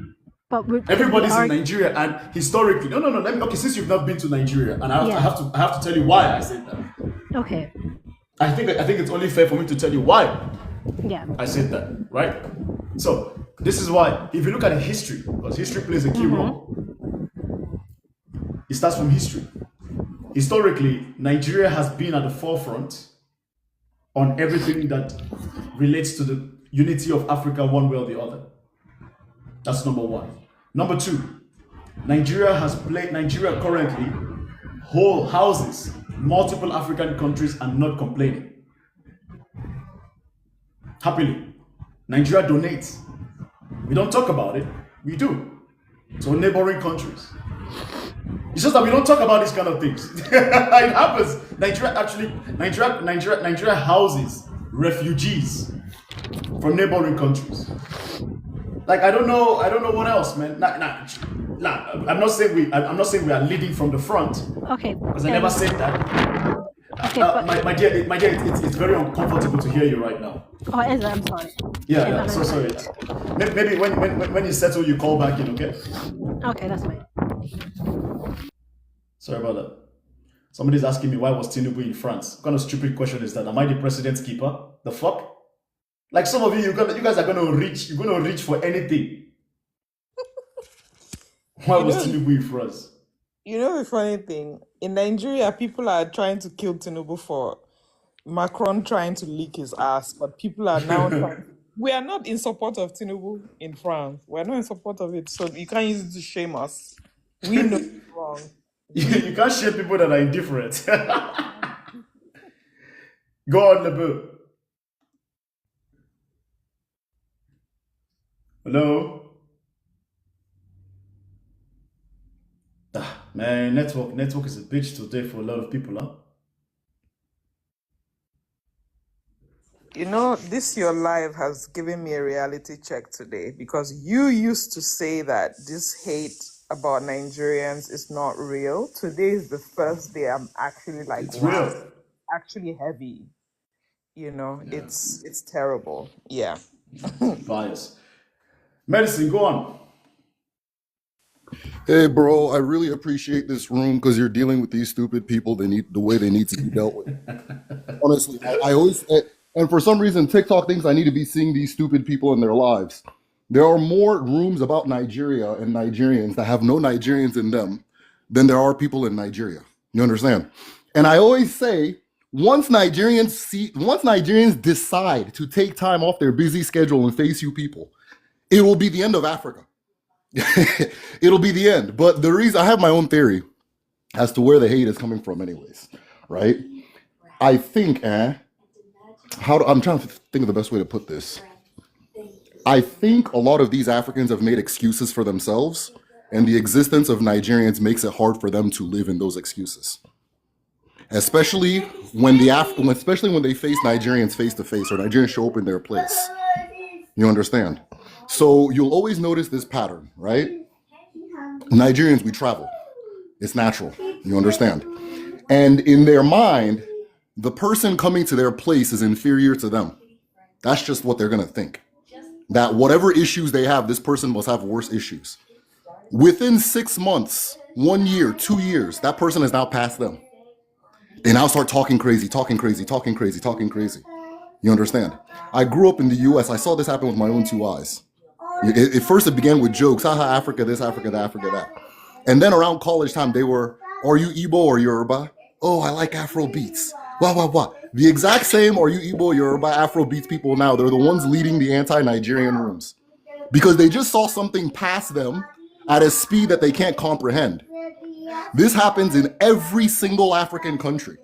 But could we Everybody's in argue? Nigeria, and historically, no. Let me. Okay, since you've not been to Nigeria, and I Yeah. have to tell you why I said that. Okay. I think it's only fair for me to tell you why Yeah. I said that, right? So this is why, if you look at history, because history plays a key role, it starts from history. Historically, Nigeria has been at the forefront on everything that relates to the unity of Africa one way or the other. That's number one. Number two, Nigeria currently houses multiple African countries and not complaining. Happily. Nigeria donates. We don't talk about it. We do. So neighboring countries. It's just that we don't talk about these kind of things. It happens. Nigeria houses refugees from neighboring countries. Like I don't know what else, man. I'm not saying we are leading from the front Okay. because I never said that. Okay. But My dear, it's very uncomfortable to hear you right now. oh, is it? I'm sorry. Yeah. I'm So sorry. Maybe when you settle, you call back in, okay? Okay, that's fine. Sorry about that. Somebody's asking me why was Tinubu in France. What kind of stupid question is that? Am I the president's keeper? The fuck? Like some of you guys are gonna reach. You're gonna reach for anything. Why was Tinubu in France? You know the funny thing? In Nigeria, people are trying to kill Tinubu for Macron trying to lick his ass, but people are now trying. We are not in support of Tinubu in France. We're not in support of it, so you can't use it to shame us. We know it's wrong. You can't shame people that are indifferent. Go on, Lebu. Hello? Man, network is a bitch today for a lot of people, huh? You know, this your live has given me a reality check today because you used to say that this hate about Nigerians is not real. Today is the first day I'm actually like, It's wow, real. actually heavy. You know, it's terrible. Yeah. Bias. Medicine, go on. Hey, bro, I really appreciate this room because you're dealing with these stupid people. They need the way they need to be dealt with. Honestly, I always, and for some reason, TikTok thinks I need to be seeing these stupid people in their lives. There are more rooms about Nigeria and Nigerians that have no Nigerians in them than there are people in Nigeria. You understand? And I always say, once Nigerians decide to take time off their busy schedule and face you people, it will be the end of Africa. It'll be the end. But the reason I have my own theory as to where the hate is coming from, anyways, right? I think, I'm trying to think of the best way to put this. I think a lot of these Africans have made excuses for themselves, and the existence of Nigerians makes it hard for them to live in those excuses. Especially when they face Nigerians face to face, or Nigerians show up in their place. You understand? So you'll always notice this pattern, right? Nigerians, we travel. It's natural. You understand? And in their mind, the person coming to their place is inferior to them. That's just what they're going to think. That whatever issues they have, this person must have worse issues. Within 6 months, 1 year, 2 years, that person is now past them. They now start talking crazy. You understand? I grew up in the US. I saw this happen with my own two eyes. At first, it began with jokes. Haha, Africa this, Africa that, Africa that. And then around college time, they were, are you Igbo or Yoruba? Oh, I like Afro beats. What? The exact same are you Igbo, Yoruba, Afro beats people now. They're the ones leading the anti-Nigerian rooms. Because they just saw something pass them at a speed that they can't comprehend. This happens in every single African country.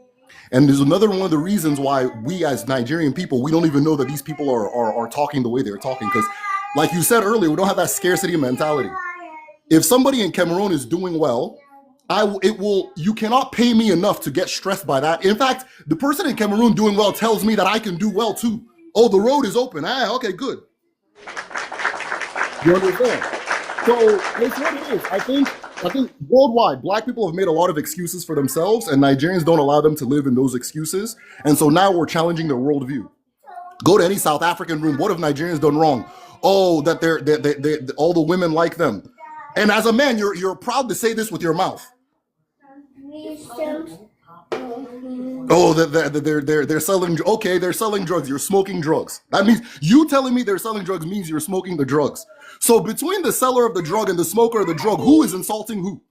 And there's another one of the reasons why we as Nigerian people, we don't even know that these people are talking the way they're talking. Because like you said earlier, we don't have that scarcity mentality. If somebody in Cameroon is doing well, you cannot pay me enough to get stressed by that. In fact, the person in Cameroon doing well tells me that I can do well too. Oh, the road is open. Okay, good. You understand? So it's what it is. I think I think worldwide, black people have made a lot of excuses for themselves, and Nigerians don't allow them to live in those excuses. And so now we're challenging their worldview. Go to any South African room. What have Nigerians done wrong? Oh, that they all the women like them. And as a man, you're proud to say this with your mouth. Oh, they're selling. Okay, they're selling drugs. You're smoking drugs. That means you telling me they're selling drugs means you're smoking the drugs. So between the seller of the drug and the smoker of the drug, who is insulting who?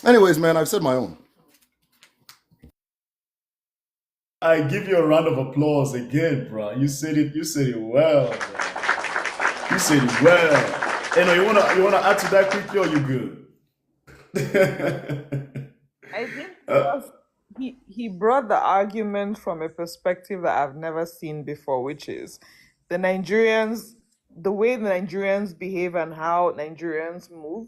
Anyways, man, I've said my own. I give you a round of applause again, bro. You said it well, bro. You said it well. Hey, no, you wanna add to that quickly, or you good? I think he brought the argument from a perspective that I've never seen before, which is the way the Nigerians behave and how Nigerians move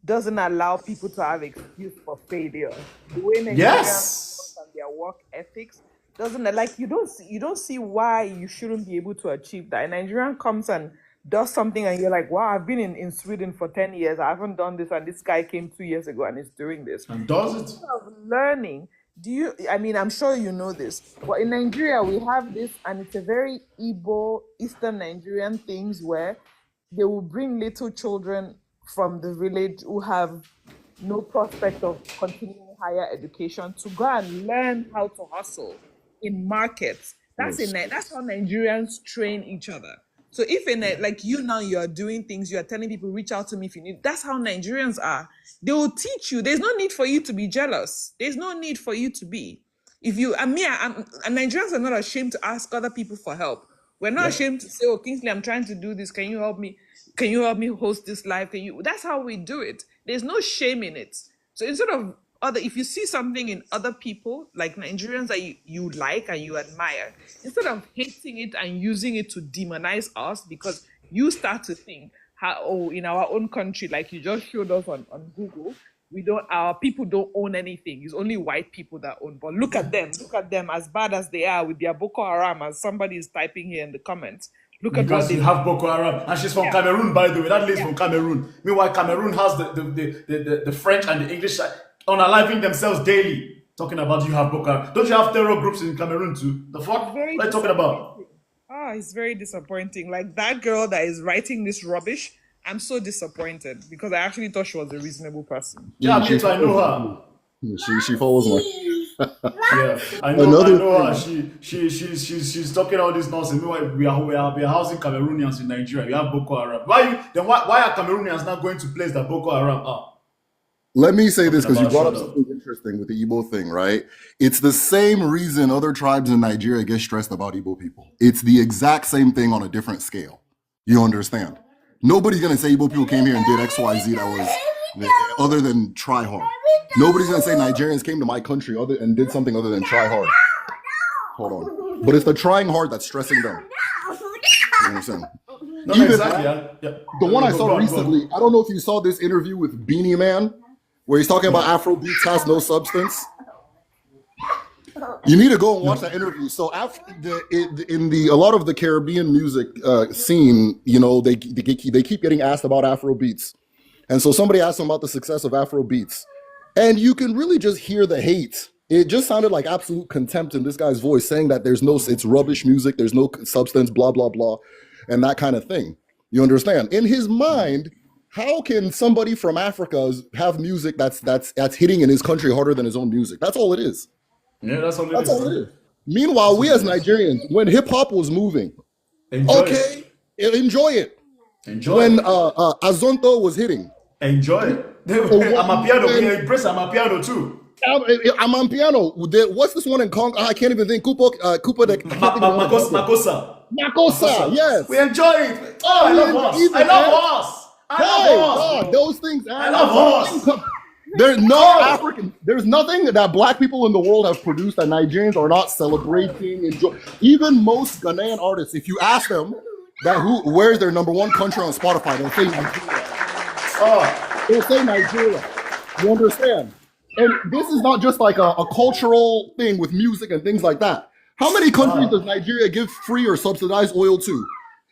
doesn't allow people to have excuse for failure. The way Nigerians Yes. work and their work ethics doesn't, like, you don't see why you shouldn't be able to achieve that. A Nigerian comes and does something and you're like, wow, I've been in Sweden for 10 years. I haven't done this, and this guy came 2 years ago and is doing this. And does it? Instead of learning, I'm sure you know this, but in Nigeria we have this, and it's a very Igbo, Eastern Nigerian things where they will bring little children from the village who have no prospect of continuing higher education to go and learn how to hustle in markets. That's how Nigerians train each other. So if like you now, you are doing things, you are telling people, reach out to me if you need. That's how Nigerians are. They will teach you. There's no need for you to be jealous. There's no need for you to be. If you and Nigerians are not ashamed to ask other people for help. We're not ashamed to say, oh, Kingsley, I'm trying to do this. Can you help me? Can you help me host this live? That's how we do it. There's no shame in it. So instead of if you see something in other people, like Nigerians that you like and you admire, instead of hating it and using it to demonize us, because you start to think in our own country, like you just showed us on Google, our people don't own anything. It's only white people that own. But look at them as bad as they are with their Boko Haram, as somebody is typing here in the comments. Because you have Boko Haram, and she's from Cameroon, by the way. That lady's from Cameroon. Meanwhile, Cameroon has the French and the English unaliving themselves daily, talking about you have Boko Haram. Don't you have terror groups in Cameroon too? The fuck? What are you talking about? It's very disappointing. Like that girl that is writing this rubbish, I'm so disappointed because I actually thought she was a reasonable person. Yeah, me too. I know her. She follows my. Yeah, I know her. She's talking all this nonsense. We are housing Cameroonians in Nigeria. We have Boko Haram. Why are Cameroonians not going to place that Boko Haram are? Let me say this, because you brought up something interesting with the Igbo thing, right? It's the same reason other tribes in Nigeria get stressed about Igbo people. It's the exact same thing on a different scale. You understand? Nobody's going to say Igbo people came here and did X, Y, Z that was other than try hard. Nobody's going to say Nigerians came to my country and did something other than try hard. Hold on. But it's the trying hard that's stressing them. You understand? No, exactly. The one I saw recently, I don't know if you saw this interview with Beanie Man, where he's talking about Afrobeats has no substance. You need to go and watch that interview. So in a lot of the Caribbean music scene, you know, they keep getting asked about Afrobeats. And so somebody asked him about the success of Afrobeats. And you can really just hear the hate. It just sounded like absolute contempt in this guy's voice, saying that it's rubbish music, there's no substance, blah, blah, blah, and that kind of thing. You understand? In his mind, how can somebody from Africa have music that's hitting in his country harder than his own music? That's all it is. Yeah, that's all it is. Meanwhile, we as Nigerians, when hip hop was moving, enjoy it. When Azonto was hitting, enjoy it. Amapiano, impress Amapiano too. Amapiano. What's this one in Congo? I can't even think. Makosa. Yes. We enjoy it. Oh, I love us. God, those things. I love us. There's nothing that black people in the world have produced that Nigerians are not celebrating. Enjoy. Even most Ghanaian artists, if you ask them where's their number one country on Spotify, they'll say Nigeria. They'll say Nigeria. You understand? And this is not just like a cultural thing with music and things like that. How many countries does Nigeria give free or subsidized oil to?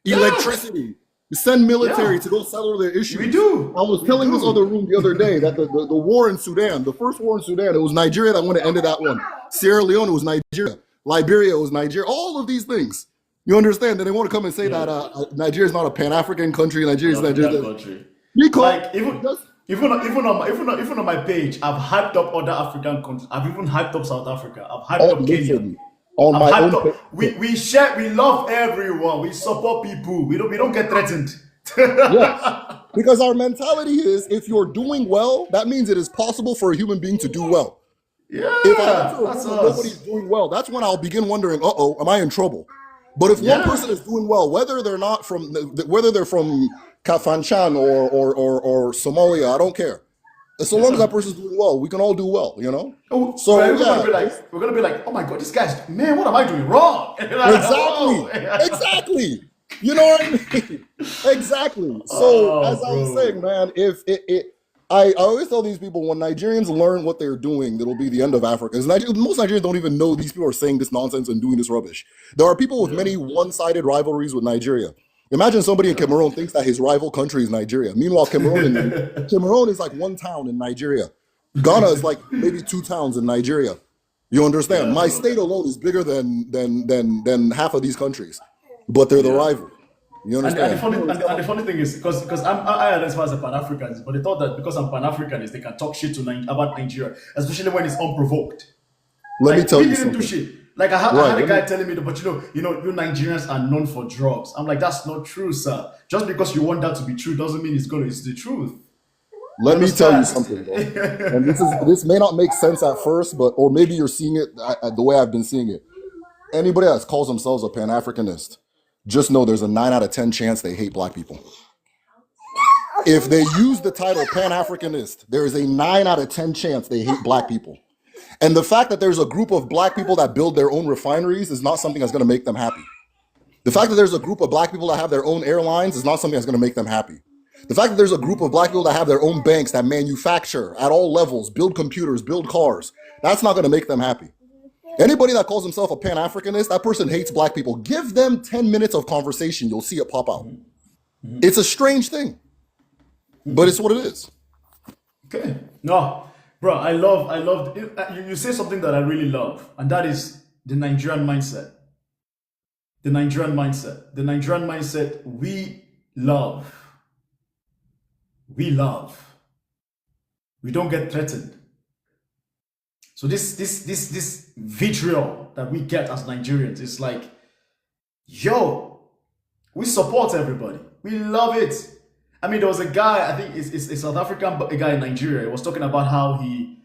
Electricity. Send military Yeah. to go settle their issues. We do. I was We telling this do. other room the other day that the war in Sudan, the first war in Sudan, it was Nigeria that went to end that one. Sierra Leone, it was Nigeria. Liberia, it was Nigeria. All of these things. You understand? That they want to come and say Yeah. that Nigeria is not a Pan-African country. Nigeria is African Nigeria. country. Because Like even on my page, I've hyped up other African countries. I've even hyped up South Africa. I've hyped up Kenya. listen, on I've my hyped own. up. We share. We love everyone. We support people. We don't get threatened. Yes. Because our mentality is if you're doing well, that means it is possible for a human being to do well. If I Yeah, enter a that's room and us. nobody's doing well, that's when I'll begin wondering, uh-oh, am I in trouble? But if one person is doing well, whether they're not from, whether they're from Kafanchan or Somalia, I don't care. So long as that person's doing well, we can all do well, you know? Oh, So we're yeah, gonna be like, oh my god, this guy's, man, what am I doing wrong? exactly. You know what I mean? Exactly. So as I was saying, man, if I always tell these people when Nigerians learn what they're doing, it'll be the end of Africa. Most Nigerians don't even know these people are saying this nonsense and doing this rubbish. There are people with many one-sided rivalries with Nigeria. Imagine somebody in Cameroon thinks that his rival country is Nigeria. Meanwhile, Cameroon is like one town in Nigeria. Ghana is like maybe 2 towns in Nigeria. You understand? My state alone is bigger than half of these countries, but they're the rival. You understand? And the funny thing is, because I identify as a Pan-Africanist, but they thought that because I'm Pan-Africanist, they can talk shit about Nigeria, especially when it's unprovoked. Let me tell we you didn't something. do shit. Like I had a guy telling me, but you Nigerians are known for drugs. I'm like, that's not true, sir. Just because you want that to be true doesn't mean it's the truth. Let me tell you something, bro. And this may not make sense at first, or maybe you're seeing it the way I've been seeing it. Anybody that calls themselves a Pan-Africanist, just know there's a 9 out of 10 chance they hate black people. If they use the title Pan-Africanist, there is a 9 out of 10 chance they hate black people. And the fact that there's a group of black people that build their own refineries is not something that's going to make them happy. The fact that there's a group of black people that have their own airlines is not something that's going to make them happy. The fact that there's a group of black people that have their own banks that manufacture at all levels, build computers, build cars, that's not going to make them happy. Anybody that calls himself a Pan-Africanist, that person hates black people. Give them 10 minutes of conversation, you'll see it pop out. It's a strange thing, but it's what it is. Okay. No, bro, I love. You say something that I really love, and that is the Nigerian mindset. The Nigerian mindset. The Nigerian mindset. We love. We love. We don't get threatened. So this vitriol that we get as Nigerians is like, yo, we support everybody. We love it. I mean, there was a guy, I think it's a South African guy in Nigeria. He was talking about how he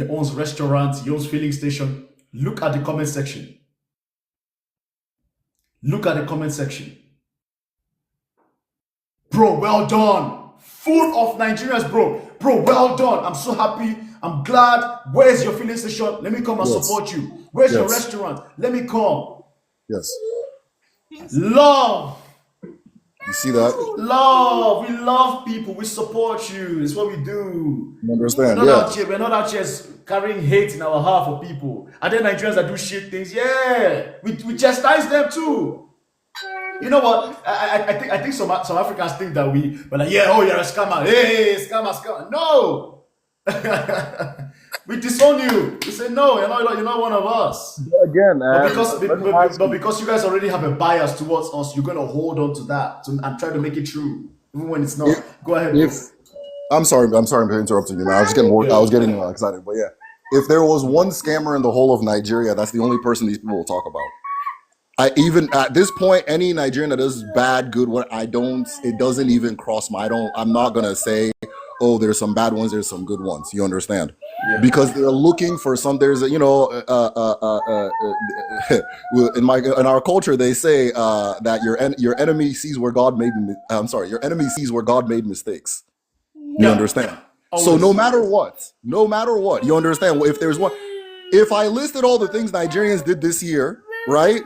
owns restaurants, he owns filling station. Look at the comment section. Look at the comment section. Bro, well done. Full of Nigerians, bro. Bro, well done. I'm so happy. I'm glad. Where's your filling station? Let me come and support you. Where's your restaurant? Let me come. Yes. Love. You see that? Love. We love people. We support you. It's what we do. You understand? We're not out here carrying hate in our heart for people. Are there Nigerians that do shit things? Yeah. We chastise them too. You know what? I think some Africans think that we're like, yeah, oh, you're a scammer. Hey, scammer. No. We disown you. We say no, you're not one of us. Again, but because you guys already have a bias towards us, you're gonna hold on to that and try to make it true, even when it's not. Go ahead. I'm sorry for interrupting you. Now I was getting excited, but yeah, if there was one scammer in the whole of Nigeria, that's the only person these people will talk about. Even at this point, any Nigerian that does bad, good, it doesn't even cross I'm not gonna say, oh, there's some bad ones, there's some good ones. You understand? Yeah. Because they're looking for in our culture they say that your enemy sees where God made your enemy sees where God made mistakes. You understand? Always. So no matter what, you understand? If I listed all the things Nigerians did this year, right,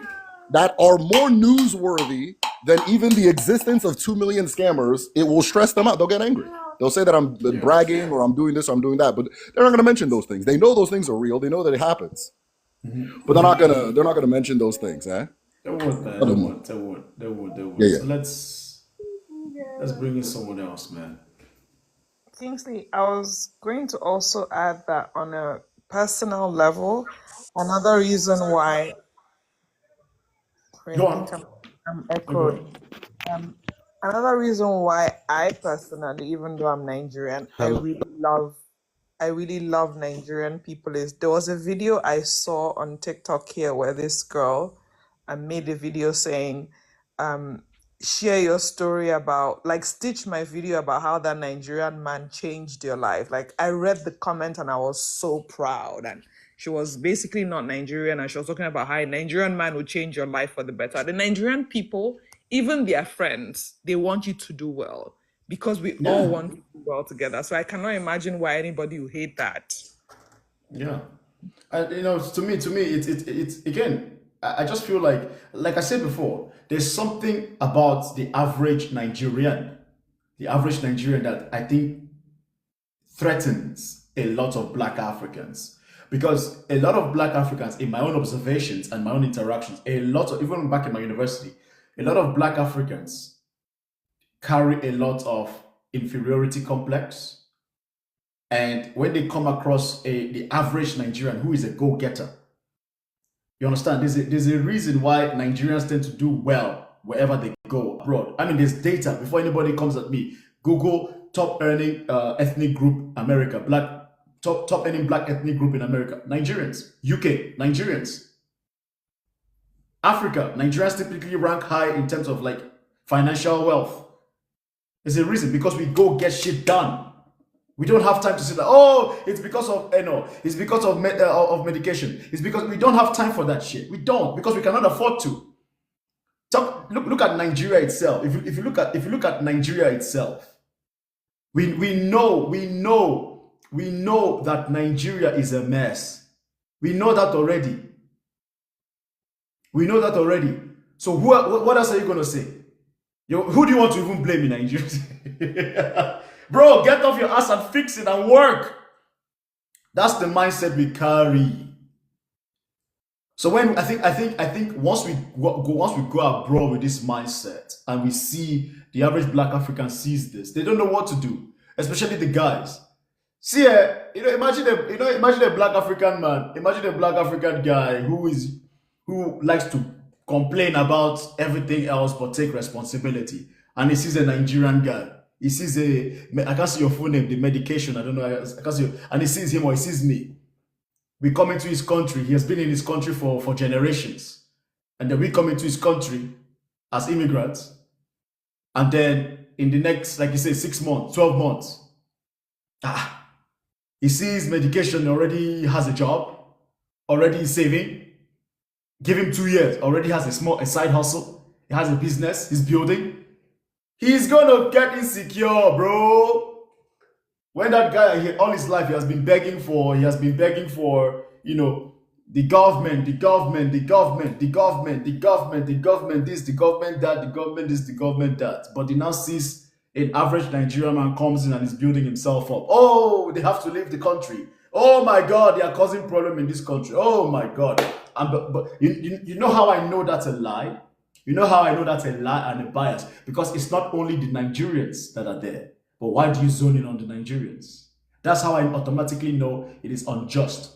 that are more newsworthy than even the existence of 2 million scammers, it will stress them out. They'll get angry. They'll say that I'm bragging or I'm doing this or I'm doing that, but they're not going to mention those things. They know those things are real. They know that it happens, but they're not gonna mention those things, eh? They would. Yeah. So Let's bring in someone else, man. Kingsley, I was going to also add that on a personal level, another reason why, sorry, Go I think on. I'm No, go echoing. on. Um, Another reason why I personally, even though I'm Nigerian, Hello. I really love Nigerian people is there was a video I saw on TikTok here where this girl made a video saying, um, share your story about, like, stitch my video about how that Nigerian man changed your life. Like, I read the comment and I was so proud. And she was basically not Nigerian and she was talking about how a Nigerian man would change your life for the better. The Nigerian people, even their friends, they want you to do well because we all Yeah. want to do well together. So I cannot imagine why anybody would hate that. Yeah. And it's again, I just feel like I said before, there's something about the average Nigerian that I think threatens a lot of black Africans. Because a lot of black Africans, in my own observations and my own interactions, even back in my university, a lot of black Africans carry a lot of inferiority complex. And when they come across the average Nigerian who is a go-getter, you understand? There's a reason why Nigerians tend to do well wherever they go abroad. I mean, there's data. Before anybody comes at me, Google top earning ethnic group America, top earning black ethnic group in America, Nigerians. UK, Nigerians. Africa, Nigerians typically rank high in terms of like financial wealth. There's a reason, because we go get shit done. We don't have time to say that, oh, it's because of it's because of medication. It's because we don't have time for that shit. We don't, because we cannot afford to. Look at Nigeria itself. If you look at Nigeria itself, we know that Nigeria is a mess. We know that already. We know that already. So what else are you gonna say? Who do you want to even blame in Nigeria? Bro, get off your ass and fix it and work. That's the mindset we carry. So when I think once we go abroad with this mindset and we see the average black African sees this, they don't know what to do, especially the guys. See, imagine a black African man, imagine a black African guy who likes to complain about everything else but take responsibility, and he sees a Nigerian guy. He sees I can't see your full name, the medication, I don't know, I can't see you, and he sees him or he sees me. We come into his country. He has been in his country for generations. And then we come into his country as immigrants. And then in the next, like you say, 6 months, 12 months, he sees medication, already has a job, already saving. Give him 2 years, already has a side hustle. He has a business, he's building. He's gonna get insecure, bro. When that guy, all his life, he has been begging for, the government, this, the government that. But he now sees an average Nigerian man comes in and is building himself up. Oh, they have to leave the country. Oh my God, they are causing problem in this country. Oh my God. But you know how I know that's a lie? You know how I know that's a lie and a bias? Because it's not only the Nigerians that are there. But why do you zone in on the Nigerians? That's how I automatically know it is unjust.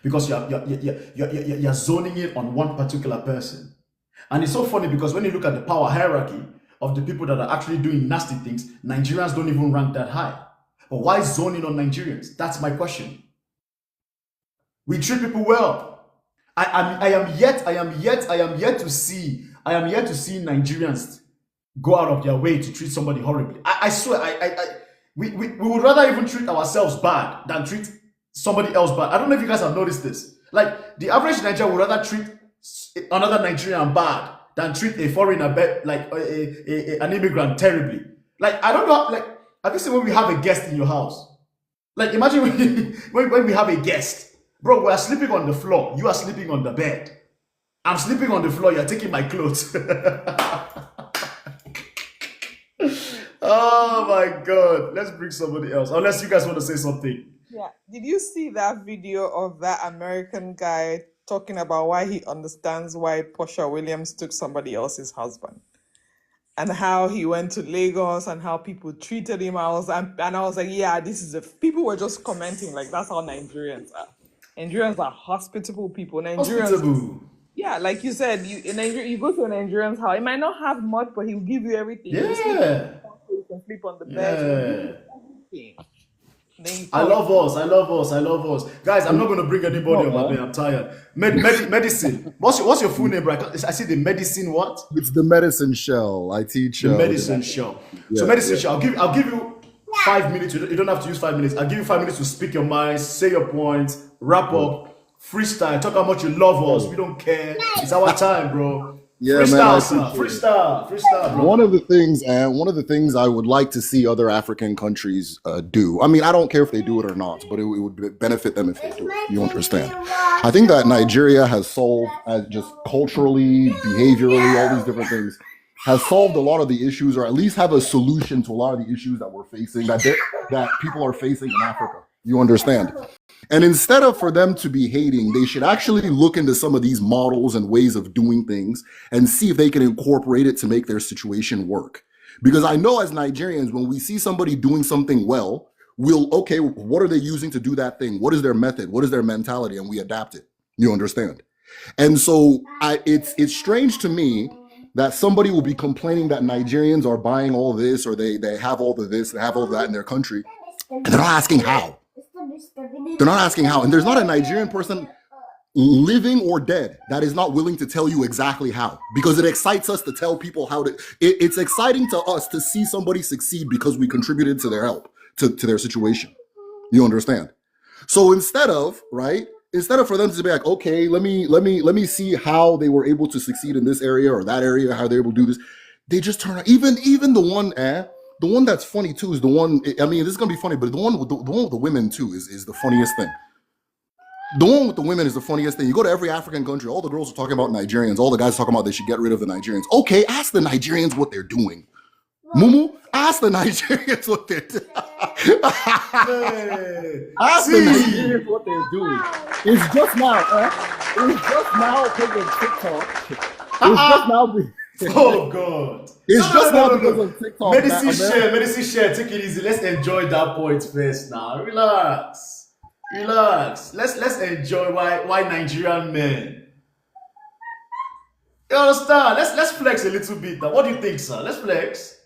Because you're zoning in on one particular person. And it's so funny because when you look at the power hierarchy of the people that are actually doing nasty things, Nigerians don't even rank that high. But why zoning on Nigerians? That's my question. We treat people well. I am yet to see Nigerians go out of their way to treat somebody horribly. I swear, we would rather even treat ourselves bad than treat somebody else bad. I don't know if you guys have noticed this. Like, the average Nigerian would rather treat another Nigerian bad than treat a foreigner, like an immigrant, terribly. Like, I don't know, like, have you seen when we have a guest in your house? Like, imagine when we have a guest. Bro, we are sleeping on the floor. You are sleeping on the bed. I'm sleeping on the floor. You're taking my clothes. Oh my God. Let's bring somebody else. Unless you guys want to say something. Yeah. Did you see that video of that American guy talking about why he understands why Portia Williams took somebody else's husband? and how he went to Lagos and how people treated him. I was like, yeah, this is people were just commenting like that's how Nigerians are. Nigerians are hospitable people. Nigerians, Hospitable. yeah, like you said, in Nigeria, you go to a Nigerian's house, he might not have much, but he'll give you everything. You Yeah. sleep on the bed. He'll give you everything. Then you I come. love us. I love us. I love us. Guys, I'm not going to bring anybody on my bed. I'm tired. Medicine. What's your full name, bro? I see the medicine what? It's the medicine shell. I teach. The medicine shell. So medicine shell. I'll give you 5 minutes. You don't have to use 5 minutes. I'll give you 5 minutes to speak your mind, say your points, wrap up, freestyle, talk how much you love us. We don't care. It's our time, bro. Yeah, freestyle, man. Freestyle, bro. One of the things I would like to see other African countries do. I mean, I don't care if they do it or not, but it would benefit them if they do it. You understand? I think that Nigeria has solved, just culturally, behaviorally, all these different things, has solved a lot of the issues, or at least have a solution to a lot of the issues that we're facing, that people are facing in Africa. You understand? And instead of for them to be hating, they should actually look into some of these models and ways of doing things and see if they can incorporate it to make their situation work. Because I know as Nigerians, when we see somebody doing something well, okay, what are they using to do that thing? What is their method? What is their mentality? And we adapt it. You understand? And so it's strange to me that somebody will be complaining that Nigerians are buying all this, or they have all of this, they have all of that in their country, and they're not asking how. They're not asking how. And there's not a Nigerian person, living or dead, that is not willing to tell you exactly how, because it excites us to tell people how to. It's exciting to us to see somebody succeed because we contributed to their help, to their situation. You understand? So instead of for them to be like, okay, let me see how they were able to succeed in this area or that area, how they're able to do this, they just turn out. Even the one that's funny too is the one. I mean, this is gonna be funny, but the one with the women too is the funniest thing. The one with the women is the funniest thing. You go to every African country, all the girls are talking about Nigerians, all the guys are talking about they should get rid of the Nigerians. Okay, ask the Nigerians what they're doing. Mumu, ask the Nigerians what they're doing. Ask the Nigerians what they're doing. It's just now, it's just now because of TikTok. It's just now. Oh God! It's just now because of TikTok. Medicine share. Take it easy. Let's enjoy that point first. Now, relax. Let's enjoy why Nigerian men. You understand? Let's flex a little bit now. What do you think, sir? Let's flex.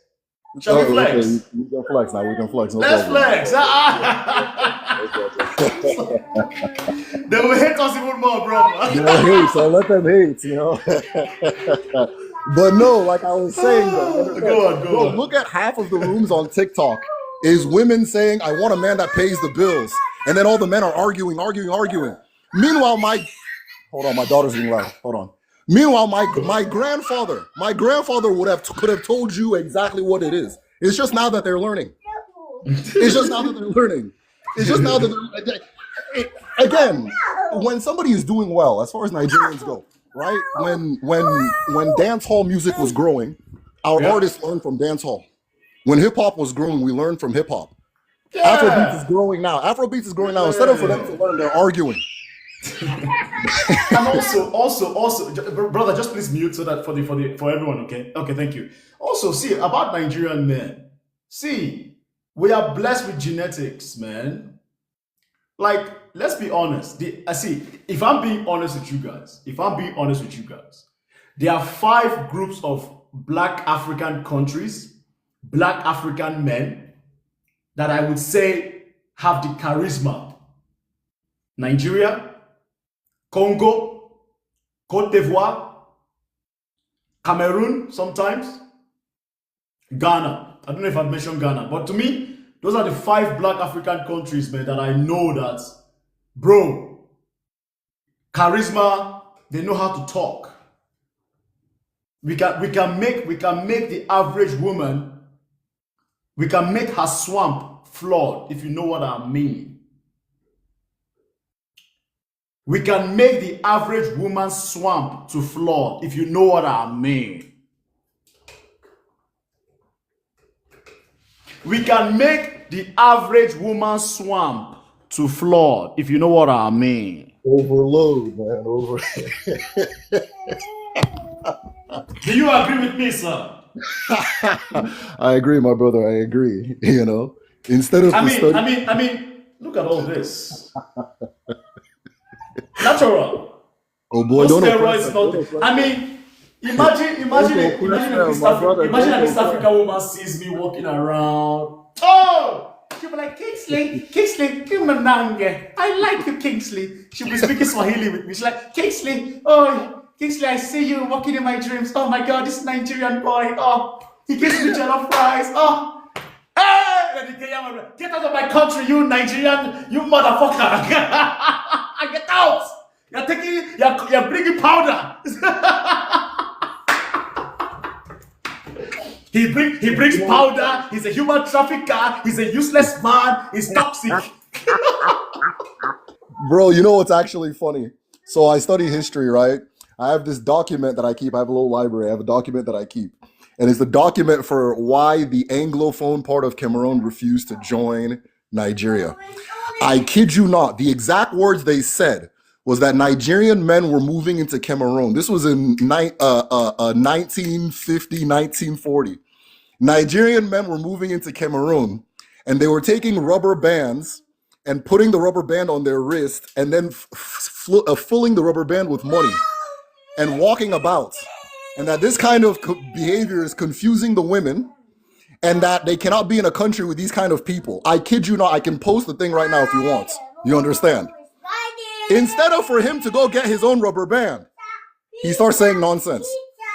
Shall we flex? Okay. We can flex now. We can flex. No Let's problem. flex. They will hate us even more, bro. They'll hate, so let them hate, you know. But no, like I was saying, go on. Look at half of the rooms on TikTok is women saying, "I want a man that pays the bills," and then all the men are arguing. Meanwhile, my daughter's being loud. Hold on. Meanwhile, my grandfather could have told you exactly what it is. It's just now that they're learning. Again, when somebody is doing well, as far as Nigerians go, right? When dance hall music was growing, our artists learned from dance hall. When hip hop was growing, we learned from hip hop. Afrobeats is growing now. Instead of for them to learn, they're arguing. And also, brother, just please mute so that for everyone, okay? Okay, thank you. Also, see about Nigerian men. See, we are blessed with genetics, man. Like, let's be honest. If I'm being honest with you guys, there are 5 groups of Black African countries, Black African men, that I would say have the charisma. Nigeria, Congo, Côte d'Ivoire, Cameroon sometimes, Ghana. I don't know if I've mentioned Ghana, but to me, those are the 5 Black African countries, man, that I know that, bro, charisma, they know how to talk. We can make the average woman, we can make her swamp flawed, if you know what I mean. We can make the average woman's swamp to flawed, if you know what I mean. We can make the average woman's swamp to flawed, if you know what I mean. Overload, man. Do you agree with me, sir? I agree, my brother. I agree. You know, instead of I mean, look at all this. Natural. oh boy, No don't steroids, oppress nothing. I mean, imagine an East African woman sees me walking around. Oh, she'll be like, Kingsley, Kimanange. I like you, Kingsley. She'll be speaking Swahili with me. She's like, Kingsley, oh, Kingsley, I see you walking in my dreams. Oh my God, this Nigerian boy. Oh, he gives me jollof rice. Oh. Hey! Get out of my country, you Nigerian, you motherfucker! Get out! You're bringing powder. he brings powder. He's a human trafficker. He's a useless man. He's toxic. Bro, you know what's actually funny? So I study history, right? I have this document that I keep. I have a little library. I have a document that I keep. And it's the document for why the Anglophone part of Cameroon refused to join Nigeria. I kid you not. The exact words they said was that Nigerian men were moving into Cameroon. This was in 1950, 1940. Nigerian men were moving into Cameroon, and they were taking rubber bands and putting the rubber band on their wrist and then filling the rubber band with money and walking about. And that this kind of behavior is confusing the women, and that they cannot be in a country with these kind of people. I kid you not. I can post the thing right now if you want. You understand? Instead of for him to go get his own rubber band, he starts saying nonsense.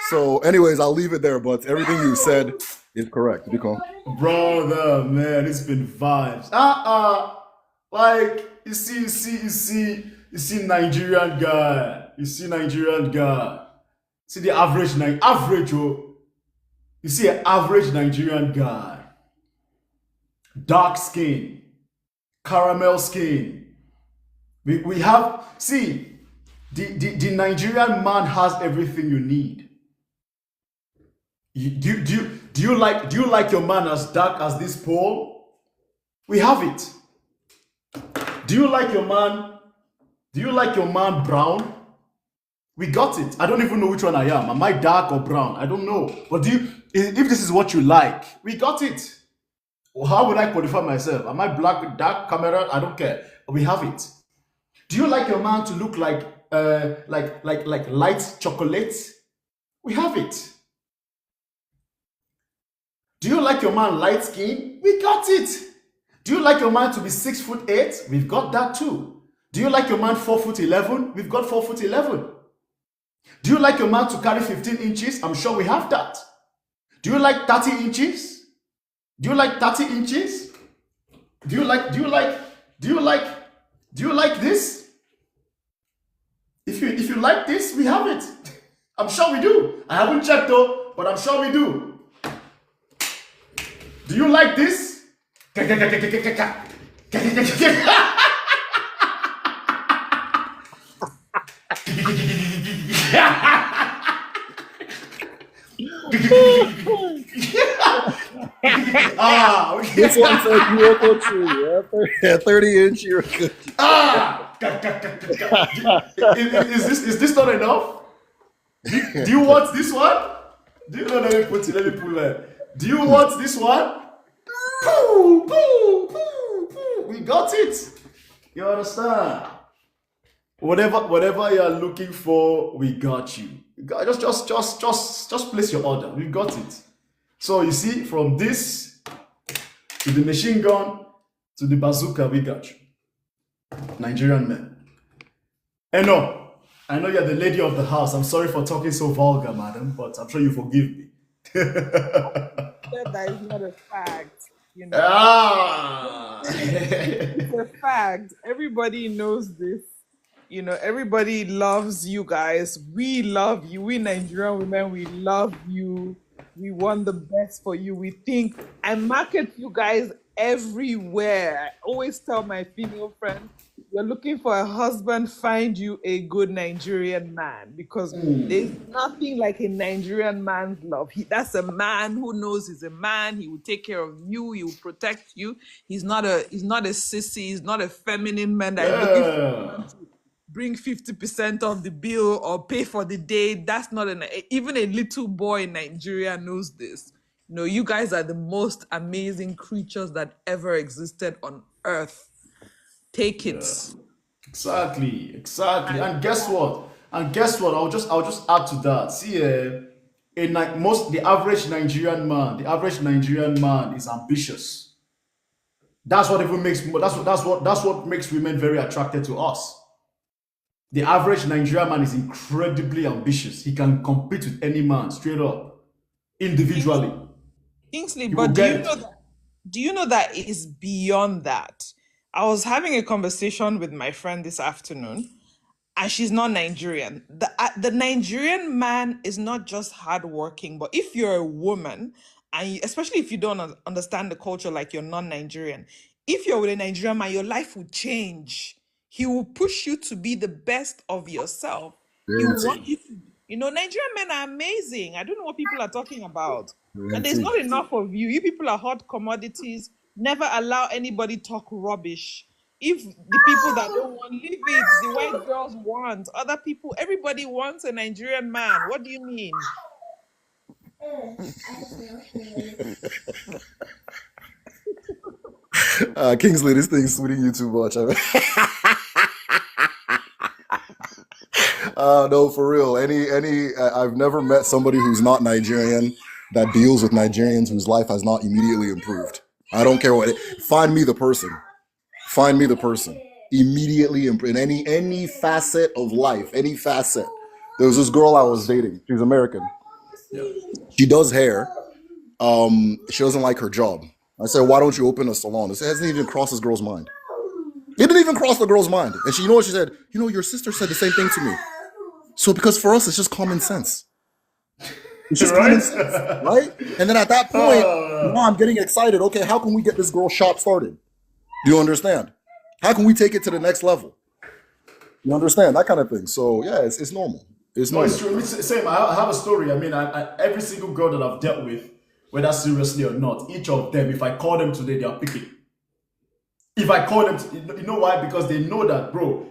So anyways, I'll leave it there, but everything you said is correct. Brother, man, it's been vibes. Like, you see Nigerian guy. See the average, you see an average Nigerian guy. Dark skin, caramel skin. We have, see, the Nigerian man has everything you need. Do you like your man as dark as this pole? We have it. Do you like your man brown? We got it. I don't even know which one I am. Am I dark or brown? I don't know. But if this is what you like, we got it. Well, how would I qualify myself? Am I black with dark camera? I don't care. We have it. Do you like your man to look like light chocolate? We have it. Do you like your man light skin? We got it. Do you like your man to be 6'8"? We've got that too. Do you like your man 4'11"? We've got 4'11". Do you like your man to carry 15 inches? I'm sure we have that. Do you like 30 inches? Do you like 30 inches? Do you like this? If you like this, we have it. I'm sure we do. I haven't checked though, but I'm sure we do. Do you like this? Okay. This one said Yoko tree. Yeah, 30-inch Yoko tree. Is this not enough? Do you want this one? Let me pull that. Do you want this one? Poo, poo, poo, poo. We got it. You understand? Whatever you're looking for, we got you. Just place your order. We got it. So you see, from this to the machine gun to the bazooka, we got you. Nigerian men. And no, I know you're the lady of the house. I'm sorry for talking so vulgar, madam, but I'm sure you forgive me. That is not a fact. You know, it's a fact. Everybody knows this. You know, everybody loves you guys. We love you. We Nigerian women, we love you. We want the best for you. We think I market you guys everywhere. I always tell my female friends, you're looking for a husband, find you a good Nigerian man, because there's nothing like a Nigerian man's love. That's a man who knows he's a man. He will take care of you. He will protect you. He's not a sissy. He's not a feminine man that is looking for bring 50% of the bill or pay for the date. That's not even a little boy in Nigeria knows this. You know, you guys are the most amazing creatures that ever existed on earth. Take it. Exactly. And guess what? I'll just add to that. See, the average Nigerian man is ambitious. That's what even makes that's what makes women very attracted to us. The average Nigerian man is incredibly ambitious. He can compete with any man straight up, individually. Kingsley, He will but get it. do you know that it's beyond that? I was having a conversation with my friend this afternoon, and she's not Nigerian. The Nigerian man is not just hardworking, but if you're a woman, and especially if you don't understand the culture like you're non-Nigerian, if you're with a Nigerian man, your life will change. He will push you to be the best of yourself. He will want you to, Nigerian men are amazing. I don't know what people are talking about. And there's not enough of you. You people are hot commodities. Never allow anybody talk rubbish. If the people that don't want, leave it. The white girls want. Other people, everybody wants a Nigerian man. What do you mean? Kingsley, this thing's sweeting you too much. No, for real. I've never met somebody who's not Nigerian that deals with Nigerians whose life has not immediately improved. I don't care what. Find me the person. Find me the person. Immediately in any facet of life, any facet. There was this girl I was dating. She's American. She does hair. She doesn't like her job. I said, why don't you open a salon? It hasn't even crossed this girl's mind. It didn't even cross the girl's mind. And you know what she said? Your sister said the same thing to me. So because for us, it's just common sense. It's just common sense, right? And then at that point, now I'm getting excited. Okay, how can we get this girl's shop started? Do you understand? How can we take it to the next level? You understand? That kind of thing. So yeah, it's normal. It's normal. It's true. Same. I have a story. I mean, every single girl that I've dealt with, whether seriously or not, each of them, if I call them today, they are picking. If I call them, you know why? Because they know that, bro,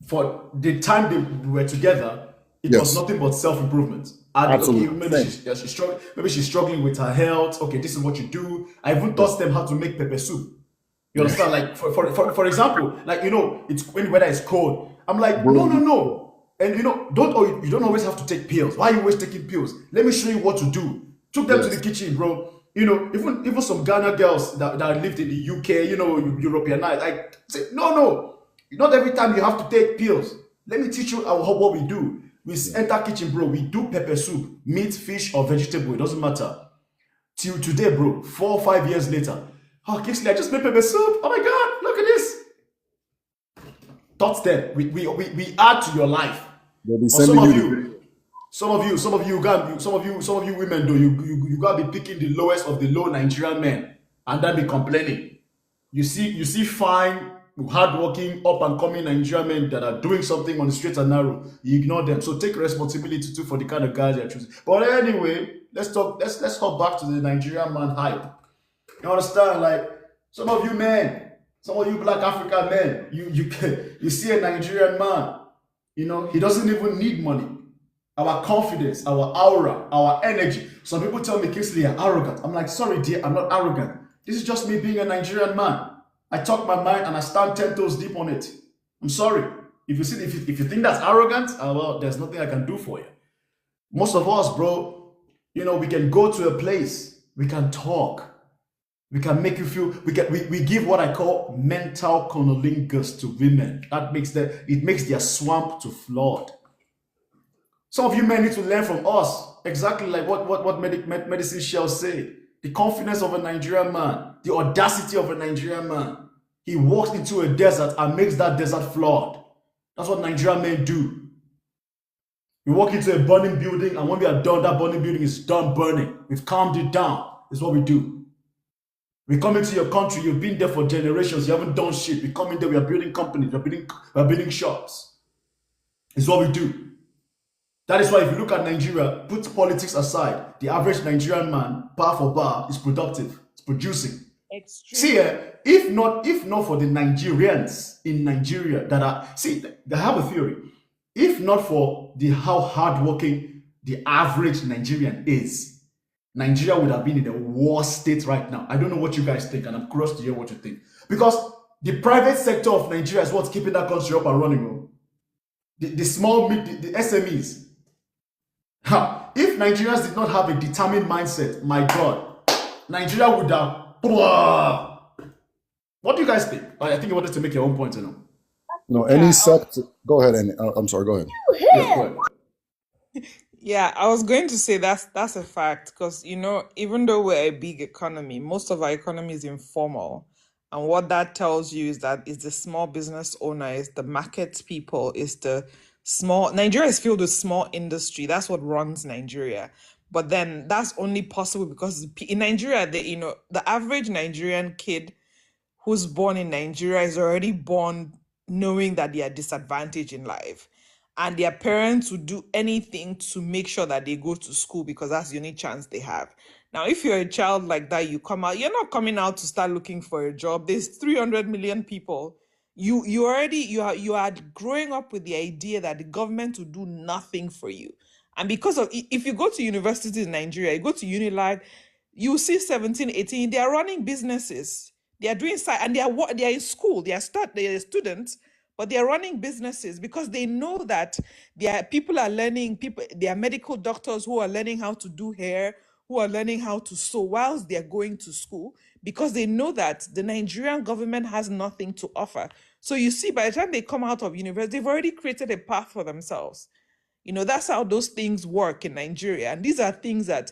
for the time they were together, it was nothing but self-improvement. Absolutely. Okay, maybe she's struggling with her health. Okay, this is what you do. I even taught them how to make pepper soup. You understand? Like for example, like it's whether it's cold. I'm like, no. And you don't always have to take pills. Why are you always taking pills? Let me show you what to do. Took them to the kitchen, bro. Even some Ghana girls that lived in the UK, European night. I say, no. Not every time you have to take pills. Let me teach you what we do. We enter kitchen, bro. We do pepper soup, meat, fish, or vegetable. It doesn't matter. Till today, bro. 4 or 5 years later. Oh, Kingsley, I just made pepper soup. Oh my God, look at this. Taught them. We add to your life. Some of you women though, you gotta be picking the lowest of the low Nigerian men and then be complaining. You see fine, hardworking, up and coming Nigerian men that are doing something on the straight and narrow. You ignore them. So take responsibility too for the kind of guys you're choosing. But anyway, let's talk back to the Nigerian man hype. You understand? Like some of you men, some of you Black African men, you see a Nigerian man, he doesn't even need money. Our confidence, our aura, our energy. Some people tell me, Kingsley, you're arrogant. I'm like, sorry, dear, I'm not arrogant. This is just me being a Nigerian man. I talk my mind and I stand 10 toes deep on it. I'm sorry. If you think that's arrogant, well, there's nothing I can do for you. Most of us, bro, we can go to a place, we can talk, we can make you feel, we give what I call mental cunnilingus to women. It makes their swamp to flood. Some of you men need to learn from us, exactly like what Medicine Shell say. The confidence of a Nigerian man, the audacity of a Nigerian man. He walks into a desert and makes that desert flood. That's what Nigerian men do. We walk into a burning building, and when we are done, that burning building is done burning. We've calmed it down. It's what we do. We come into your country, you've been there for generations, you haven't done shit. We come in there, we are building companies, we're building shops. It's what we do. That is why if you look at Nigeria, put politics aside, the average Nigerian man, bar for bar, is productive. It's producing. See, Extremely. if not for the Nigerians in Nigeria that are, see, they have a theory. If not for the how hardworking the average Nigerian is, Nigeria would have been in a worse state right now. I don't know what you guys think, and I'm curious to hear what you think. Because the private sector of Nigeria is what's keeping that country up and running. Oh. The small, the SMEs. Ha. If Nigerians did not have a determined mindset, my God, Nigeria would have. What do you guys think? I think you wanted to make your own point, you know. No, any sect. Go ahead, and I'm sorry. Go ahead. Yeah, go ahead. Yeah, I was going to say that's a fact because even though we're a big economy, most of our economy is informal. And what that tells you is that it's the small business owner, it's the market people, it's the small Nigeria is filled with small industry. That's what runs Nigeria. But then that's only possible because in Nigeria, the average Nigerian kid who's born in Nigeria is already born knowing that they are disadvantaged in life. And their parents would do anything to make sure that they go to school because that's the only chance they have. Now, if you're a child like that, you come out, you're not coming out to start looking for a job. There's 300 million people. You are growing up with the idea that the government will do nothing for you. And because of if you go to universities in Nigeria, you go to Unilag, you see 17, 18, they are running businesses. They are doing and they are in school, they are students, but they are running businesses because they know that people are learning, there are medical doctors who are learning how to do hair, who are learning how to sew whilst they're going to school, because they know that the Nigerian government has nothing to offer. So you see, by the time they come out of university, they've already created a path for themselves. That's how those things work in Nigeria. And these are things that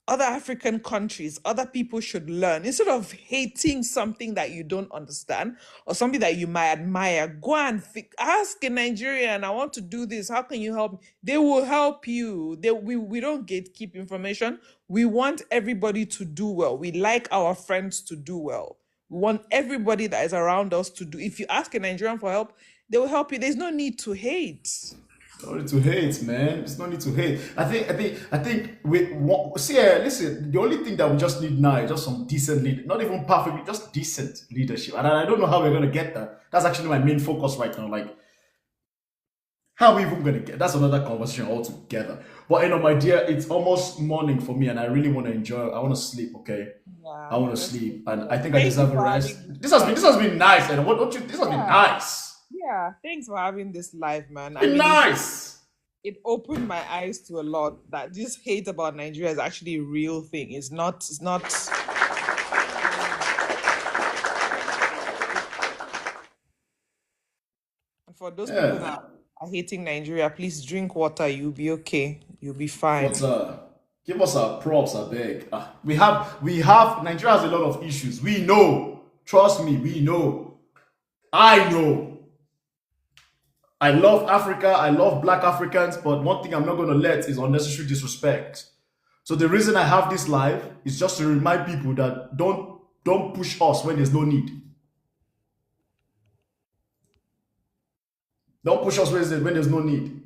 other African countries, other people should learn. Instead of hating something that you don't understand or something that you might admire, go and ask a Nigerian, I want to do this. How can you help me? They will help you. We don't gatekeep information. We want everybody to do well. We like our friends to do well. We want everybody that is around us to do. If you ask a Nigerian for help, they will help you. There's no need to hate. No need to hate, man. There's no need to hate. I think listen, the only thing that we just need now is just some decent lead, not even perfect, just decent leadership. And I don't know how we're gonna get that. That's actually my main focus right now. Like, how are we even gonna get? That's another conversation altogether. But my dear, it's almost morning for me, and I really want to enjoy. I want to sleep. Okay, Yeah. I want to sleep, and I think I Thank you deserve a for rest. having This has been nice, and what don't you? This has been nice. Yeah, thanks for having this live, man. Been nice. It opened my eyes to a lot that this hate about Nigeria is actually a real thing. It's not. And for those people that are hating Nigeria, please drink water. You'll be okay. You'll be fine. Give us our props, I beg. We have Nigeria has a lot of issues. We know. Trust me, we know. I know. I love Africa. I love Black Africans, but one thing I'm not going to let is unnecessary disrespect. So the reason I have this live is just to remind people that don't push us when there's no need. Don't push us when there's no need.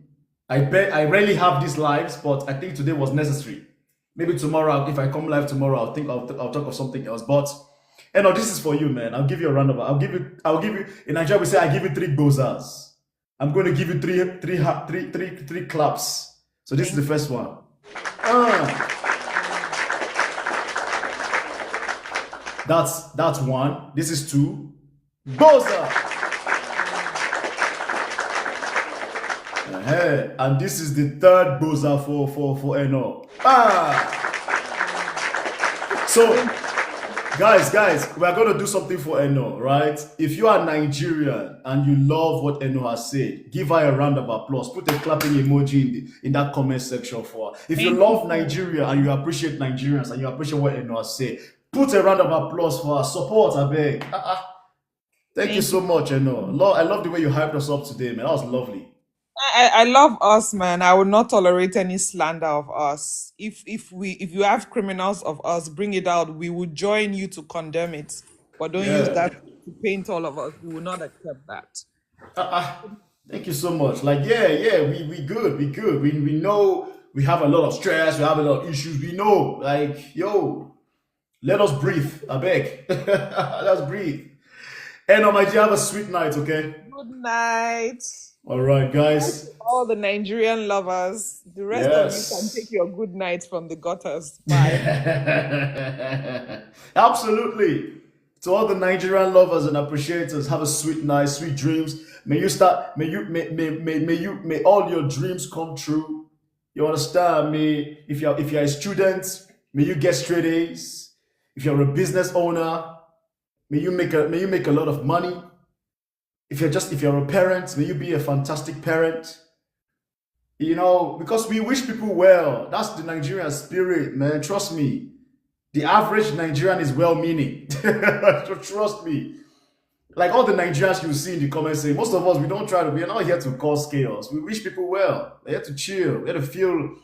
I rarely have these lives, but I think today was necessary. Maybe tomorrow, if I come live tomorrow, I'll talk of something else. But this is for you, man. I'll give you a roundabout. I'll give you. In Nigeria, we say I give you 3 bozas. I'm going to give you three claps. So this is the first one. That's 1. This is 2. Boza. And this is the 3rd boza for Eno. So guys, we are going to do something for Eno, right? If you are Nigerian and you love what Eno has said, give her a round of applause. Put a clapping emoji in that comment section for her. If you love Nigeria and you appreciate Nigerians and you appreciate what Eno has said, put a round of applause for her. Support, I beg. Thank you so much, Eno. I love the way you hyped us up today, man. That was lovely. I love us, man. I will not tolerate any slander of us. If you have criminals of us, bring it out. We will join you to condemn it. But don't use that to paint all of us. We will not accept that. Thank you so much. Like, we good. We know we have a lot of stress, we have a lot of issues. We know, like, Let us breathe. I beg. Let's breathe. And my dear, have a sweet night, okay? Good night. All right, guys. All the Nigerian lovers. The rest of you can take Yes. your good night from the gutters. Bye. Absolutely. To all the Nigerian lovers and appreciators, have a sweet night, sweet dreams. May you start, may all your dreams come true. You understand? If you're a student, may you get straight A's. If you're a business owner, may you make a lot of money. If you're a parent, may you be a fantastic parent. You know, because we wish people well. That's the Nigerian spirit, man. Trust me. The average Nigerian is well-meaning. Trust me. Like all the Nigerians you see in the comments saying, most of us, we're not here to cause chaos. We wish people well. We're here to chill. We're here to feel,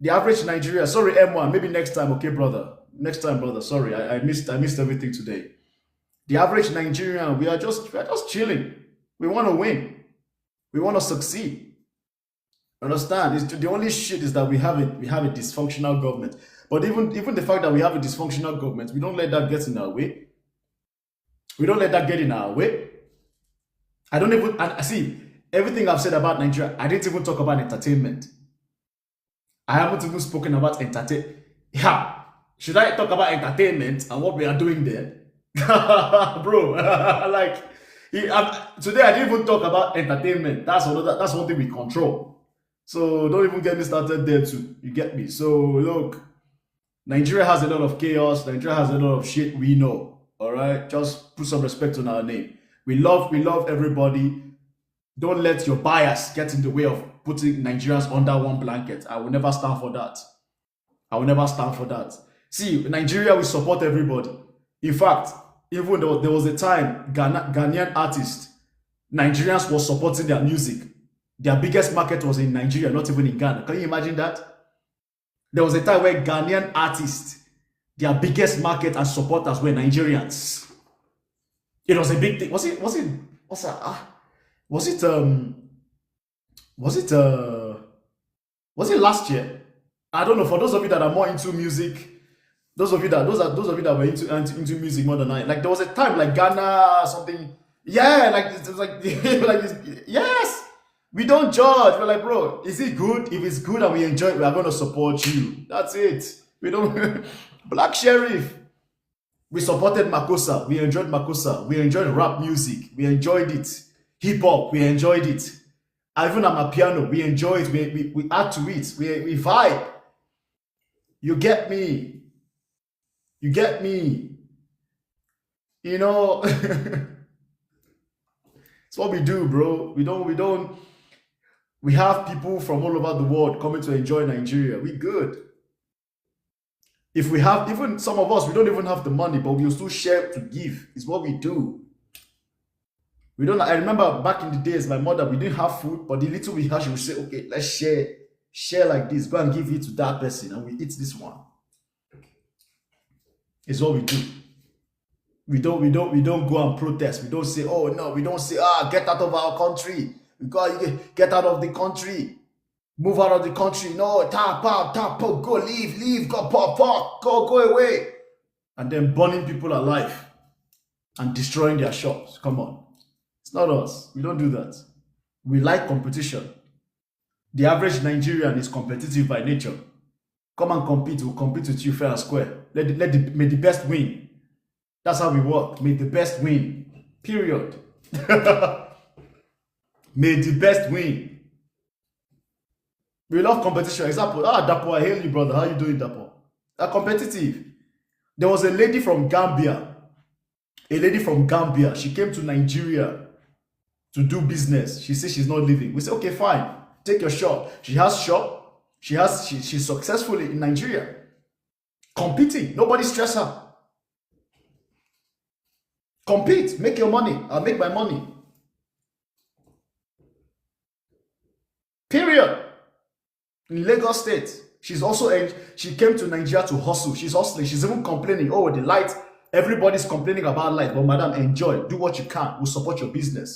the average Nigerian. Sorry, M1, maybe next time, okay, brother. Next time, brother. Sorry, I missed everything today. The average Nigerian, we are just chilling. We want to win. We want to succeed. Understand? The only shit is that we have a dysfunctional government. But even the fact that we have a dysfunctional government, we don't let that get in our way. We don't let that get in our way. I don't even see everything I've said about Nigeria. I didn't even talk about entertainment. I haven't even spoken about entertainment. Yeah, should I talk about entertainment and what we are doing there, bro? Like. Today I didn't even talk about entertainment. That's one thing we control. So don't even get me started there too. You get me? So look, Nigeria has a lot of chaos. Nigeria has a lot of shit we know. All right, just put some respect on our name. We love everybody. Don't let your bias get in the way of putting Nigerians under one blanket. I will never stand for that. I will never stand for that. See, Nigeria will support everybody. In fact, even though there was a time Ghanaian artists, Nigerians were supporting their music. Their biggest market was in Nigeria, not even in Ghana. Can you imagine that? There was a time where Ghanaian artists, their biggest market and supporters were Nigerians. It was a big thing. Was it last year? I don't know. For those of you that are more into music, those of you that were into music more than I, like there was a time like Ghana or something. Yeah, like it was like like this. Yes, we don't judge. We're like, bro, is it good? If it's good and we enjoy it, we are going to support you. That's it. We don't. Black Sheriff. We supported Makosa. We enjoyed Makosa. We enjoyed rap music. We enjoyed it. Hip hop. We enjoyed it. Even Amapiano. We enjoy it. We add to it. We vibe. You get me? You get me? You know, it's what we do, bro. We have people from all over the world coming to enjoy Nigeria. We good. If we have, even some of us, we don't even have the money, but we'll still share to give. It's what we do. We don't. I remember back in the days, my mother, we didn't have food, but the little we had, she would say, okay, let's share like this. Go and give it to that person, and we eat this one. It's what we do. We don't go and protest. We don't say, oh no, we don't say, get out of our country. Get out of the country. Move out of the country. No, tap, go, leave, go, pop, go away. And then burning people alive and destroying their shops. Come on. It's not us. We don't do that. We like competition. The average Nigerian is competitive by nature. Come and compete. We'll compete with you fair and square. May the best win. That's how we work. May the best win. Period. May the best win. We love competition. Example. Dapo, I hail you, brother. How you doing, Dapo? Competitive. There was a lady from Gambia. She came to Nigeria to do business. She said she's not leaving. We said, okay, fine. Take your shop. She has shop. She's successfully in Nigeria. Competing. Nobody stress her. Compete. Make your money. I'll make my money. Period. In Lagos State. She came to Nigeria to hustle. She's hustling. She's even complaining. Oh, the light. Everybody's complaining about light. But madam, enjoy. Do what you can. We'll support your business.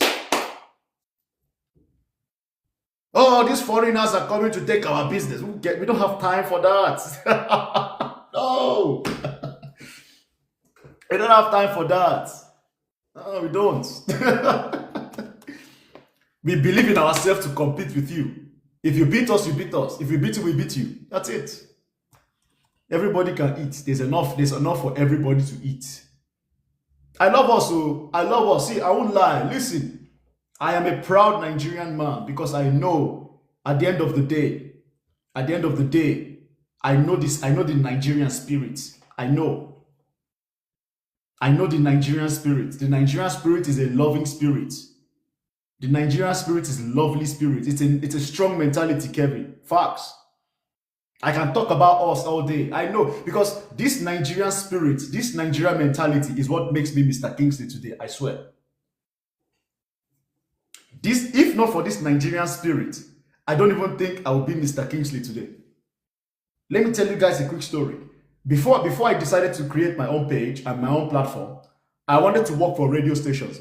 Oh, these foreigners are coming to take our business. We don't have time for that. No. No. We don't have time for that. No, we don't. We believe in ourselves to compete with you. If you beat us, you beat us. If we beat you, we beat you. That's it. Everybody can eat. There's enough for everybody to eat. I love us, so I love us. See, I won't lie. Listen, I am a proud Nigerian man because I know at the end of the day, I know this, I know the Nigerian spirit. I know the Nigerian spirit. The Nigerian spirit is a loving spirit. The Nigerian spirit is a lovely spirit. It's a strong mentality, Kevin. Facts. I can talk about us all day. I know, because this Nigerian spirit, this Nigerian mentality is what makes me Mr. Kingsley today, I swear. If not for this Nigerian spirit, I don't even think I would be Mr. Kingsley today. Let me tell you guys a quick story. Before I decided to create my own page and my own platform, I wanted to work for radio stations.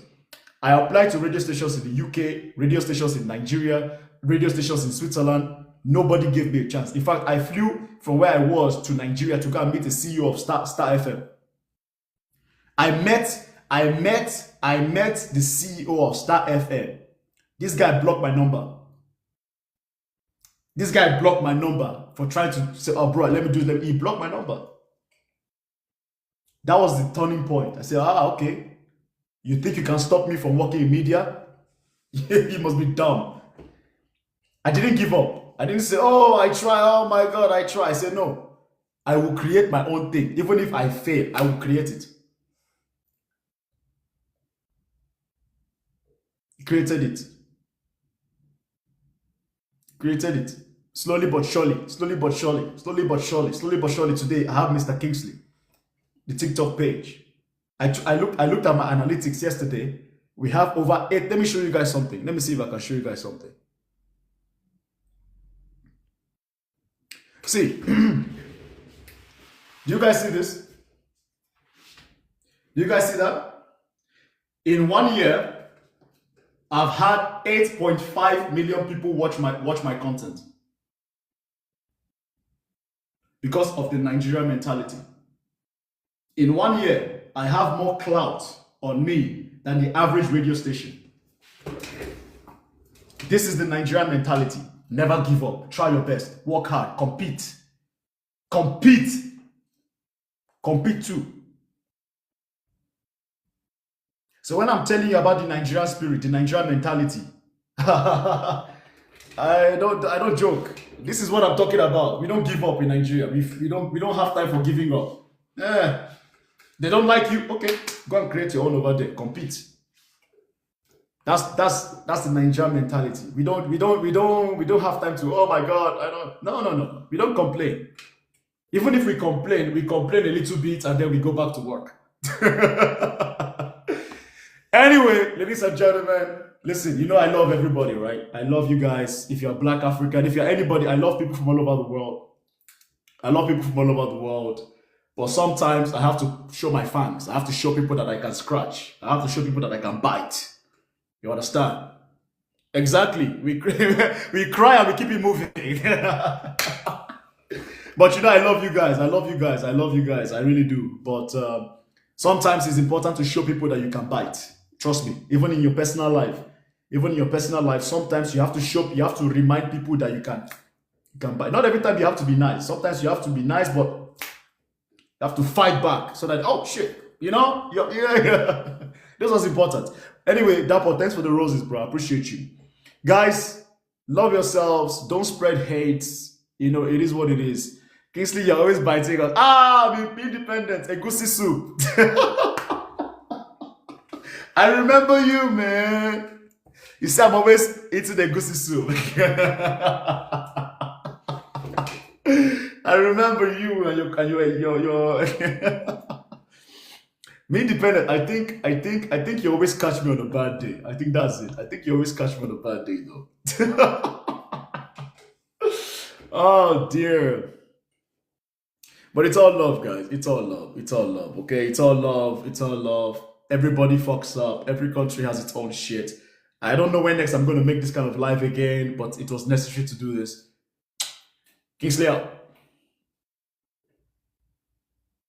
I applied to radio stations in the UK, radio stations in Nigeria, radio stations in Switzerland. Nobody gave me a chance. In fact, I flew from where I was to Nigeria to go and meet the CEO of Star FM. I met the CEO of Star FM. This guy blocked my number. This guy blocked my number for trying to say, oh bro, let me do it. He blocked my number. That was the turning point. I said, okay. You think you can stop me from working in media? You must be dumb. I didn't give up. I didn't say, oh, I try. Oh my God, I try. I said, no. I will create my own thing. Even if I fail, I will create it. Created it. Created it. Slowly but surely. Slowly but surely. Slowly but surely. Slowly but surely. Today, I have Mr. Kingsley. The TikTok page. I looked at my analytics yesterday. We have over 8. Let me show you guys something. Let me see if I can show you guys something. See, do you guys see this? Do you guys see that? In 1 year, I've had 8.5 million people watch my content because of the Nigerian mentality. In 1 year, I have more clout on me than the average radio station. This is the Nigerian mentality. Never give up. Try your best. Work hard. Compete. Compete. Compete too. So when I'm telling you about the Nigerian spirit, the Nigerian mentality, I don't joke. This is what I'm talking about. We don't give up in Nigeria. We don't have time for giving up. They don't like you. Okay, go and create your own over there. Compete. That's the Nigerian mentality. We don't have time to, oh my God, No. We don't complain. Even if we complain a little bit and then we go back to work. Anyway, ladies and gentlemen, listen, you know I love everybody, right? I love you guys. If you're Black African, if you're anybody, I love people from all over the world. I love people from all over the world. But sometimes I have to show my fangs. I have to show people that I can scratch. I have to show people that I can bite. You understand? Exactly. We cry and we keep it moving. But you know, I love you guys. I love you guys. I love you guys. I really do. But sometimes it's important to show people that you can bite. Trust me. Even in your personal life. Sometimes you have to remind people that you can bite. Not every time you have to be nice. Sometimes you have to be nice, but you have to fight back so that, oh shit, you know? Yeah. This was important. Anyway, Dapo, thanks for the roses, bro. I appreciate you. Guys, love yourselves. Don't spread hate. You know, it is what it is. Kingsley, you're always biting us. Be independent. Egusi soup. I remember you, man. You see, I'm always eating egusi soup. I remember you and your Me independent. I think you always catch me on a bad day. I think that's it. I think you always catch me on a bad day, though. Oh dear. But it's all love, guys. It's all love. It's all love. Okay, it's all love. It's all love. Everybody fucks up. Every country has its own shit. I don't know when next I'm going to make this kind of live again, but it was necessary to do this. Kingsley out.